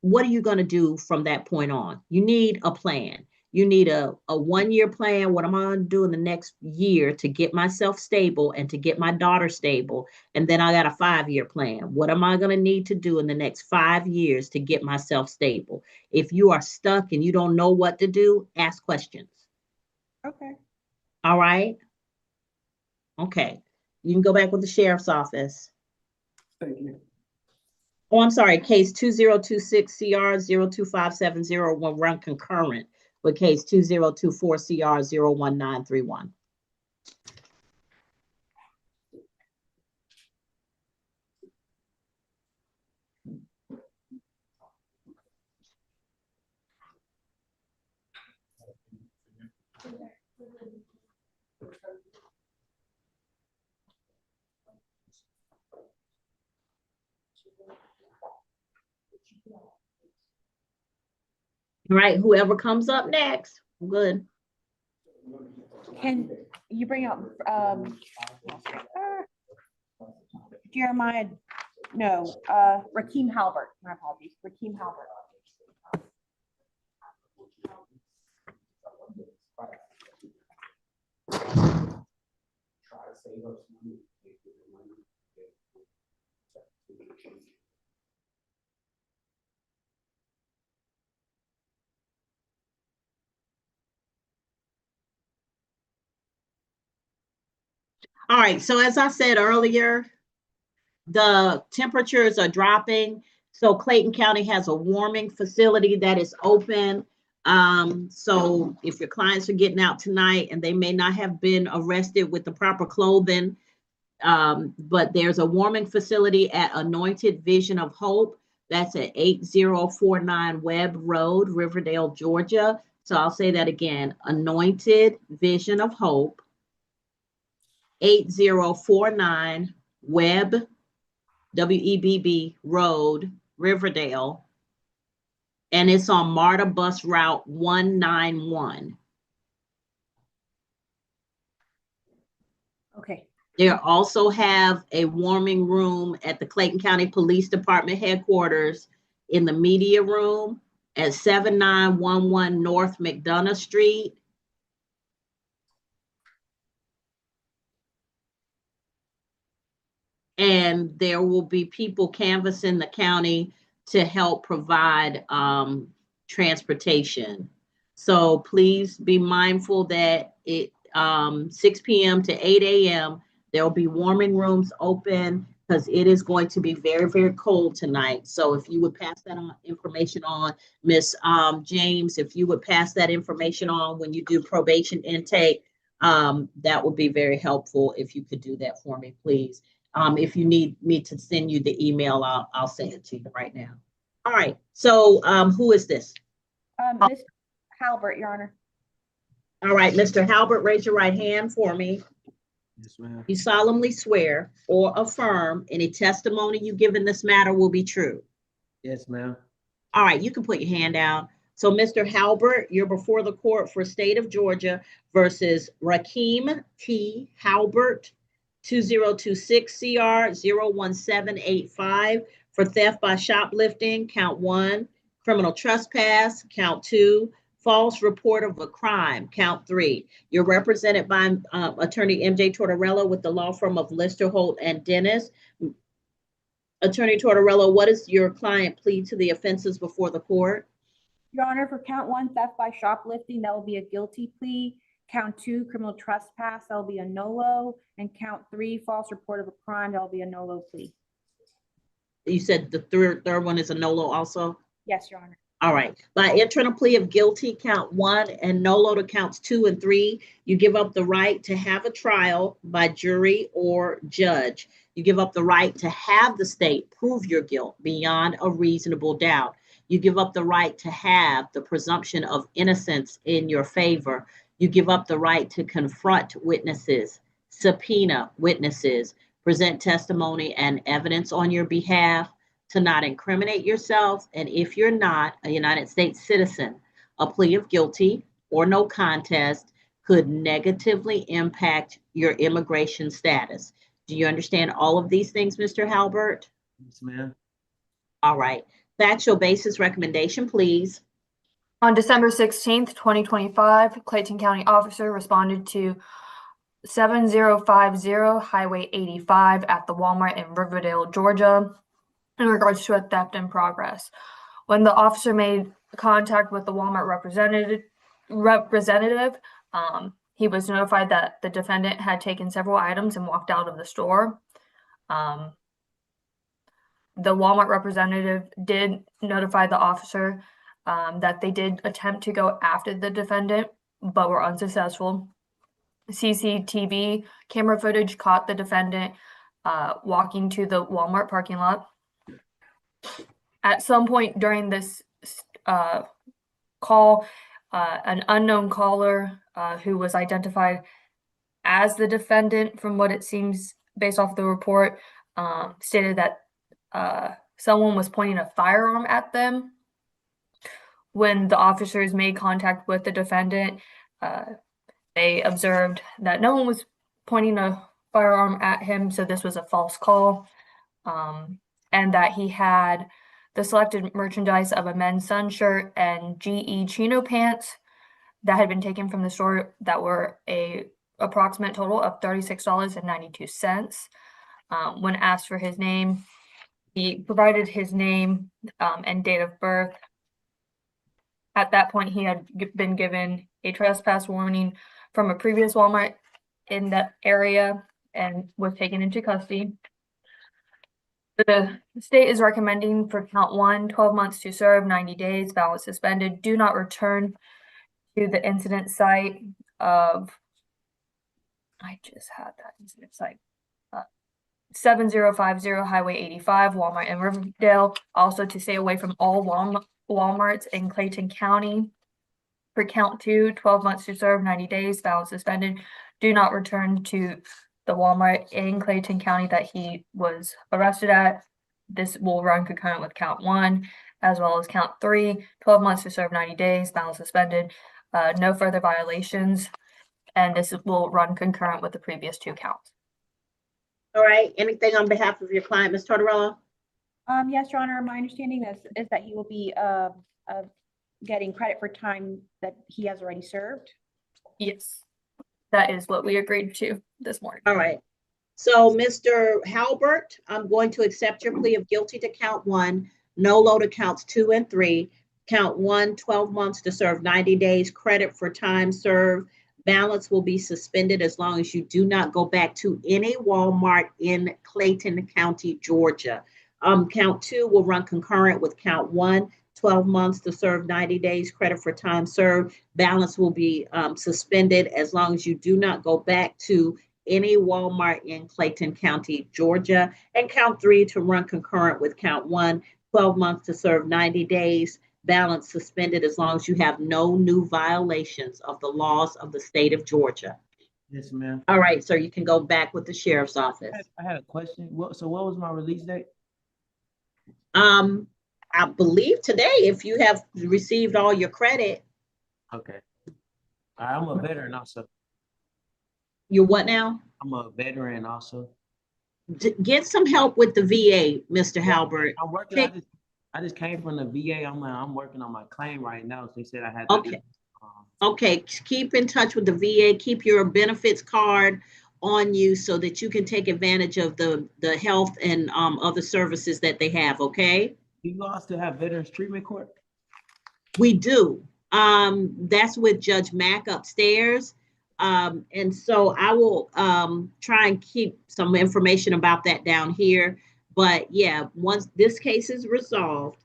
What are you going to do from that point on? You need a plan. You need a 1-year plan. What am I going to do in the next year to get myself stable and to get my daughter stable? And then I got a 5-year plan. What am I going to need to do in the next 5 years to get myself stable? If you are stuck and you don't know what to do, ask questions. Okay. All right. Okay. You can go back with the sheriff's office. Thank you. Oh, I'm sorry. Case 2026 CR 02570 will run concurrent with case 2024 CR 01931. All right, whoever comes up next. Good. Can you bring up Jeremiah? No, Rakeem Halbert. My apologies. Rakeem Halbert. All right, so as I said earlier, the temperatures are dropping. So Clayton County has a warming facility that is open. So if your clients are getting out tonight and they may not have been arrested with the proper clothing, But there's a warming facility at Anointed Vision of Hope. That's at 8049 Webb Road, Riverdale, Georgia. So I'll say that again, Anointed Vision of Hope, 8049 Webb, WEBB Road, Riverdale. And it's on MARTA bus route 191. Okay. They also have a warming room at the Clayton County Police Department headquarters in the media room at 7911 North McDonough Street. And there will be people canvassing the county to help provide transportation. So please be mindful that it 6 p.m. to 8 a.m. there will be warming rooms open because it is going to be very, very cold tonight. So if you would pass that information on, Miss James, if you would pass that information on when you do probation intake, that would be very helpful if you could do that for me, please. If you need me to send you the email, I'll send it to you right now. All right. So who is this? Mr. Halbert, Your Honor. All right, Mr. Halbert, raise your right hand for me. Yes, ma'am. You solemnly swear or affirm any testimony you give in this matter will be true. Yes, ma'am. All right, you can put your hand down. So, Mr. Halbert, you're before the court for State of Georgia versus Rakeem T. Halbert, 2026 CR 01785 for theft by shoplifting, count 1, criminal trespass, count 2, false report of a crime, count 3. You're represented by Attorney MJ Tortorella with the law firm of Lister, Holt, and Dennis. Attorney Tortorella, what does your client plead to the offenses before the court? Your Honor, for count 1, theft by shoplifting, that will be a guilty plea. Count 2, criminal trespass, that will be a nolo. And count 3, false report of a crime, that will be a nolo plea. You said the third one is a nolo also? Yes, Your Honor. All right. By entering a plea of guilty, count 1, and nolo to counts 2 and 3, you give up the right to have a trial by jury or judge. You give up the right to have the state prove your guilt beyond a reasonable doubt. You give up the right to have the presumption of innocence in your favor. You give up the right to confront witnesses, subpoena witnesses, present testimony and evidence on your behalf, to not incriminate yourself, and if you're not a United States citizen, a plea of guilty or no contest could negatively impact your immigration status. Do you understand all of these things, Mr. Halbert? Yes, ma'am. All right. Factual basis recommendation, please. On December 16th, 2025, Clayton County officer responded to 7050 Highway 85 at the Walmart in Riverdale, Georgia, in regards to a theft in progress. When the officer made contact with the Walmart representative, he was notified that the defendant had taken several items and walked out of the store. The Walmart representative did notify the officer that they did attempt to go after the defendant, but were unsuccessful. CCTV camera footage caught the defendant walking to the Walmart parking lot. At some point during this call, an unknown caller who was identified as the defendant, from what it seems based off the report, stated that someone was pointing a firearm at them. When the officers made contact with the defendant, they observed that no one was pointing a firearm at him, so this was a false call, and that he had the selected merchandise of a men's sun shirt and GE chino pants that had been taken from the store that were a approximate total of $36.92. When asked for his name, he provided his name and date of birth. At that point, he had been given a trespass warning from a previous Walmart in that area and was taken into custody. The state is recommending for count 1, 12 months to serve, 90 days, balance suspended. Do not return to the incident site of, I just had that incident site, 7050 Highway 85, Walmart in Riverdale. Also to stay away from all Walmarts in Clayton County. For count 2, 12 months to serve, 90 days, balance suspended. Do not return to the Walmart in Clayton County that he was arrested at. This will run concurrent with count 1, as well as count 3, 12 months to serve, 90 days, balance suspended. No further violations, and this will run concurrent with the previous 2 counts. All right, anything on behalf of your client, Ms. Tortorella? Yes, Your Honor, my understanding is that he will be getting credit for time that he has already served. Yes, that is what we agreed to this morning. All right. So, Mr. Halbert, I'm going to accept your plea of guilty to count 1, no to counts 2 and 3. Count 1, 12 months to serve, 90 days, credit for time served. Balance will be suspended as long as you do not go back to any Walmart in Clayton County, Georgia. Count 2 will run concurrent with count 1, 12 months to serve, 90 days, credit for time served. Balance will be suspended as long as you do not go back to any Walmart in Clayton County, Georgia. And count 3 to run concurrent with count 1, 12 months to serve, 90 days, balance suspended as long as you have no new violations of the laws of the state of Georgia. Yes, ma'am. All right, sir, you can go back with the sheriff's office. I had a question. So what was my release date? I believe today, if you have received all your credit. Okay. I'm a veteran also. You're what now? I'm a veteran also. Get some help with the VA, Mr. Halbert. I'm working. I just came from the VA. I'm working on my claim right now. So they said I had to. Okay. Okay. Keep in touch with the VA. Keep your benefits card on you so that you can take advantage of the health and other services that they have. Okay. Do you all still have Veterans Treatment Court? We do. That's with Judge Mack upstairs. And so I will try and keep some information about that down here. But yeah, once this case is resolved,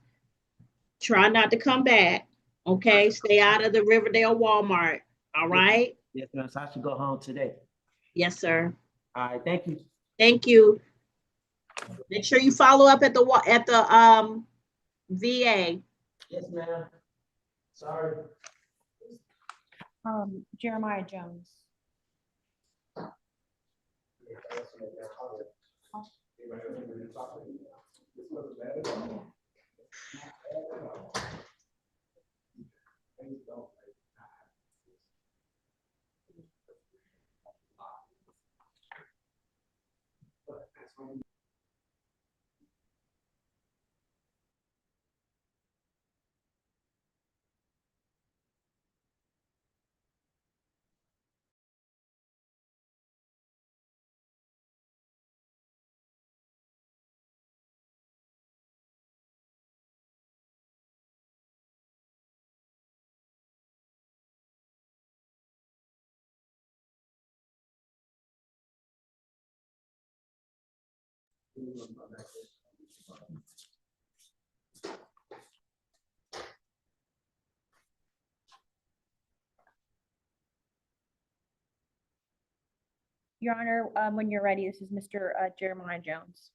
try not to come back. Okay, stay out of the Riverdale Walmart. All right. Yes, ma'am. So I should go home today. Yes, sir. All right. Thank you. Thank you. Make sure you follow up at the VA. Yes, ma'am. Sorry. Jeremiah Jones. Your Honor, when you're ready, this is Mr. Jeremiah Jones.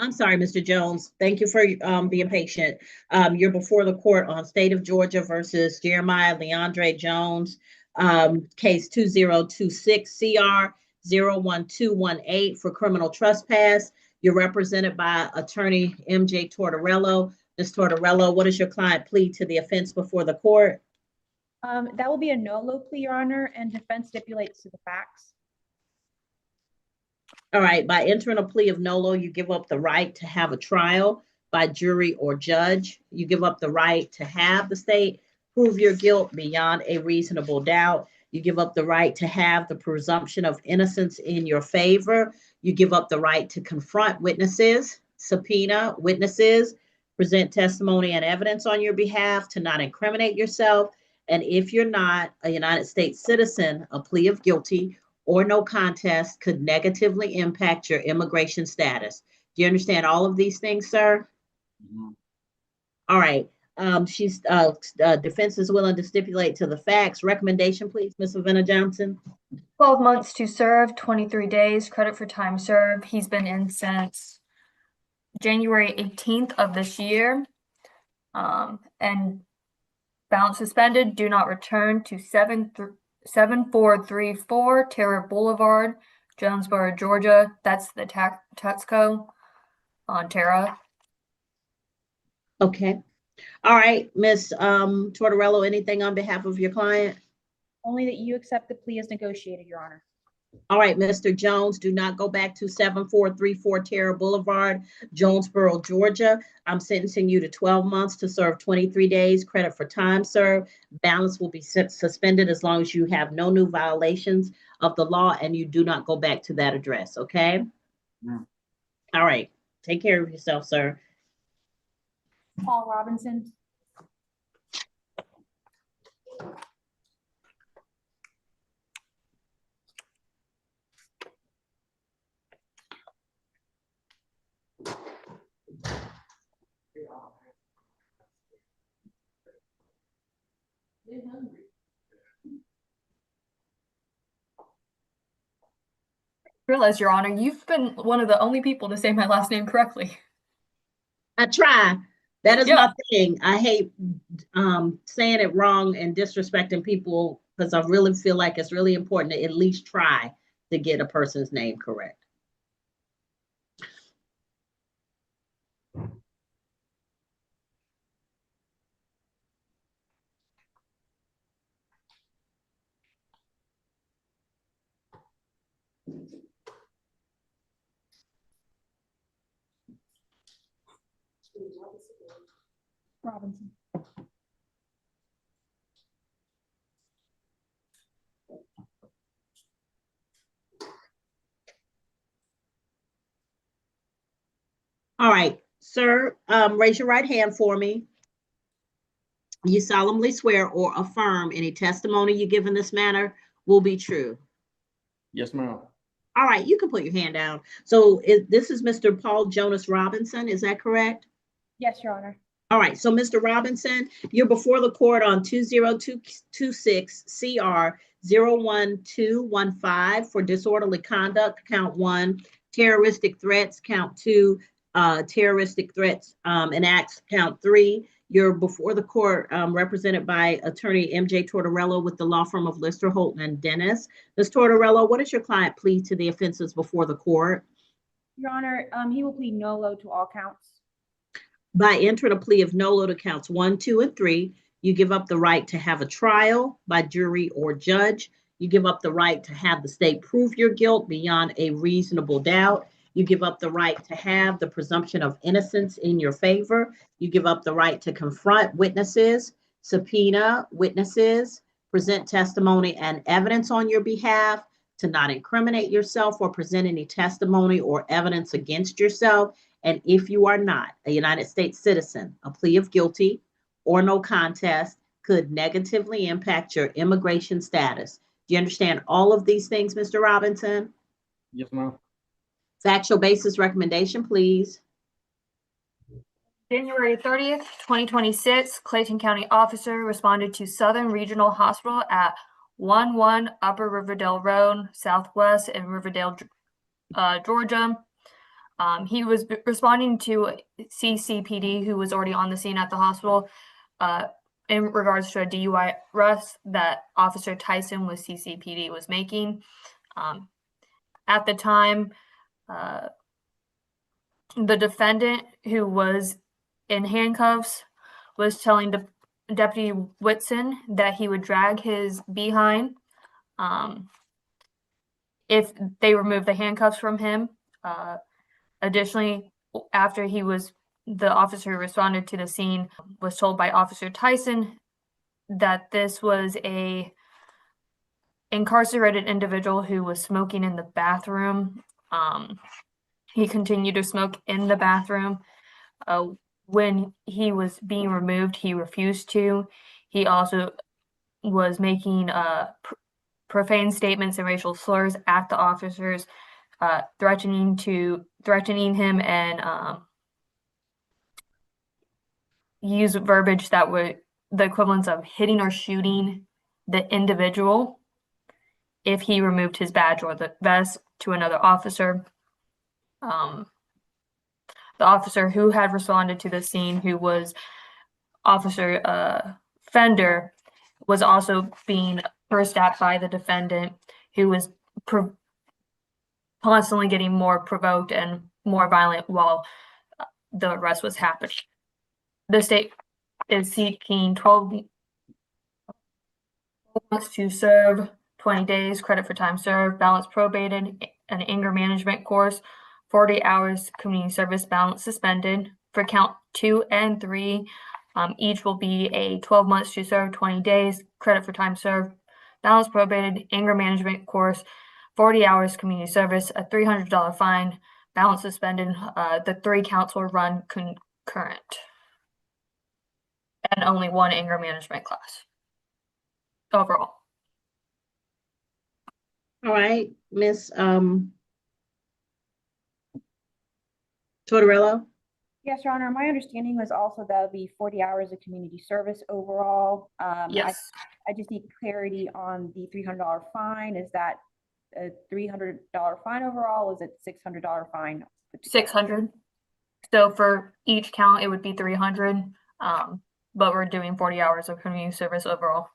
I'm sorry, Mr. Jones. Thank you for being patient. You're before the court on State of Georgia versus Jeremiah Leandre Jones, case 2026 CR 01218 for criminal trespass. You're represented by attorney MJ Tortorello. Ms. Tortorello, what does your client plead to the offense before the court? That will be a no-lo plea, Your Honor, and defense stipulates to the facts. All right, by entering a plea of nolo, you give up the right to have a trial by jury or judge. You give up the right to have the state prove your guilt beyond a reasonable doubt. You give up the right to have the presumption of innocence in your favor. You give up the right to confront witnesses, subpoena witnesses, present testimony and evidence on your behalf, to not incriminate yourself. And if you're not a United States citizen, a plea of guilty or no contest could negatively impact your immigration status. Do you understand all of these things, sir? Mm-hmm. All right. She's defense is willing to stipulate to the facts. Recommendation, please, Ms. Savannah Johnson. 12 months to serve, 23 days, credit for time served. He's been in since January 18th of this year. And balance suspended, do not return to 7434 Terra Boulevard, Jonesboro, Georgia. That's the Taxco on Terra. Okay. All right, Ms. Tortorello, anything on behalf of your client? Only that you accept the plea as negotiated, Your Honor. All right, Mr. Jones, do not go back to 7434 Terra Boulevard, Jonesboro, Georgia. I'm sentencing you to 12 months to serve 23 days, credit for time served. Balance will be suspended as long as you have no new violations of the law and you do not go back to that address, okay? Mm. All right, take care of yourself, sir. Paul Robinson. Realize, Your Honor, you've been one of the only people to say my last name correctly. I try. That is my thing. I hate saying it wrong and disrespecting people because I really feel like it's really important to at least try to get a person's name correct. Robinson. All right, sir, raise your right hand for me. You solemnly swear or affirm any testimony you give in this matter will be true. Yes, ma'am. All right, you can put your hand down. So this is Mr. Paul Jonas Robinson, is that correct? Yes, Your Honor. All right, so Mr. Robinson, you're before the court on 20226 CR 01215 for disorderly conduct, count 1, terroristic threats, count 2, terroristic threats and acts, count 3. You're before the court represented by attorney MJ Tortorello with the law firm of Lister, Holton, and Dennis. Ms. Tortorello, what does your client plead to the offenses before the court? Your Honor, he will plead no-lo to all counts. By entering a plea of nolo to counts 1, 2, and 3, you give up the right to have a trial by jury or judge. You give up the right to have the state prove your guilt beyond a reasonable doubt. You give up the right to have the presumption of innocence in your favor. You give up the right to confront witnesses, subpoena witnesses, present testimony and evidence on your behalf, to not incriminate yourself or present any testimony or evidence against yourself. And if you are not a United States citizen, a plea of guilty or no contest could negatively impact your immigration status. Do you understand all of these things, Mr. Robinson? Yes, ma'am. Factual basis recommendation, please. January 30th, 2026, Clayton County officer responded to Southern Regional Hospital at 11 Upper Riverdale Road, Southwest in Riverdale, Georgia. He was responding to CCPD, who was already on the scene at the hospital, in regards to a DUI arrest that Officer Tyson with CCPD was making. At the time, the defendant, who was in handcuffs, was telling Deputy Whitson that he would drag his behind if they remove the handcuffs from him. Additionally, after the officer who responded to the scene was told by Officer Tyson that this was a incarcerated individual who was smoking in the bathroom. He continued to smoke in the bathroom. When he was being removed, he refused to. He also was making profane statements and racial slurs at the officers, threatening him and use verbiage that were the equivalents of hitting or shooting the individual if he removed his badge or the vest to another officer. The officer who had responded to the scene, who was Officer Fender, was also being cursed at by the defendant, who was constantly getting more provoked and more violent while the arrest was happening. The state is seeking 12 months to serve, 20 days credit for time served, balance probated, an anger management course, 40 hours community service, balance suspended. For count 2 and 3, each will be a 12 months to serve, 20 days credit for time served, balance probated, anger management course, 40 hours community service, a $300 fine, balance suspended. The 3 counts will run concurrent, and only 1 anger management class overall. All right, Miss Tortorello? Yes, Your Honor. My understanding was also that would be 40 hours of community service overall. Yes. I just need clarity on the $300 fine. Is that a $300 fine overall? Is it $600 fine? 600. So for each count, it would be 300. But we're doing 40 hours of community service overall.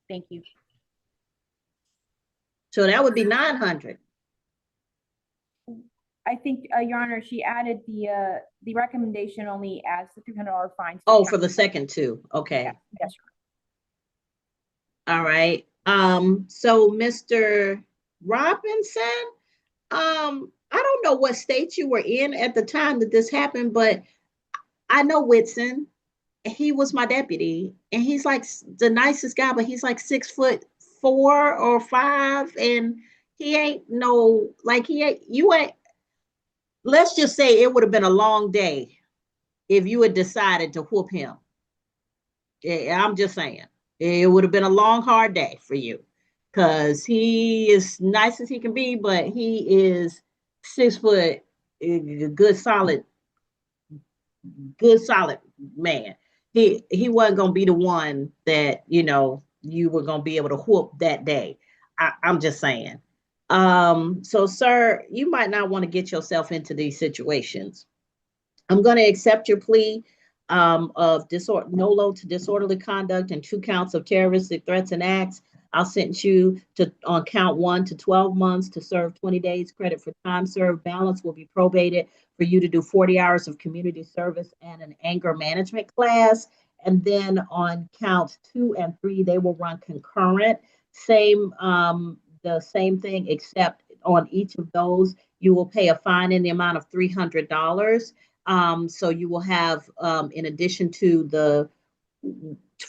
Thank you. So that would be 900. I think, Your Honor, she added the recommendation only as the $300 fine. Oh, for the second 2. Okay. Yeah. Yes. All right. So Mr. Robinson, I don't know what state you were in at the time that this happened, but I know Whitson. He was my deputy, and he's like the nicest guy, but he's like 6'4" or 5, and he ain't you ain't. Let's just say it would have been a long day if you had decided to whoop him. Yeah, I'm just saying. It would have been a long, hard day for you, because he is nice as he can be, but he is 6 foot, good solid man. He wasn't gonna be the one that you were gonna be able to whoop that day. I'm just saying. So sir, you might not want to get yourself into these situations. I'm going to accept your plea of NOLO to disorderly conduct and 2 counts of terroristic threats and acts. I'll sentence you on count 1 to 12 months to serve 20 days credit for time served. Balance will be probated for you to do 40 hours of community service and an anger management class. And then on counts 2 and 3, they will run concurrent. The same thing, except on each of those, you will pay a fine in the amount of $300. So you will have, in addition to the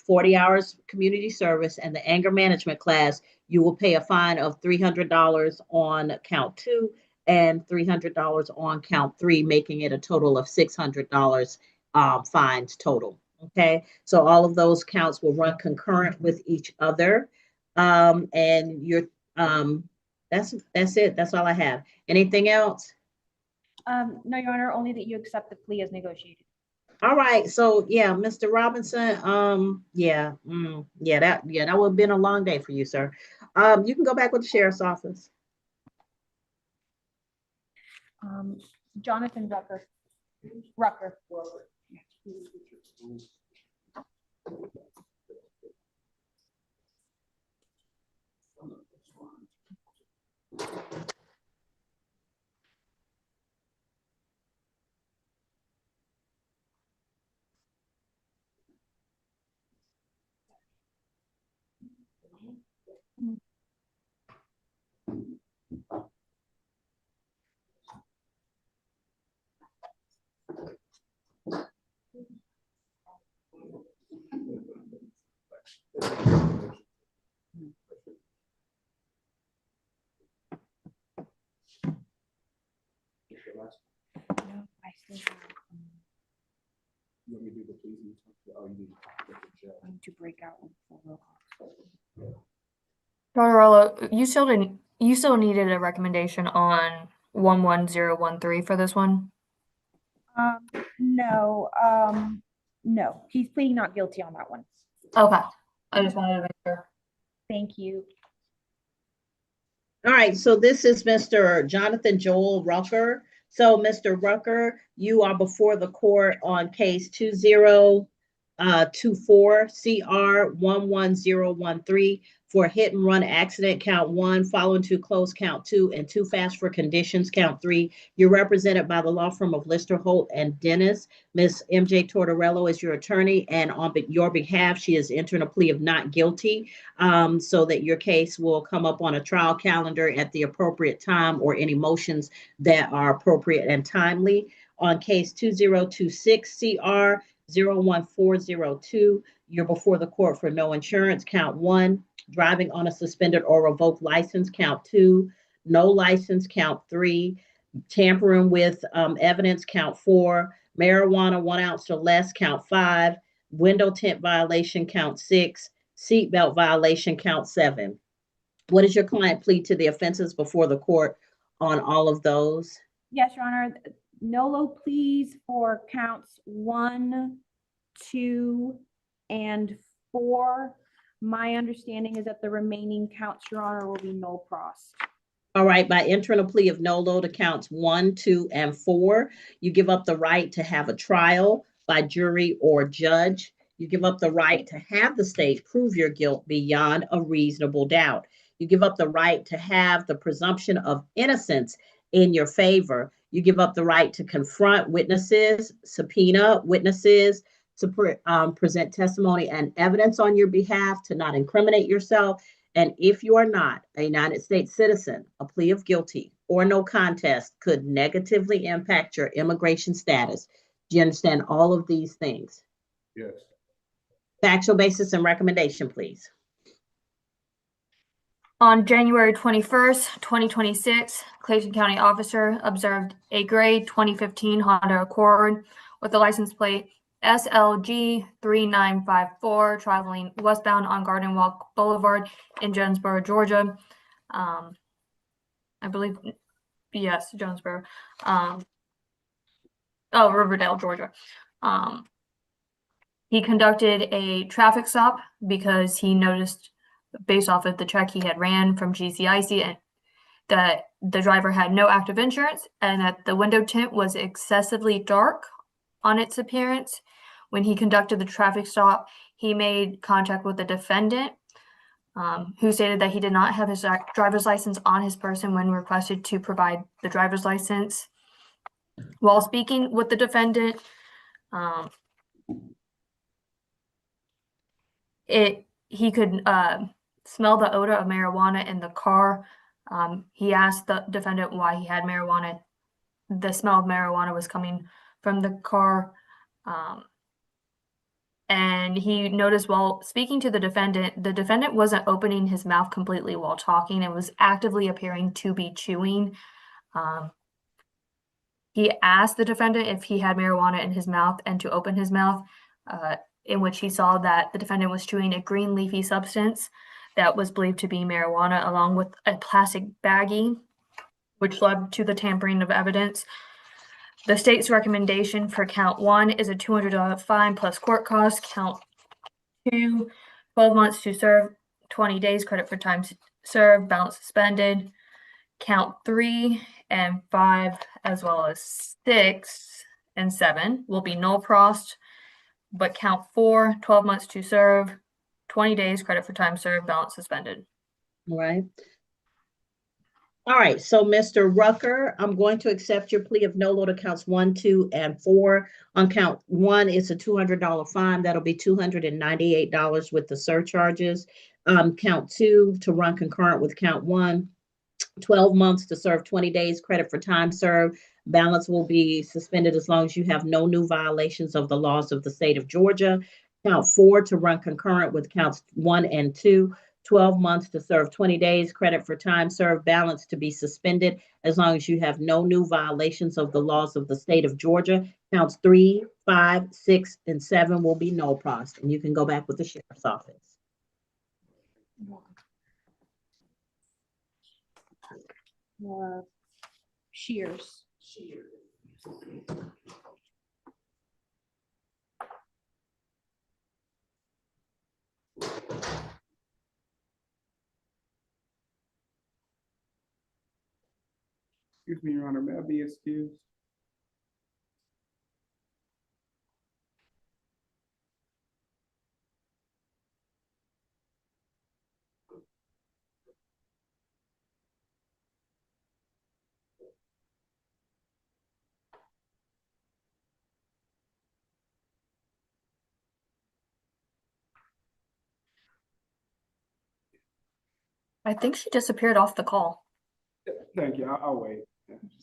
40 hours community service and the anger management class, you will pay a fine of $300 on count 2 and $300 on count 3, making it a total of $600 fines total. Okay, so all of those counts will run concurrent with each other. And you're that's it. That's all I have. Anything else? No, Your Honor, only that you accept the plea as negotiated. All right. So yeah, Mr. Robinson, that would have been a long day for you, sir. You can go back with the sheriff's office. Jonathan Rucker. Rucker. No, I still have, You want me to do the please? going to break out for roll call. Dr. Rolo, you still needed a recommendation on 11013 for this one? No, no, he's pleading not guilty on that one. Okay, I just wanted to make sure. Thank you. All right, so this is Mr. Jonathan Joel Rucker. So Mr. Rucker, you are before the court on case 2024 CR 11013 for hit and run accident count 1, following to close count 2, and too fast for conditions count 3. You're represented by the law firm of Lister, Holt, and Dennis. Ms. MJ Tortorello is your attorney, and on your behalf, she is entering a plea of not guilty, so that your case will come up on a trial calendar at the appropriate time, or any motions that are appropriate and timely. On case 2026 CR 01402, you're before the court for no insurance count 1, driving on a suspended or revoked license count 2, no license count 3, tampering with evidence count 4, marijuana 1 ounce or less count 5, window tint violation count 6, seatbelt violation count 7. What does your client plead to the offenses before the court on all of those? Yes, Your Honor. Nolo pleas for counts 1, 2, and 4. My understanding is that the remaining counts, Your Honor, will be no pros. All right, by entering a plea of nolo to counts 1, 2, and 4, you give up the right to have a trial by jury or judge. You give up the right to have the state prove your guilt beyond a reasonable doubt. You give up the right to have the presumption of innocence in your favor. You give up the right to confront witnesses, subpoena witnesses, to present testimony and evidence on your behalf, to not incriminate yourself. And if you are not a United States citizen, a plea of guilty or no contest could negatively impact your immigration status. Do you understand all of these things? Yes. Factual basis and recommendation, please. On January 21st, 2026, Clayton County officer observed a gray 2015 Honda Accord with the license plate SLG 3954 traveling westbound on Garden Walk Boulevard in Jonesboro, Georgia. I believe, yes, Jonesboro. Riverdale, Georgia. He conducted a traffic stop because he noticed, based off of the check he had ran from GCIC, and that the driver had no active insurance and that the window tint was excessively dark on its appearance. When he conducted the traffic stop, he made contact with the defendant, who stated that he did not have his driver's license on his person when requested to provide the driver's license. While speaking with the defendant, he could smell the odor of marijuana in the car. He asked the defendant why he had marijuana. The smell of marijuana was coming from the car. And he noticed while speaking to the defendant wasn't opening his mouth completely while talking and was actively appearing to be chewing. He asked the defendant if he had marijuana in his mouth and to open his mouth, in which he saw that the defendant was chewing a green leafy substance that was believed to be marijuana, along with a plastic baggie, which led to the tampering of evidence. The state's recommendation for count 1 is a $200 fine plus court costs. Count 2, 12 months to serve, 20 days credit for time served, balance suspended. Count 3 and 5, as well as 6 and 7 will be no prost, but count 4, 12 months to serve, 20 days credit for time served, balance suspended. All right. All right, so Mr. Rucker, I'm going to accept your plea of no load to counts 1, 2, and 4. On count 1, it's a $200 fine. That'll be $298 with the surcharges. Count 2, to run concurrent with count 1, 12 months to serve 20 days credit for time served. Balance will be suspended as long as you have no new violations of the laws of the state of Georgia. Count 4, to run concurrent with counts 1 and 2. 12 months to serve 20 days credit for time served, balance to be suspended as long as you have no new violations of the laws of the state of Georgia. Counts 3, 5, 6, and 7 will be no prost, and you can go back with the sheriff's office. Shears. Excuse me, Your Honor, may I be excused? I think she disappeared off the call. Thank you, I'll wait.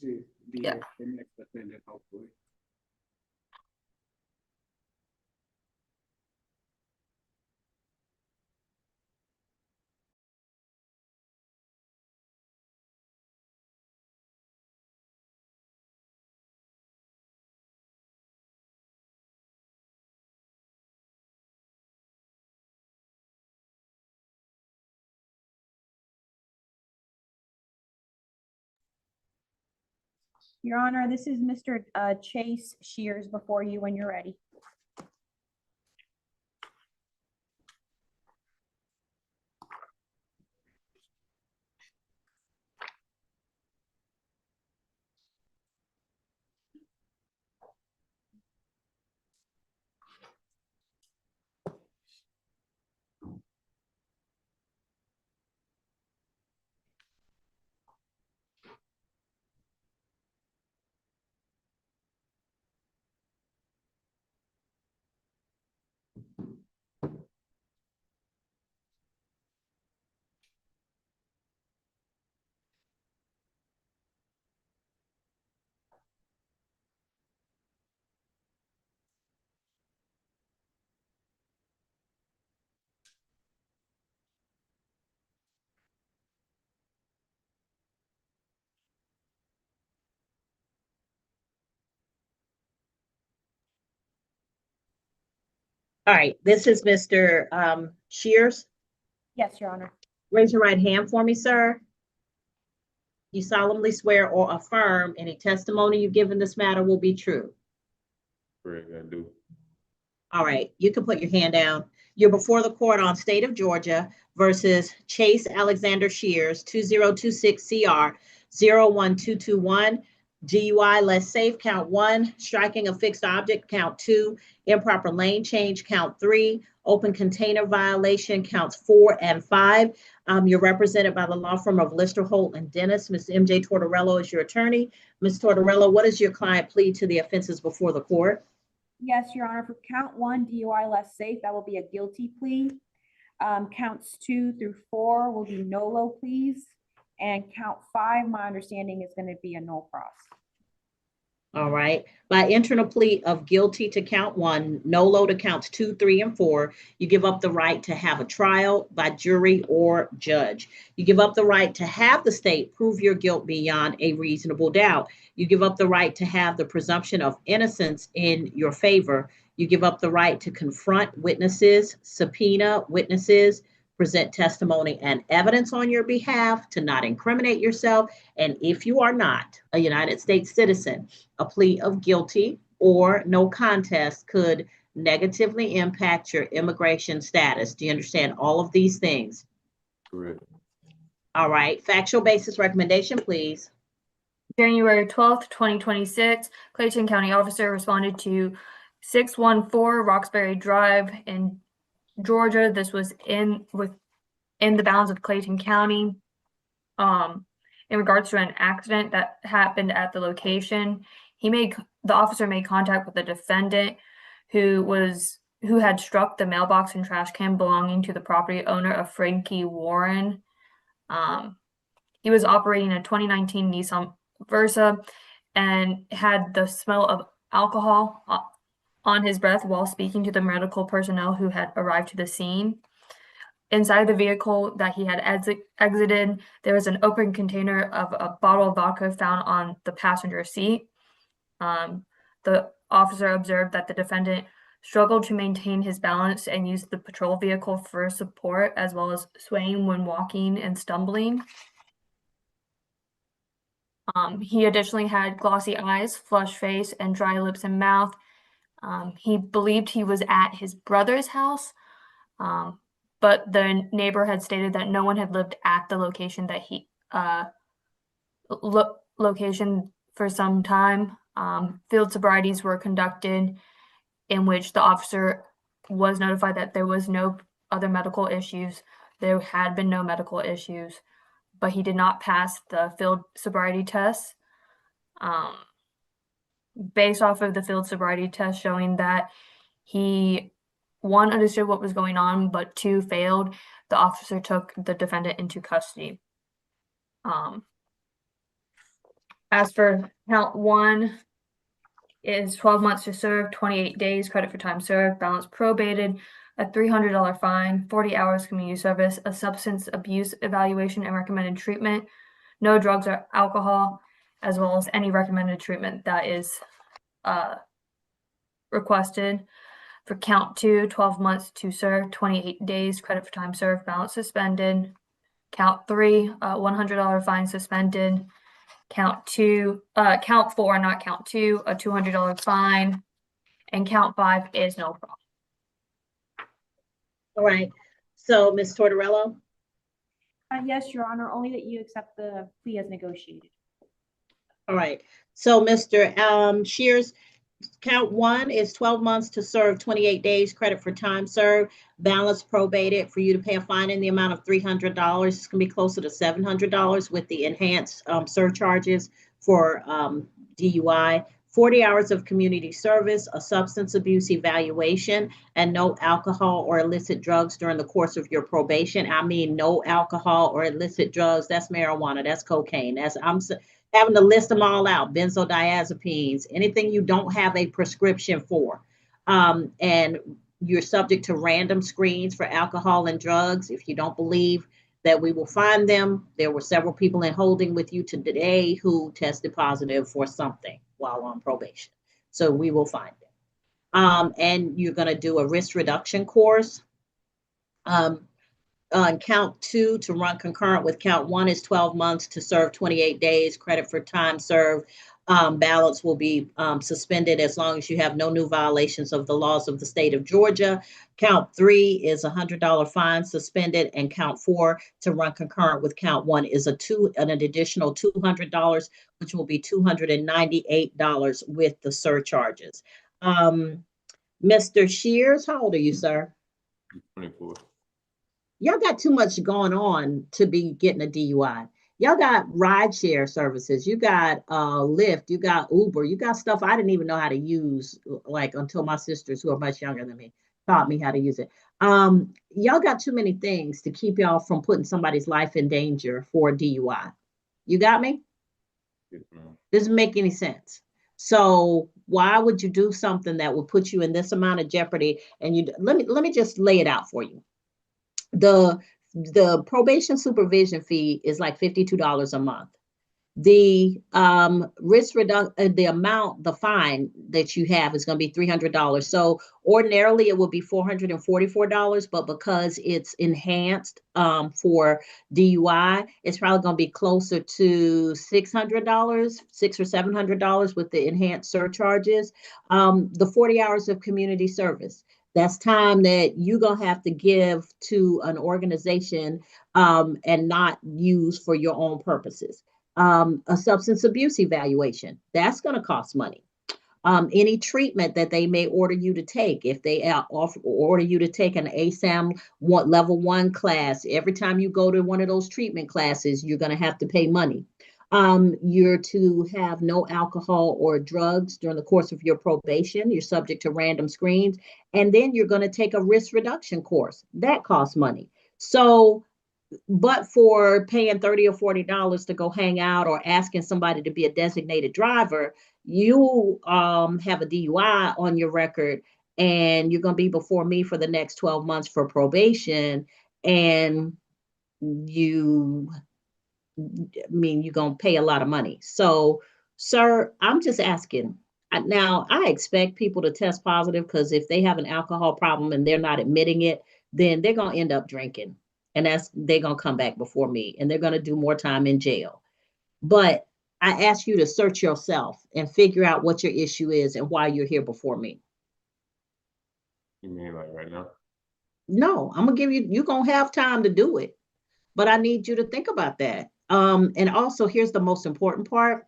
She'll be Yeah. here for the next defendant, hopefully. Your Honor, this is Mr. Chase Shears before you when you're ready. All right, this is Mr. Shears. Yes, Your Honor. Raise your right hand for me, sir. You solemnly swear or affirm any testimony you give in this matter will be true. Correct, I do. All right, you can put your hand down. You're before the court on State of Georgia versus Chase Alexander Shears, 2026 CR 01221. DUI less safe, count 1. Striking a fixed object, count 2. Improper lane change, count 3. Open container violation, counts 4 and 5. You're represented by the law firm of Lister, Holt, and Dennis. Ms. MJ Tortorello is your attorney. Ms. Tortorello, what does your client plead to the offenses before the court? Yes, Your Honor, for count 1, DUI less safe, that will be a guilty plea. Counts 2 through 4 will be no-low pleas. And count 5, my understanding is going to be a no cross. All right. By entering a plea of guilty to count 1, no-low to counts 2, 3, and 4, you give up the right to have a trial by jury or judge. You give up the right to have the state prove your guilt beyond a reasonable doubt. You give up the right to have the presumption of innocence in your favor. You give up the right to confront witnesses, subpoena witnesses, present testimony and evidence on your behalf, to not incriminate yourself. And if you are not a United States citizen, a plea of guilty or no contest could negatively impact your immigration status. Do you understand all of these things? Correct. All right. Factual basis recommendation, please. January 12th, 2026, Clayton County officer responded to 614 Roxbury Drive in Georgia. This was in the bounds of Clayton County. In regards to an accident that happened at the location, the officer made contact with the defendant who had struck the mailbox and trash can belonging to the property owner of Frankie Warren. He was operating a 2019 Nissan Versa and had the smell of alcohol on his breath while speaking to the medical personnel who had arrived to the scene. Inside the vehicle that he had exited, there was an open container of a bottle of vodka found on the passenger seat. The officer observed that the defendant struggled to maintain his balance and used the patrol vehicle for support, as well as swaying when walking and stumbling. He additionally had glossy eyes, flushed face, and dry lips and mouth. He believed he was at his brother's house, but the neighbor had stated that no one had lived at the location location for some time. Field sobrieties were conducted, in which the officer was notified that there was no other medical issues. There had been no medical issues, but he did not pass the field sobriety test. Based off of the field sobriety test showing that he, one, understood what was going on, but two, failed, the officer took the defendant into custody. As for count one, is 12 months to serve, 28 days, credit for time served, balance probated, a $300 fine, 40 hours community service, a substance abuse evaluation and recommended treatment, no drugs or alcohol, as well as any recommended treatment that is requested. For count two, 12 months to serve, 28 days, credit for time served, balance suspended. Count three, $100 fine suspended. Count four, not count two, a $200 fine. And count five is no problem. All right. So, Ms. Tortorello? Yes, Your Honor, only that you accept the plea as negotiated. All right. So, Mr. Shears, count one is 12 months to serve, 28 days, credit for time served, balance probated for you to pay a fine in the amount of $300. It's going to be closer to $700 with the enhanced surcharges for DUI, 40 hours of community service, a substance abuse evaluation, and no alcohol or illicit drugs during the course of your probation. I mean, no alcohol or illicit drugs. That's marijuana. That's cocaine. I'm having to list them all out, benzodiazepines, anything you don't have a prescription for. And you're subject to random screens for alcohol and drugs. If you don't believe that we will find them, there were several people in holding with you today who tested positive for something while on probation. So we will find them. And you're going to do a risk reduction course. On count two, to run concurrent with count one, is 12 months to serve, 28 days, credit for time served. Balance will be suspended as long as you have no new violations of the laws of the state of Georgia. Count three is a $100 fine suspended, and count four, to run concurrent with count one, is an additional $200, which will be $298 with the surcharges. Mr. Shears, how old are you, sir? 24. Y'all got too much going on to be getting a DUI. Y'all got rideshare services. You got Lyft. You got Uber. You got stuff I didn't even know how to use, like, until my sisters, who are much younger than me, taught me how to use it. Y'all got too many things to keep y'all from putting somebody's life in danger for a DUI. You got me? Yes, ma'am. Doesn't make any sense. So why would you do something that will put you in this amount of jeopardy? And let me just lay it out for you. The probation supervision fee is like $52 a month. The risk reduction, the fine that you have is going to be $300. So ordinarily it would be $444, but because it's enhanced for DUI, it's probably going to be closer to $600, $600 or $700 with the enhanced surcharges. The 40 hours of community service. That's time that you're going to have to give to an organization and not use for your own purposes. A substance abuse evaluation, that's going to cost money. Any treatment that they may order you to take, if they order you to take an ASAM level 1 class, every time you go to one of those treatment classes, you're going to have to pay money. You're to have no alcohol or drugs during the course of your probation. You're subject to random screens. And then you're going to take a risk reduction course. That costs money. So, but for paying $30 or $40 to go hang out or asking somebody to be a designated driver, you have a DUI on your record and you're going to be before me for the next 12 months for probation. And you're going to pay a lot of money. So, sir, I'm just asking. Now, I expect people to test positive because if they have an alcohol problem and they're not admitting it, then they're going to end up drinking. And they're going to come back before me and they're going to do more time in jail. But I ask you to search yourself and figure out what your issue is and why you're here before me. You mean like right now? No, I'm going to give you're going to have time to do it. But I need you to think about that. And also, here's the most important part.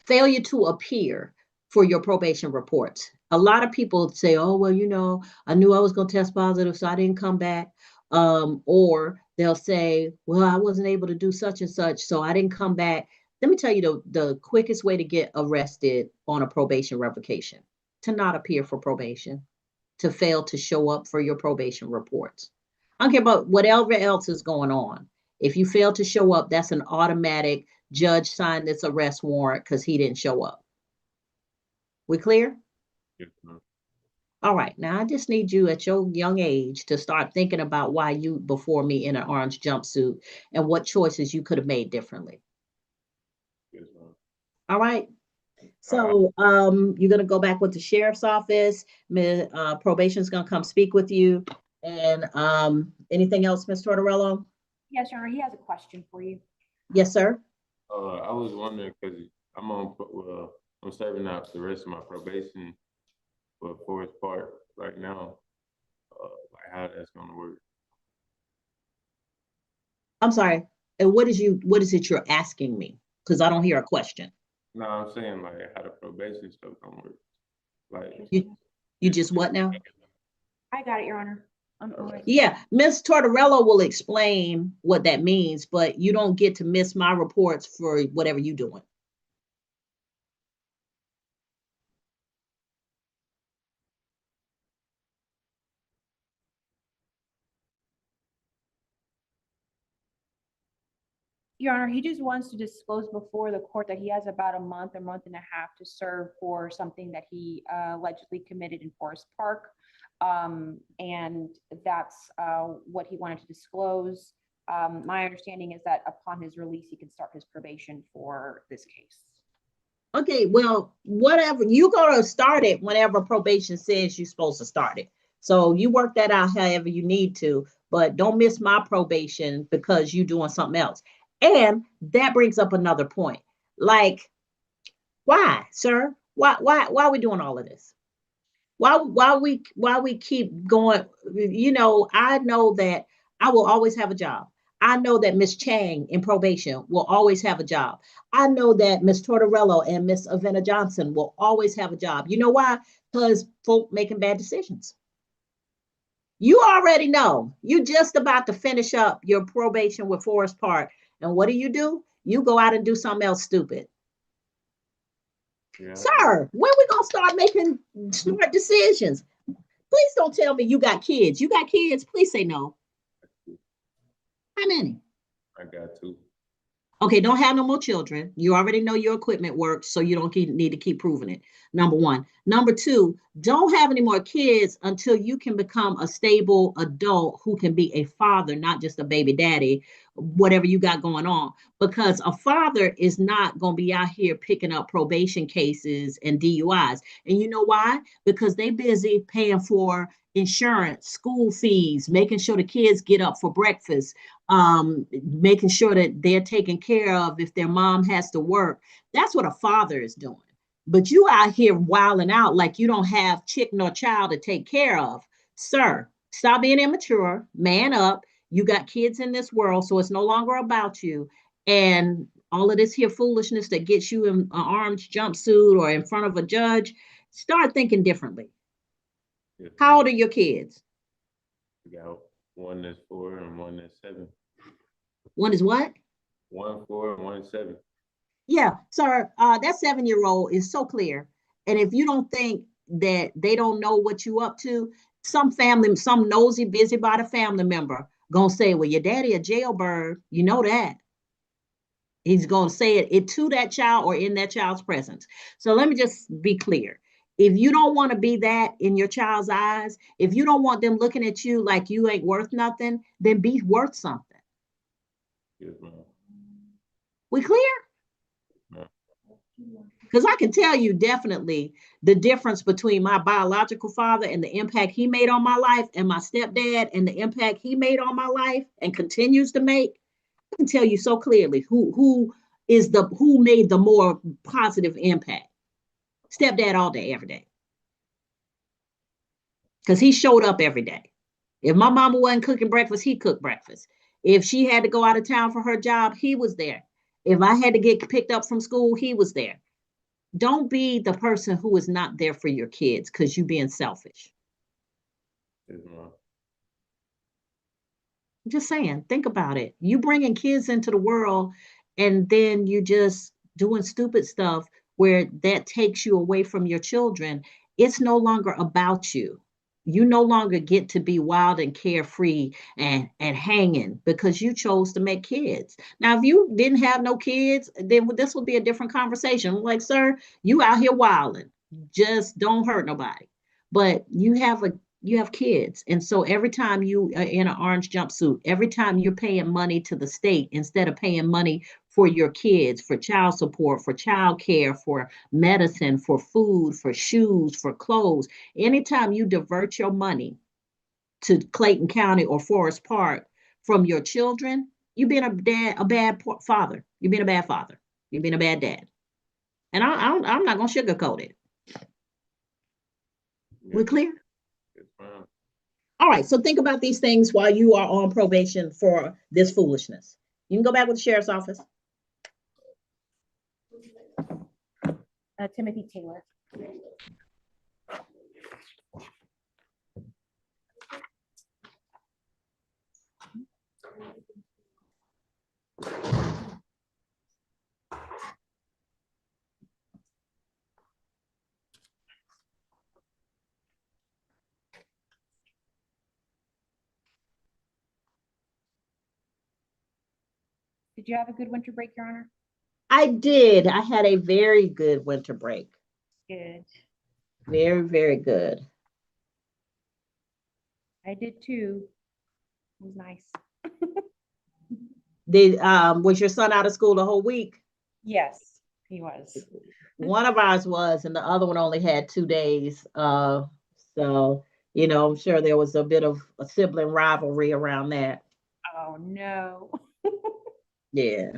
Failure to appear for your probation reports. A lot of people say, oh, well, I knew I was going to test positive, so I didn't come back. Or they'll say, well, I wasn't able to do such and such, so I didn't come back. Let me tell you the quickest way to get arrested on a probation revocation, to not appear for probation, to fail to show up for your probation reports. I don't care about whatever else is going on. If you fail to show up, that's an automatic judge signed this arrest warrant because he didn't show up. We clear? Yes, ma'am. All right. Now, I just need you at your young age to start thinking about why you before me in an orange jumpsuit and what choices you could have made differently. Yes, ma'am. All right. So you're going to go back with the sheriff's office. Probation's going to come speak with you. And anything else, Ms. Tortorello? Yes, Your Honor, he has a question for you. Yes, sir. I was wondering because I'm serving out the rest of my probation for Forest Park right now. Like how that's gonna work. I'm sorry. And what is it you're asking me? Because I don't hear a question. No, I'm saying like how the probation stuff gonna work. Like you just what now? I got it, Your Honor. Yeah, Ms. Tortorello will explain what that means, but you don't get to miss my reports for whatever you're doing. Your Honor, he just wants to disclose before the court that he has about a month and a half to serve for something that he allegedly committed in Forest Park. And that's what he wanted to disclose. My understanding is that upon his release, he can start his probation for this case. Okay, well, whatever, you're going to start it whenever probation says you're supposed to start it. So you work that out however you need to, but don't miss my probation because you're doing something else. And that brings up another point. Like, why, sir? Why are we doing all of this? Why we keep going? I know that I will always have a job. I know that Miss Chang in probation will always have a job. I know that Miss Tortorello and Miss Avena Johnson will always have a job. You know why? Because folk making bad decisions. You already know. You're just about to finish up your probation with Forest Park. And what do? You go out and do something else stupid. Yeah. Sir, when we gonna start making smart decisions? Please don't tell me you got kids. You got kids? Please say no. How many? I got 2. Okay, don't have no more children. You already know your equipment works, so you don't need to keep proving it. Number 1. Number 2, don't have any more kids until you can become a stable adult who can be a father, not just a baby daddy, whatever you got going on. Because a father is not going to be out here picking up probation cases and DUIs. And you know why? Because they busy paying for insurance, school fees, making sure the kids get up for breakfast, making sure that they're taken care of if their mom has to work. That's what a father is doing. But you out here wilding out like you don't have chick nor child to take care of. Sir, stop being immature, man up. You got kids in this world, so it's no longer about you. And all of this here foolishness that gets you in an orange jumpsuit or in front of a judge, start thinking differently. Yes, How old are your kids? we got one that's 4 and one that's 7. One is what? 1 4 and 1 7. Yeah, sir, that 7-year-old is so clear. And if you don't think that they don't know what you up to, some nosy, busybody family member gonna say, well, your daddy a jailbird. You know that. He's gonna say it to that child or in that child's presence. So let me just be clear. If you don't want to be that in your child's eyes, if you don't want them looking at you like you ain't worth nothing, then be worth something. Yes, ma'am. We clear? Because I can tell you definitely the difference between my biological father and the impact he made on my life, and my stepdad and the impact he made on my life and continues to make. I can tell you so clearly who made the more positive impact. Stepdad all day, every day. Because he showed up every day. If my mama wasn't cooking breakfast, he cooked breakfast. If she had to go out of town for her job, he was there. If I had to get picked up from school, he was there. Don't be the person who is not there for your kids because you're being selfish. Yes, ma'am. I'm just saying, think about it. You bringing kids into the world and then you just doing stupid stuff where that takes you away from your children. It's no longer about you. You no longer get to be wild and carefree and hanging because you chose to make kids. Now, if you didn't have no kids, then this would be a different conversation. Like, sir, you out here wilding. Just don't hurt nobody. But you have kids. And so every time you are in an orange jumpsuit, every time you're paying money to the state instead of paying money for your kids, for child support, for child care, for medicine, for food, for shoes, for clothes, anytime you divert your money to Clayton County or Forest Park from your children, you've been a bad father. You've been a bad father. You've been a bad dad. And I'm not going to sugarcoat it. We're clear? Yes, ma'am. All right, so think about these things while you are on probation for this foolishness. You can go back with the sheriff's office. Timothy Taylor. Did you have a good winter break, Your Honor? I did. I had a very good winter break. Good. Very, very good. I did too. It was nice. Was your son out of school the whole week? Yes, he was. One of ours was, and the other one only had 2 days. So, I'm sure there was a bit of a sibling rivalry around that. Oh no. Yeah.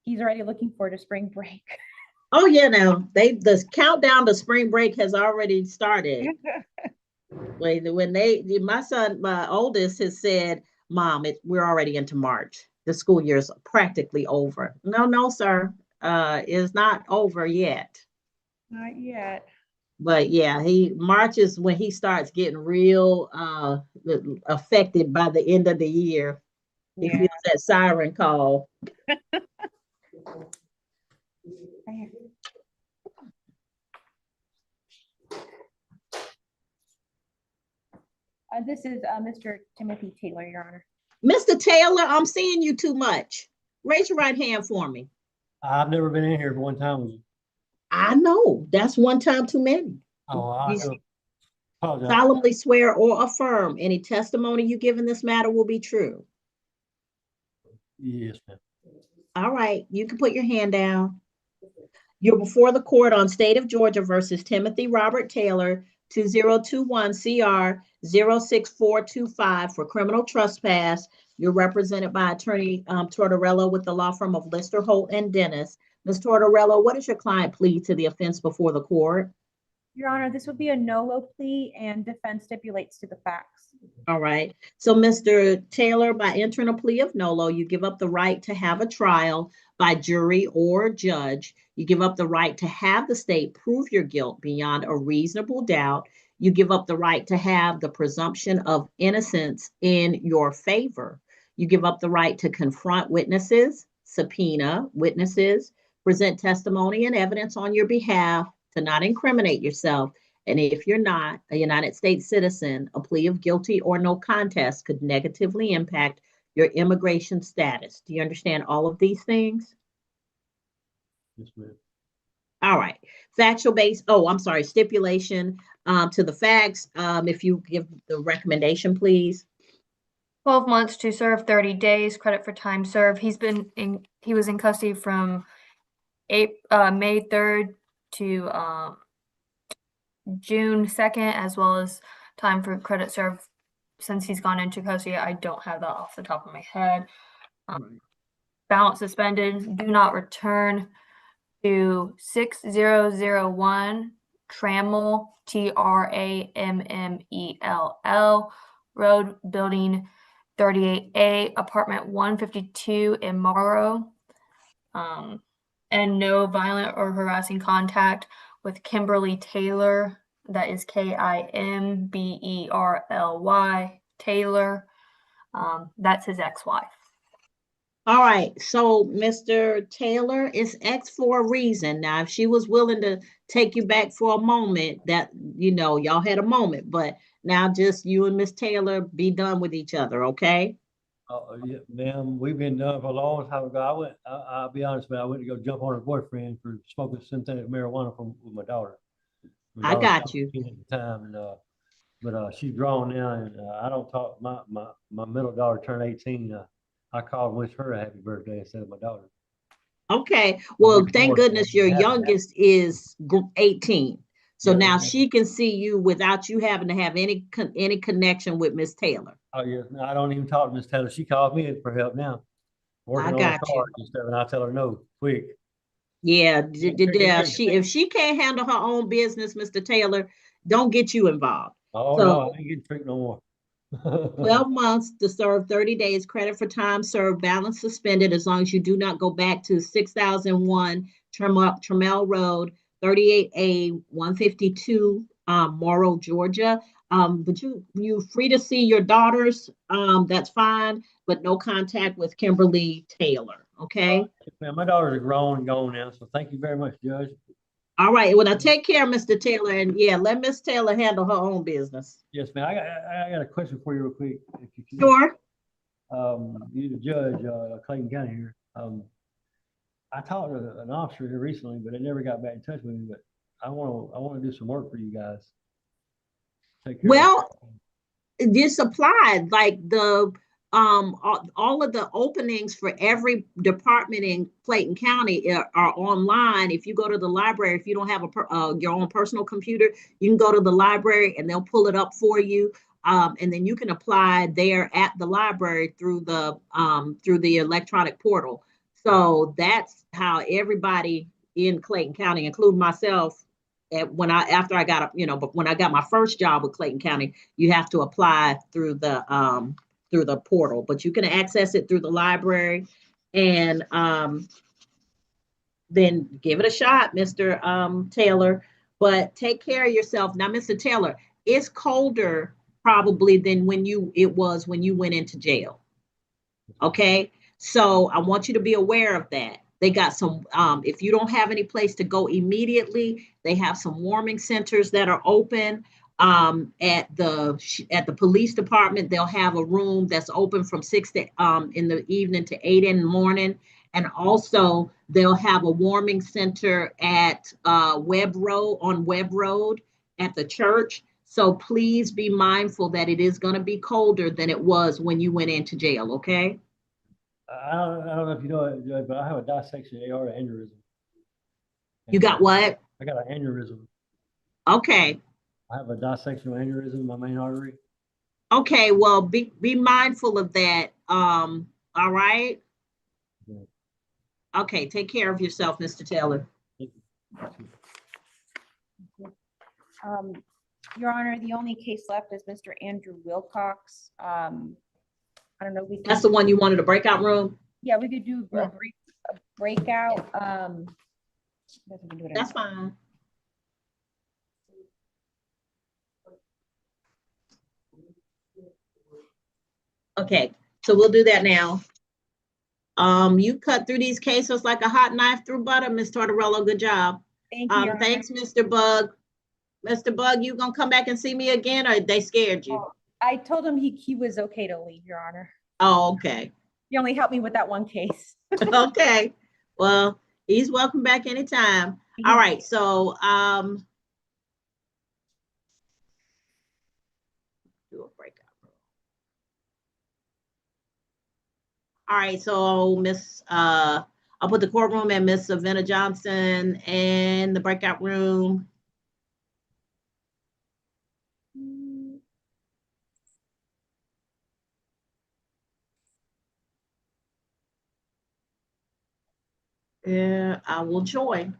He's already looking forward to spring break. Oh yeah, now the countdown to spring break has already started. My oldest has said, Mom, we're already into March. The school year's practically over. No, sir. It's not over yet. Not yet. But yeah, March is when he starts getting real affected by the end of the year. He feels that siren call. This is Mr. Timothy Taylor, Your Honor. Mr. Taylor, I'm seeing you too much. Raise your right hand for me. I've never been in here for one time with you. I know. That's one time too many. Oh, I do apologize. Solemnly swear or affirm any testimony you give in this matter will be true. Yes, ma'am. All right. You can put your hand down. You're before the court on State of Georgia versus Timothy Robert Taylor, 2021 CR 06425 for criminal trespass. You're represented by Attorney Tortorella with the law firm of Lister, Holt, and Dennis. Ms. Tortorella, what does your client plead to the offense before the court? Your Honor, this would be a no-low plea and defense stipulates to the facts. All right. So, Mr. Taylor, by entering a plea of nolo, you give up the right to have a trial by jury or judge. You give up the right to have the state prove your guilt beyond a reasonable doubt. You give up the right to have the presumption of innocence in your favor. You give up the right to confront witnesses, subpoena witnesses, present testimony and evidence on your behalf, to not incriminate yourself. And if you're not a United States citizen, a plea of guilty or no contest could negatively impact your immigration status. Do you understand all of these things? Yes, ma'am. All right. Factual base. Oh, I'm sorry. Stipulation to the facts. If you give the recommendation, please. 12 months to serve 30 days, credit for time served. He was in custody from May 3rd to June 2nd, as well as time for credit served since he's gone into custody. I don't have that off the top of my head. Balance suspended, do not return to 6001 Trammell, Trammell Road, Building 38A, Apartment 152 in Morrow. And no violent or harassing contact with Kimberly Taylor. That is Kimberly Taylor. That's his ex-wife. All right. So, Mr. Taylor is ex for a reason. Now, if she was willing to take you back for a moment, that, y'all had a moment, but now just you and Miss Taylor be done with each other, okay? Yeah, ma'am, we've been done for a long time ago. I'll be honest, man, I went to go jump on her boyfriend for smoking synthetic marijuana with my daughter. I got you. At the time, and but she's grown now, and I don't talk. My middle daughter turned 18. I called and wished her a happy birthday instead of my daughter. Okay. Well, thank goodness your youngest is 18. So Yeah, now she can see you without you having to have any connection with Miss Taylor. Oh yeah, no, I don't even talk to Miss Taylor. She called me for help now. Working on her car and stuff, and I tell her no, quick. Yeah, if she can't handle her own business, Mr. Taylor, don't get you involved. Oh no, I ain't getting tricked no more. 12 months to serve 30 days, credit for time served, balance suspended, as long as you do not go back to 6001 Trammell Road, 38A 152, Morrow, Georgia. But you free to see your daughters, that's fine, but no contact with Kimberly Taylor, okay? Man, my daughters are grown and gone now, so thank you very much, Judge. All right, well, now take care, Mr. Taylor, and yeah, let Miss Taylor handle her own business. Yes, ma'am. I got a question for you real quick, if you can. Sure. You're the judge, Clayton County here. I talked to an officer here recently, but they never got back in touch with me. But I want to do some work for you guys. Take care. Well, this applied like the all of the openings for every department in Clayton County are online. If you go to the library, if you don't have your own personal computer, you can go to the library and they'll pull it up for you. And then you can apply there at the library through the electronic portal. So that's how everybody in Clayton County, including myself, but when I got my first job with Clayton County, you have to apply through the portal, but you can access it through the library, and then give it a shot, Mr. Taylor. But take care of yourself. Now, Mr. Taylor, it's colder probably than it was when you went into jail. Okay, so I want you to be aware of that. They got some, if you don't have any place to go immediately, they have some warming centers that are open. At the police department, they'll have a room that's open from 6 in the evening to 8 in the morning. And also they'll have a warming center at Webb Road at the church. So please be mindful that it is going to be colder than it was when you went into jail, okay? I don't know if you know it, Judge, but I have a dissection aorta aneurysm. You got what? I got an aneurysm. Okay. I have a dissectional aneurysm in my main artery. Okay, well, be mindful of that. All right? Yeah. Okay, take care of yourself, Mr. Taylor. Your Honor, the only case left is Mr. Andrew Wilcox. I don't know, we That's could, the one you wanted, a breakout room? yeah, we could do Yeah. a breakout. Guess we can do it That's in- fine. Okay, so we'll do that now. You cut through these cases like a hot knife through butter, Miss Tortorella. Good job. Thank you, Your Honor. Thanks, Mr. Bug. Mr. Bug, you gonna come back and see me again, or they scared you? I told him he was okay to leave, Your Honor. Oh, okay. He only helped me with that one case. Okay. Well, he's welcome back anytime. All right, so do a breakout. All right, so I'll put the courtroom and Miss Savannah Johnson and the breakout room. Yeah, I will join.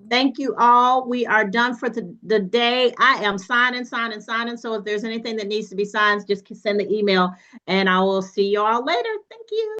Thank you all. We are done for the day. I am signing. So if there's anything that needs to be signed, just send the email and I will see you all later. Thank you.